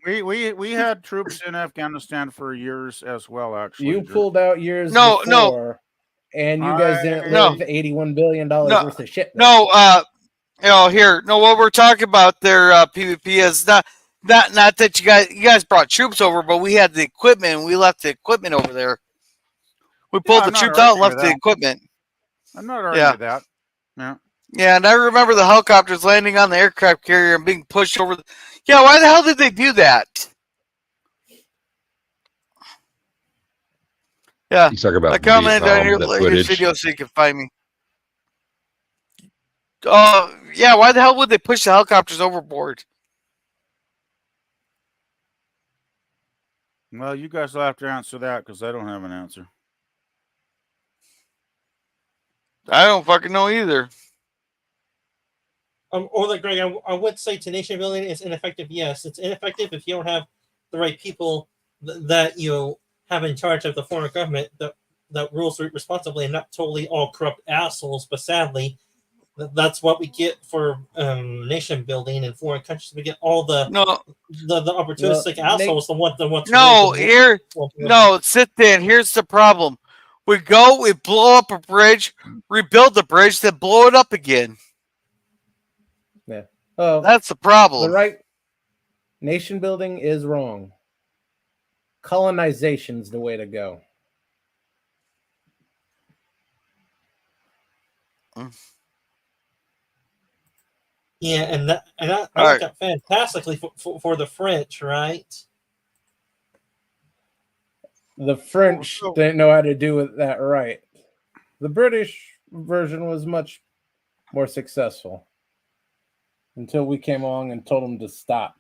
We had troops in Afghanistan for years as well. Actually, you pulled out years before, and you guys didn't live $81 billion worth of shit. What we're talking about there, PvP is not that you guys brought troops over, but we had the equipment and we left the equipment over there. We pulled the troops out and left the equipment. I'm not arguing that. Yeah. Yeah, and I remember the helicopters landing on the aircraft carrier and being pushed over. Yeah, why the hell did they do that? Yeah, you talk about I commented on your latest video so you can find me. Yeah, why the hell would they push the helicopters overboard? Well, you guys will have to answer that because I don't have an answer. I don't fucking know either. Or like Greg, I would say nation building is ineffective. Yes, it's ineffective if you don't have the right people that having charge of the foreign government that rules responsibly and not totally all corrupt assholes. But sadly, that's what we get for nation building in foreign countries. We get all the opportunistic assholes. Sit there. And here's the problem: we blow up a bridge, rebuild the bridge, then blow it up again. Yeah. Oh, that's the problem. The right nation building is wrong. Colonization's the way to go. Yeah, and that worked out fantastically for the French, right? The French didn't know how to do that right. The British version was much more successful until we came along and told them to stop.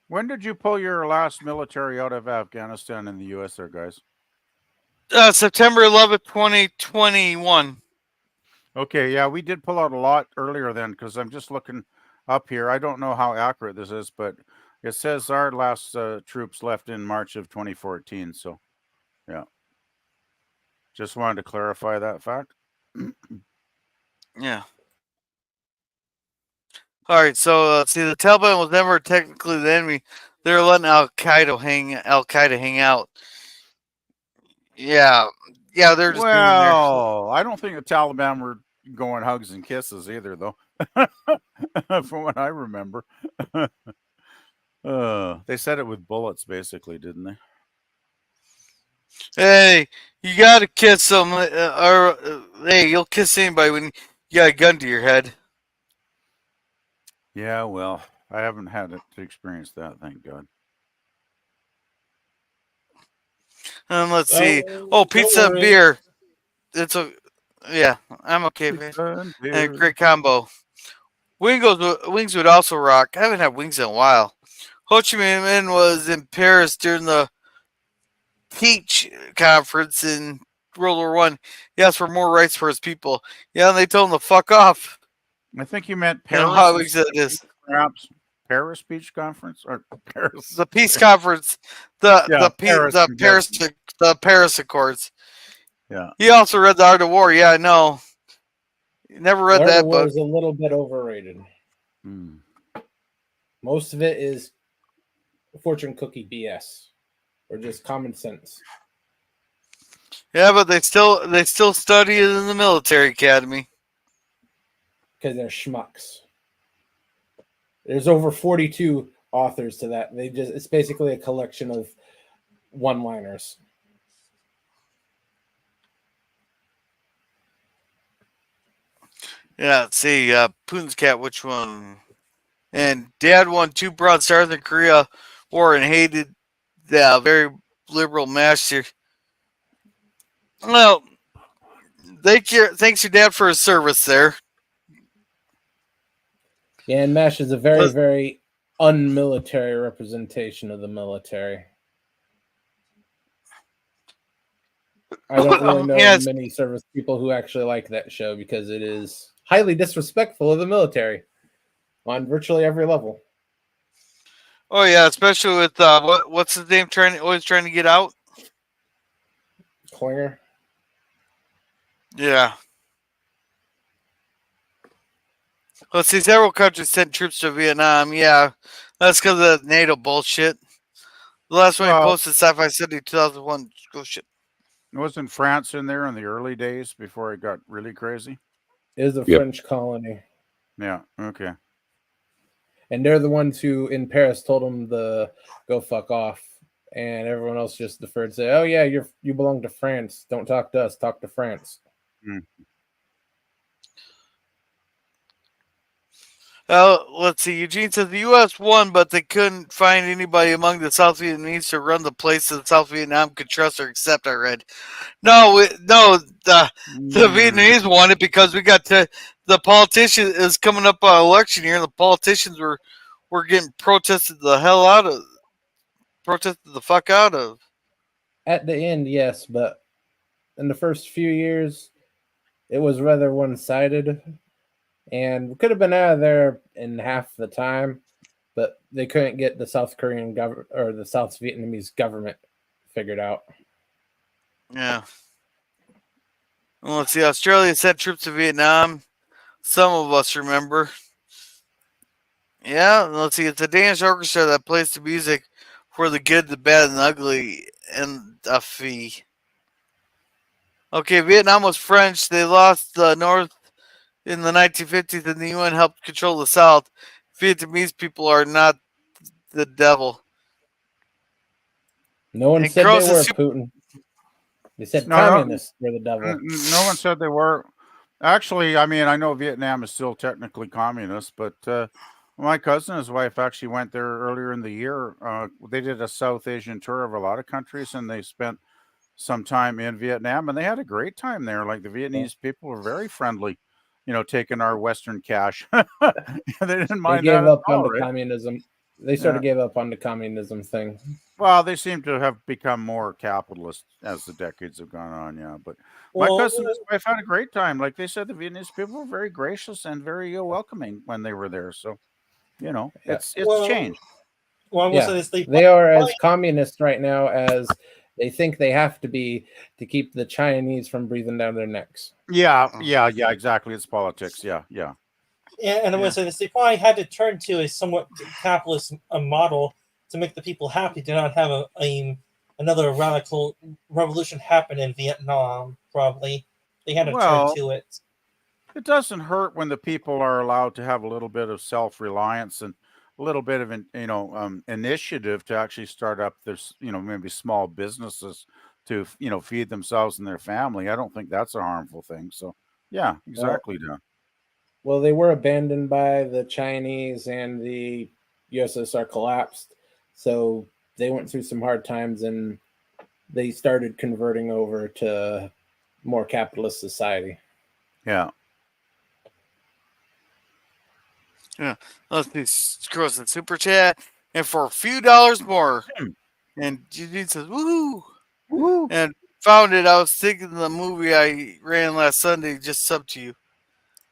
When did you pull your last military out of Afghanistan in the U.S. there, guys? September 11th, 2021. Okay, yeah, we did pull out a lot earlier then, because I'm just looking up here. I don't know how accurate this is, but it says our last troops left in March of 2014. So, yeah. Just wanted to clarify that fact. Yeah. All right, so see, the Taliban was never technically the enemy. They were letting Al Qaeda hang out. Yeah, they're just being there. Well, I don't think the Taliban were going hugs and kisses either, though. From what I remember, they said it with bullets, basically, didn't they? Hey, you gotta kiss them, or hey, you'll kiss anybody when you got a gun to your head. Yeah, well, I haven't had to experience that, thank God. And let's see. Oh, pizza and beer. I'm okay with it. And a great combo. Wings would also rock. I haven't had wings in a while. Ho Chi Minh was in Paris during the Peach Conference in World War I. He asked for more rights for his people. Yeah, and they told him to fuck off. I think you meant Paris. You know how it is. Perhaps Paris Peach Conference or Paris. The Peace Conference. The Paris Accords. Yeah. He also read The Art of War. Yeah, I know. Never read that book. Is a little bit overrated. Most of it is fortune cookie BS or just common sense. Yeah, but they still study it in the military academy because they're schmucks. There's over 42 authors to that. It's basically a collection of one-liners. Yeah, let's see. Putin's cat, which one? And Dad won 2 broad stars in the Korea War and hated the very liberal master. Well, thanks your dad for his service there. Yeah, and MASH is a very, very unmilitary representation of the military. I don't really know many service people who actually like that show because it is highly disrespectful of the military on virtually every level. Oh yeah, especially with what's his name always trying to get out? Klinger. Yeah. Let's see, several countries sent troops to Vietnam. Yeah, that's because of the NATO bullshit. The last one he posted, Sci-Fi City 2001. Bullshit. Wasn't France in there in the early days before it got really crazy? It is a French colony. Yeah, okay. And they're the ones who, in Paris, told them to go fuck off. And everyone else just deferred, say, oh, yeah, you belong to France. Don't talk to us. Talk to France. Let's see. Eugene says the U.S. won, but they couldn't find anybody among the South Vietnamese to run the place that South Vietnam could trust or accept. I read. The Vietnamese won it because we got the politician is coming up on election year, and the politicians were getting protested the fuck out of. At the end, yes, but in the first few years, it was rather one-sided. And we could have been out of there in half the time. but they couldn't get the South Korean government or the South Vietnamese government figured out. Yeah. Well, let's see. Australia sent troops to Vietnam. Some of us remember. Yeah, let's see. It's a Danish orchestra that plays the music for the good, the bad, and the ugly, and a fee. Okay, Vietnam was French. They lost the North in the 1950s, and the UN helped control the South. Vietnamese people are not the devil. No one And said they Cross were, is Putin. They said No, no, communists were the devil. no one said they were. Actually, I mean, I know Vietnam is still technically communist, but my cousin and his wife actually went there earlier in the year. They did a South Asian tour of a lot of countries, and they spent some time in Vietnam, and they had a great time there. Like the Vietnamese people were very friendly, taking our Western cash. They didn't They mind gave that at up on all, the right? communism. They sort of gave up on the communism thing. Well, they seem to have become more capitalist as the decades have gone on, yeah. But my Well, cousin and his wife had a great time. Like they said, the Vietnamese people were very gracious and very welcoming when they were there. So, Yeah. it's well, changed. well, I will say Yeah, this: they are as communist right now as they think they have to be to keep the Chinese from breathing down their necks. Yeah, exactly. It's politics. Yeah. and I will say this: they probably had to turn to a somewhat capitalist model to make the people happy to not have another radical revolution happen in Vietnam. Probably they had to turn Well, to it. it doesn't hurt when the people are allowed to have a little bit of self-reliance and a little bit of initiative to actually start up their maybe small businesses to feed themselves and their family. I don't think that's a harmful thing. So yeah, Well, exactly, Don. well, they were abandoned by the Chinese and the USSR collapsed, so they went through some hard times and they started converting over to more capitalist society. Yeah. Yeah. Let's see. Scrolls in super chat, and for a few dollars more. And Eugene says, "Woo!" Woo. And found it. I was thinking of the movie I ran last Sunday. Just sub to you.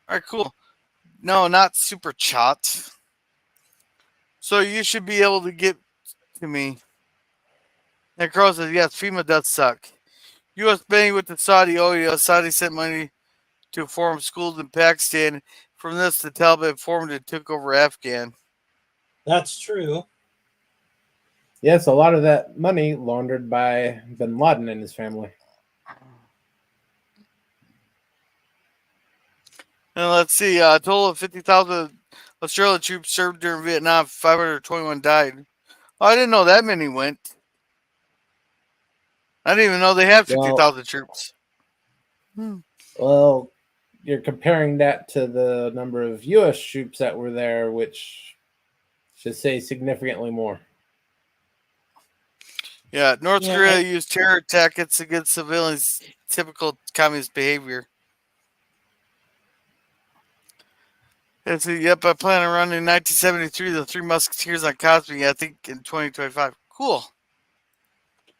All right, cool. No, not super chat. So you should be able to get to me. And Carl says, yes, FEMA does suck. U.S. banning with the Saudi oil. Saudi sent money to form schools in Pakistan. From this, the Taliban formed and took over Afghan. That's true. Yes, a lot of that money laundered by bin Laden and his family. And let's see, a total of 50,000 Australian troops served during Vietnam. 521 died. Oh, I didn't know that many went. I didn't even know they had 50,000 troops. Well, you're comparing that to the number of U.S. troops that were there, which should say significantly more. Yeah, North Korea used terror tactics against civilians, typical communist behavior. Let's see, yep, I plan on running in 1973 the Three Musketeers on Cosby, I think in 2025. Cool.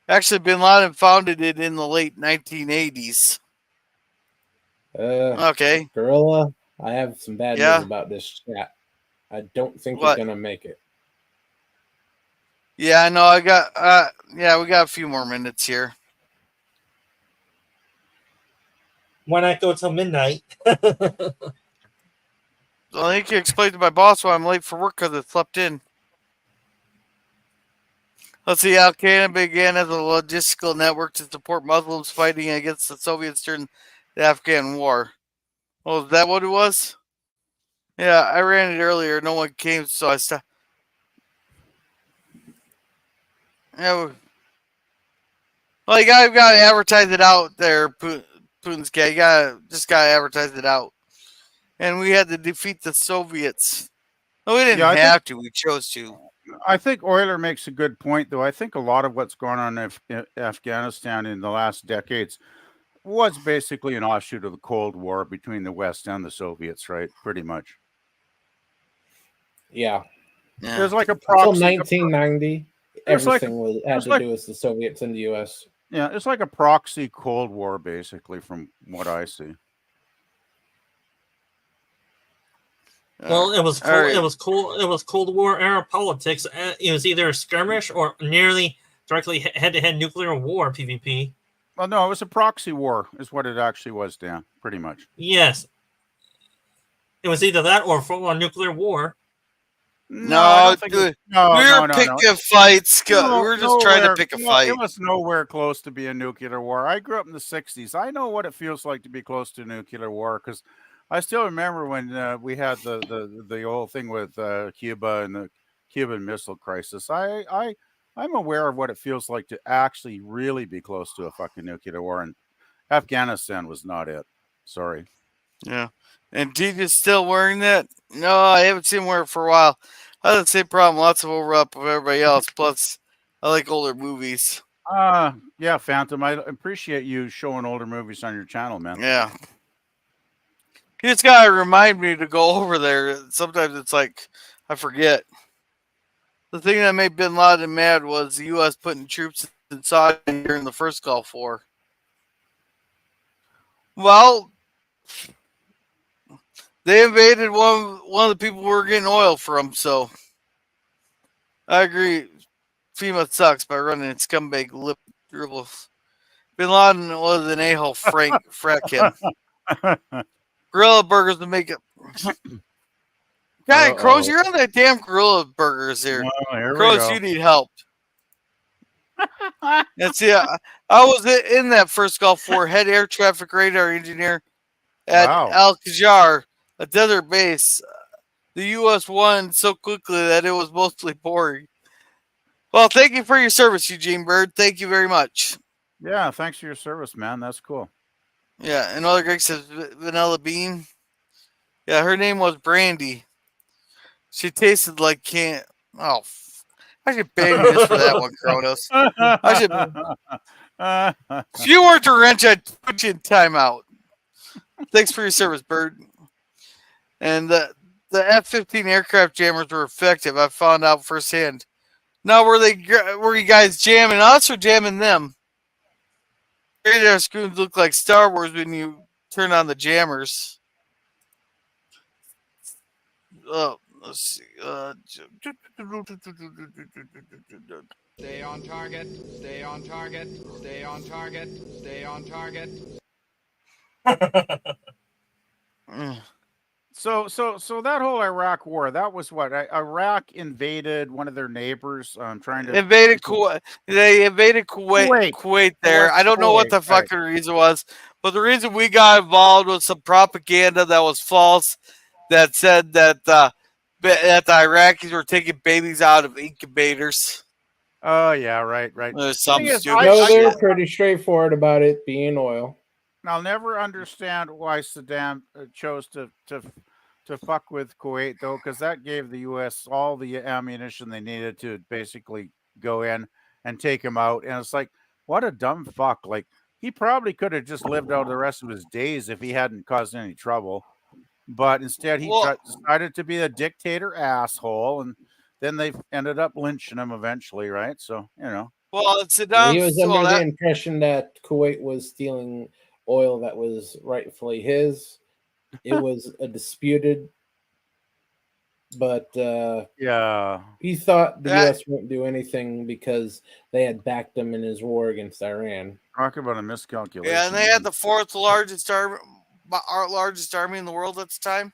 Actually, bin Laden founded it in the late 1980s. Okay. Gorilla, I have some bad news about this chat. I don't think you're going to make it. Yeah, I know. I got, we got a few more minutes here. Why not go till midnight? I think you explained to my boss why I'm late for work because I slept in. Let's see, Al Qaeda began as a logistical network to support Muslims fighting against the Soviets during the Afghan War. Oh, is that what it was? Yeah, I ran it earlier. No one came, so I stopped. Yeah, well, you gotta advertise it out there, Putin's guy. You just gotta advertise it out. And we had to defeat the Soviets. No, we didn't have to. We chose to. I think Euler makes a good point, though. I think a lot of what's going on in Afghanistan in the last decades was basically an offshoot of the Cold War between the West and the Soviets, right? Pretty much. Yeah. It was like a proxy. Until 1990, everything had to do with the Soviets and the U.S. Yeah, it's like a proxy Cold War, basically, from what I see. Well, it was All cold. right. It was cool. It was Cold War era politics. It was either a skirmish or nearly directly head-to-head nuclear war. PvP. Well, no, it was a proxy war, is what it actually was, Dan. Pretty much. Yes, it was either that or full on nuclear war. No, I No, don't think. dude, No, we no, were no, no. picking fights. We No, were just trying to nowhere. pick a No, it fight. was nowhere close to be a nuclear war. I grew up in the '60s. I know what it feels like to be close to a nuclear war because I still remember when we had the whole thing with Cuba and the Cuban Missile Crisis. I'm aware of what it feels like to actually really be close to a fucking nuclear war, and Afghanistan was not it. Sorry. Yeah. And DJ's still wearing that? No, I haven't seen him wear it for a while. I had the same problem. Lots of overlap with everybody else. Plus, I like older movies. Yeah, Phantom. I appreciate you showing older movies on your channel, man. Yeah. You just gotta remind me to go over there. Sometimes it's like I forget. The thing that made Bin Laden mad was the U.S. putting troops inside during the first Gulf War. Well, they invaded one of the people we were getting oil from, so I agree. FEMA sucks by running its scumbag lip dribbles. Bin Laden was an a-hole frat-kid. Gorilla burgers would make it. God, Crows, you're on that damn gorilla burgers here. Here we Crows, go. you need help. And see, I was in that first Gulf War, head air traffic radar engineer at Wow. Al-Qajar, a desert base. The U.S. won so quickly that it was mostly Borg. Well, thank you for your service, Eugene Bird. Thank you very much. Yeah, thanks for your service, man. That's cool. Yeah, another Greg says Vanilla Bean. Yeah, her name was Brandy. She tasted like can. Oh, I should ban you just for that one, Kronos. I should. You weren't a wrench. I'd put you in timeout. Thanks for your service, Bird. And the F-15 aircraft jammers were effective. I found out firsthand. Now, were you guys jamming us or jamming them? Radar screens look like Star Wars when you turn on the jammers. Let's see. Stay on target. Stay on target. Stay on target. Stay on target. So that whole Iraq war, that was what Iraq invaded one of their neighbors, trying to invaded Kuwait. They invaded Kuwait there. I don't know what the fucking reason was, but the reason we got involved was some propaganda that was false that said that the Iraqis were taking babies out of incubators. Oh yeah, right. There's something stupid. No, they're pretty straightforward about it being oil. I'll never understand why Saddam chose to fuck with Kuwait though, because that gave the U.S. all the ammunition they needed to basically go in and take him out. And it's like, what a dumb fuck! Like he probably could have just lived out the rest of his days if he hadn't caused any trouble. But instead, he decided to be a dictator asshole, and then they ended up lynching him eventually, right? So Well, Saddam. He was under the impression that Kuwait was stealing oil that was rightfully his. It was a disputed, but yeah, he thought the U.S. wouldn't do anything because they had backed him in his war against Iran. Talk about a miscalculation. Yeah, and they had the fourth largest army in the world at the time.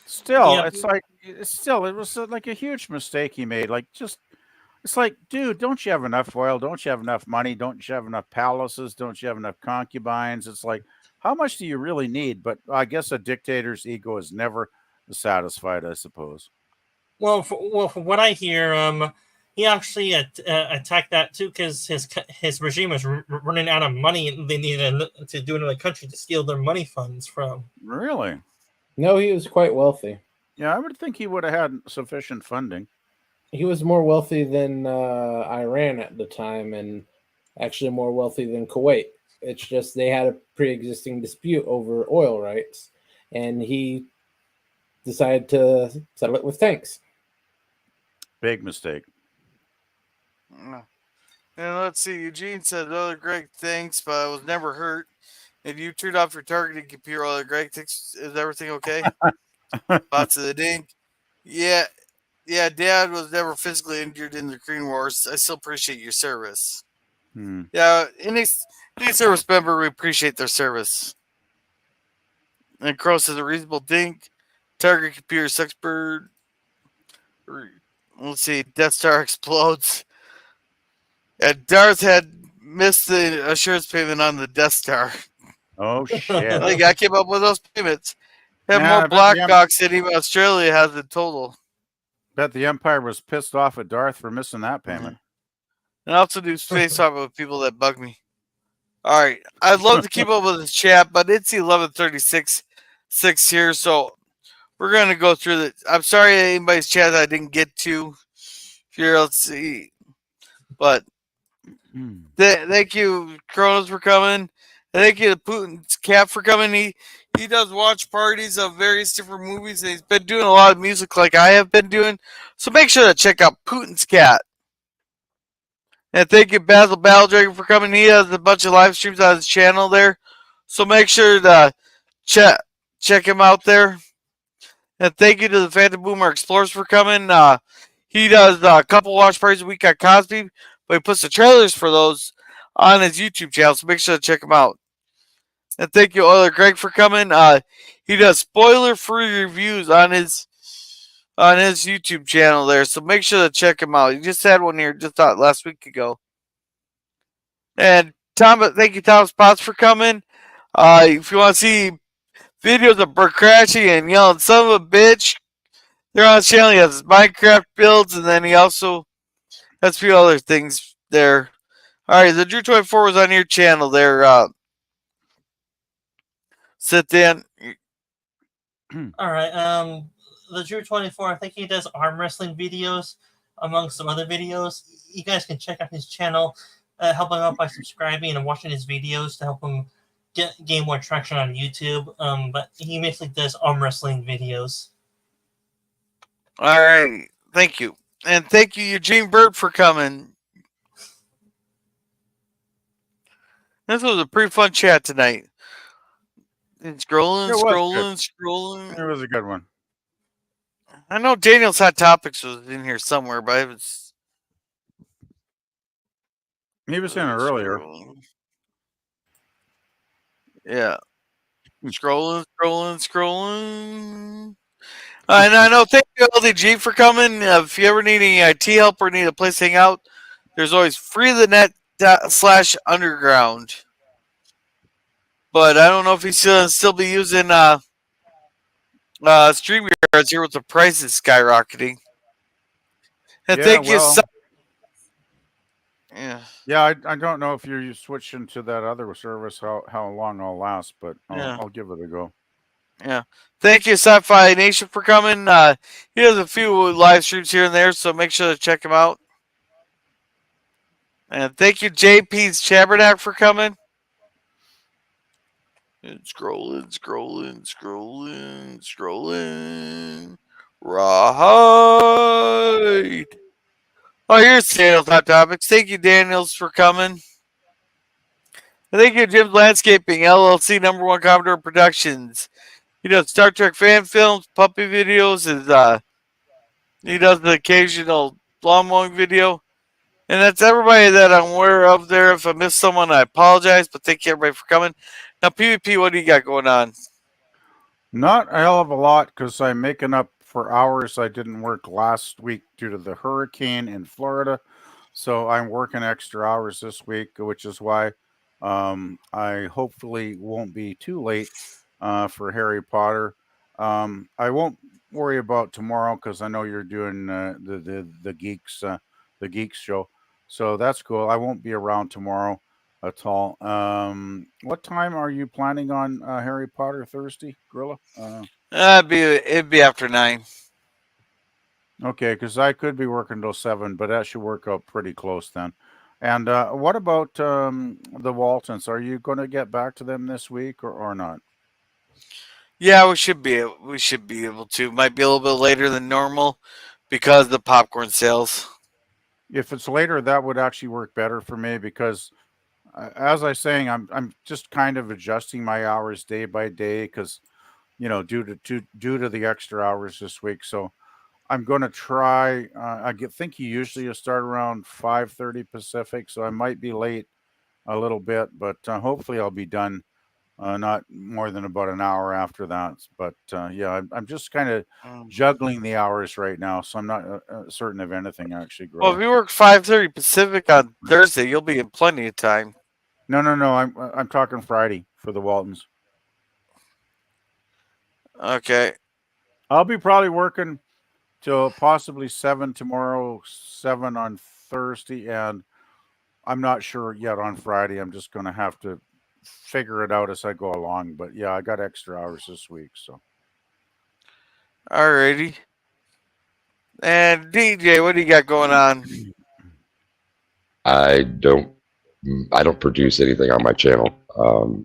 Still, it was like a huge mistake he made. Like, it's like, dude, don't you have enough oil? Don't you have enough money? Don't you have enough palaces? Don't you have enough concubines? It's like, how much do you really need? But I guess a dictator's ego is never satisfied, I suppose. Well, from what I hear, he actually attacked that too because his regime was running out of money and they needed to do another country to steal their money funds from. Really? No, he was quite wealthy. Yeah, I would think he would have had sufficient funding. He was more wealthy than Iran at the time, and actually more wealthy than Kuwait. It's just they had a pre-existing dispute over oil rights, and he decided to settle it with tanks. Big mistake. And let's see, Eugene said other great things, but I was never hurt. And you turned off your targeting computer while Greg thinks, is everything okay? Lots of the dink. Yeah, yeah, Dad was never physically injured in the Green Wars. I still appreciate your service. Yeah, any service member, we appreciate their service. And Crow says a reasonable dink. Target computer sucks bird. Let's see, Death Star explodes. And Darth had missed the assurance payment on the Death Star. Oh shit! Like I came up with those payments. Have Yeah, more I bet Black the Ops than even Australia has in total. Bet the Empire was pissed off at Darth for missing that payment. And I also do space talk with people that bug me. All right, I'd love to keep up with the chat, but it's 11:36 here, so we're gonna go through the. I'm sorry anybody's chat I didn't get to here. Let's see, but thank you, Kronos, for coming. And thank you to Putin's Cat for coming. He does watch parties of various different movies, and he's been doing a lot of music like I have been doing. So make sure to check out Putin's Cat. And thank you, Basil Battledragon, for coming. He has a bunch of live streams on his channel there. So make sure to check him out there. And thank you to the Phantom Boomer Explorers for coming. He does a couple watch parties a week on Cosby, but he puts the trailers for those on his YouTube channel. So make sure to check him out. And thank you, Oiler Greg, for coming. He does spoiler-free reviews on his YouTube channel there, so make sure to check him out. He just had one here just last week ago. And thank you, Thomas Potts, for coming. If you want to see videos of Bert crashing and yelling, son of a bitch, they're on his channel. He has his Minecraft builds, and then he also has a few other things there. All right, the Drew 24 was on your channel there. Sit down. All right. The Drew 24, I think he does arm wrestling videos among some other videos. You guys can check out his channel, help him out by subscribing and watching his videos to help him gain more traction on YouTube. But he basically does arm wrestling videos. All right. Thank you. And thank you, Eugene Bird, for coming. This was a pretty fun chat tonight. And scrolling. It was a good one. I know Daniel's Hot Topics was in here somewhere, but I was. He was in it earlier. Yeah. Scrolling. And I know. Thank you, LDG, for coming. If you ever need any IT help or need a place to hang out, there's always freethenet./underground. But I don't know if he's still be using StreamYards here with the prices skyrocketing. And thank you. Yeah, I don't know if you're switching to that other service, how long I'll last, but I'll give it a go. Yeah. Thank you, Sci-Fi Nation, for coming. He has a few live streams here and there, so make sure to check him out. And thank you, JP's Chabernack, for coming. And scrolling. Right. Oh, here's Daniel's Hot Topics. Thank you, Daniels, for coming. And thank you, Jim's Landscaping, LLC, #1 Commodore Productions. He does Star Trek fan films, puppy videos. He does the occasional lawn mowing video. And that's everybody that I'm aware of there. If I missed someone, I apologize, but thank you, everybody, for coming. Now, PvP, what do you got going on? Not a hell of a lot, because I'm making up for hours I didn't work last week due to the hurricane in Florida. So I'm working extra hours this week, which is why I hopefully won't be too late for Harry Potter. I won't worry about tomorrow because I know you're doing the geeks show, so that's cool. I won't be around tomorrow at all. What time are you planning on Harry Potter Thursday, Gorilla? It'd be after 9. Okay, because I could be working till 7, but that should work out pretty close then. And what about the Waltons? Are you going to get back to them this week or not? Yeah, we should be able to. Might be a little bit later than normal because of the popcorn sales. If it's later, that would actually work better for me because as I was saying, I'm just kind of adjusting my hours day by day because due to the extra hours this week. So I'm going to try. Think you usually start around 5:30 Pacific, so I might be late a little bit, but hopefully I'll be done not more than about an hour after that. But yeah, I'm just kind of juggling the hours right now, so I'm not certain of anything actually, Well, if Gorilla. you work 5:30 Pacific on Thursday, you'll be in plenty of time. No, no, no. I'm talking Friday for the Waltons. Okay. I'll be probably working till possibly 7 tomorrow, 7 on Thursday, and I'm not sure yet on Friday. I'm just going to have to figure it out as I go along. But yeah, I got extra hours this week, so. Alrighty. And DJ, what do you got going on? I don't produce anything on my channel.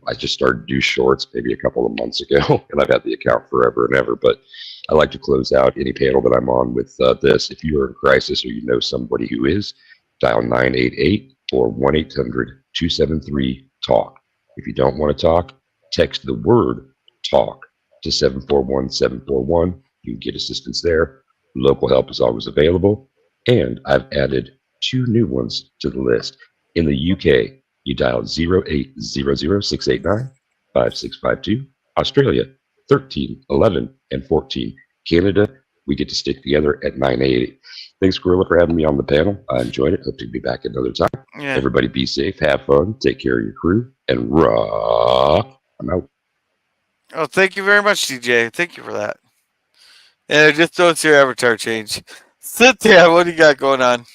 I just started to do shorts maybe a couple of months ago, and I've had the account forever and ever. But I like to close out any panel that I'm on with this. If you are in crisis or you know somebody who is, dial 988 or 1-800-273-TALK. If you don't want to talk, text the word TALK to 741-741. You can get assistance there. Local help is always available. And I've added 2 new ones to the list. In the UK, you dial 0800-689-5652. Australia, 13, 11, and 14. Canada, we get to stick together at 988. Thanks, Gorilla, for having me on the panel. I enjoyed it. Hope to be back another time. Yeah. Everybody be safe, have fun, take care of your crew, and I'm out. Oh, thank you very much, DJ. Thank you for that. And I just noticed your avatar change. Cynthia, what do you got going on?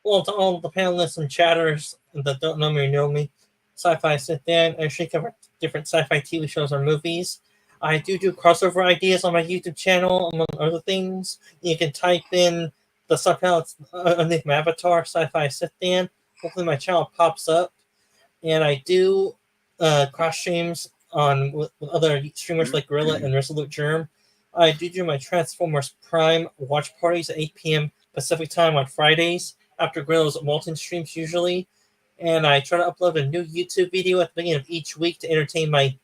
Well, to all the panelists and chatters that don't know me or know me, Sci-Fi Sit Down, I actually cover different sci-fi TV shows or movies. I do crossover ideas on my YouTube channel, among other things. You can type in the subtitles underneath my avatar, Sci-Fi Sit Down. Hopefully my channel pops up. And I do cross streams with other streamers like Gorilla and Resolute Germ. I do my Transformers Prime watch parties at 8 p.m. Pacific time on Fridays, after Gorilla's Walton streams usually. And I try to upload a new YouTube video at the beginning of each week to entertain my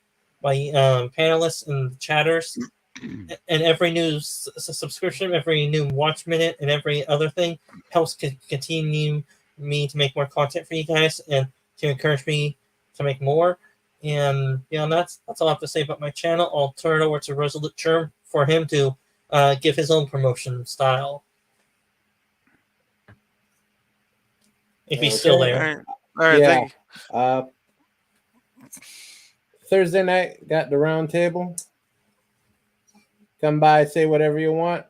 panelists and chatters. And every new subscription, every new watch minute, and every other thing helps continue me to make more content for you guys and to encourage me to make more. And that's all I have to say about my channel. I'll turn it over to Resolute Germ for him to give his own promotion style. If he's still there. All right, yeah. thank you. Thursday night, got the round table. Come by, say whatever you want.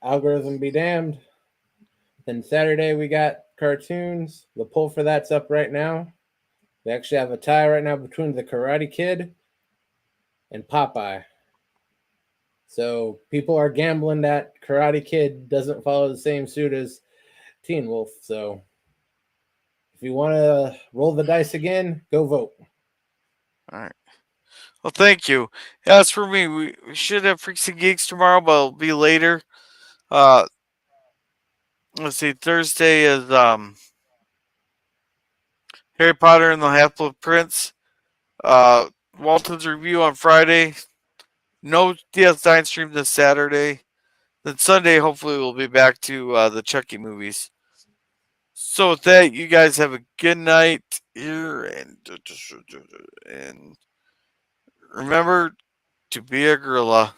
Algorithm be damned. Then Saturday, we got cartoons. The poll for that's up right now. We actually have a tie right now between the Karate Kid and Popeye. So people are gambling that Karate Kid doesn't follow the same suit as Teen Wolf. So if you want to roll the dice again, go vote. All right. Well, thank you. As for me, we should have Freaks and Geeks tomorrow, but it'll be later. Let's see. Thursday is Harry Potter and the Half-Blood Prince. Walton's review on Friday. No DS9 stream this Saturday. Then Sunday, hopefully, we'll be back to the Chucky movies. So with that, you guys have a good night here, and remember to be a gorilla.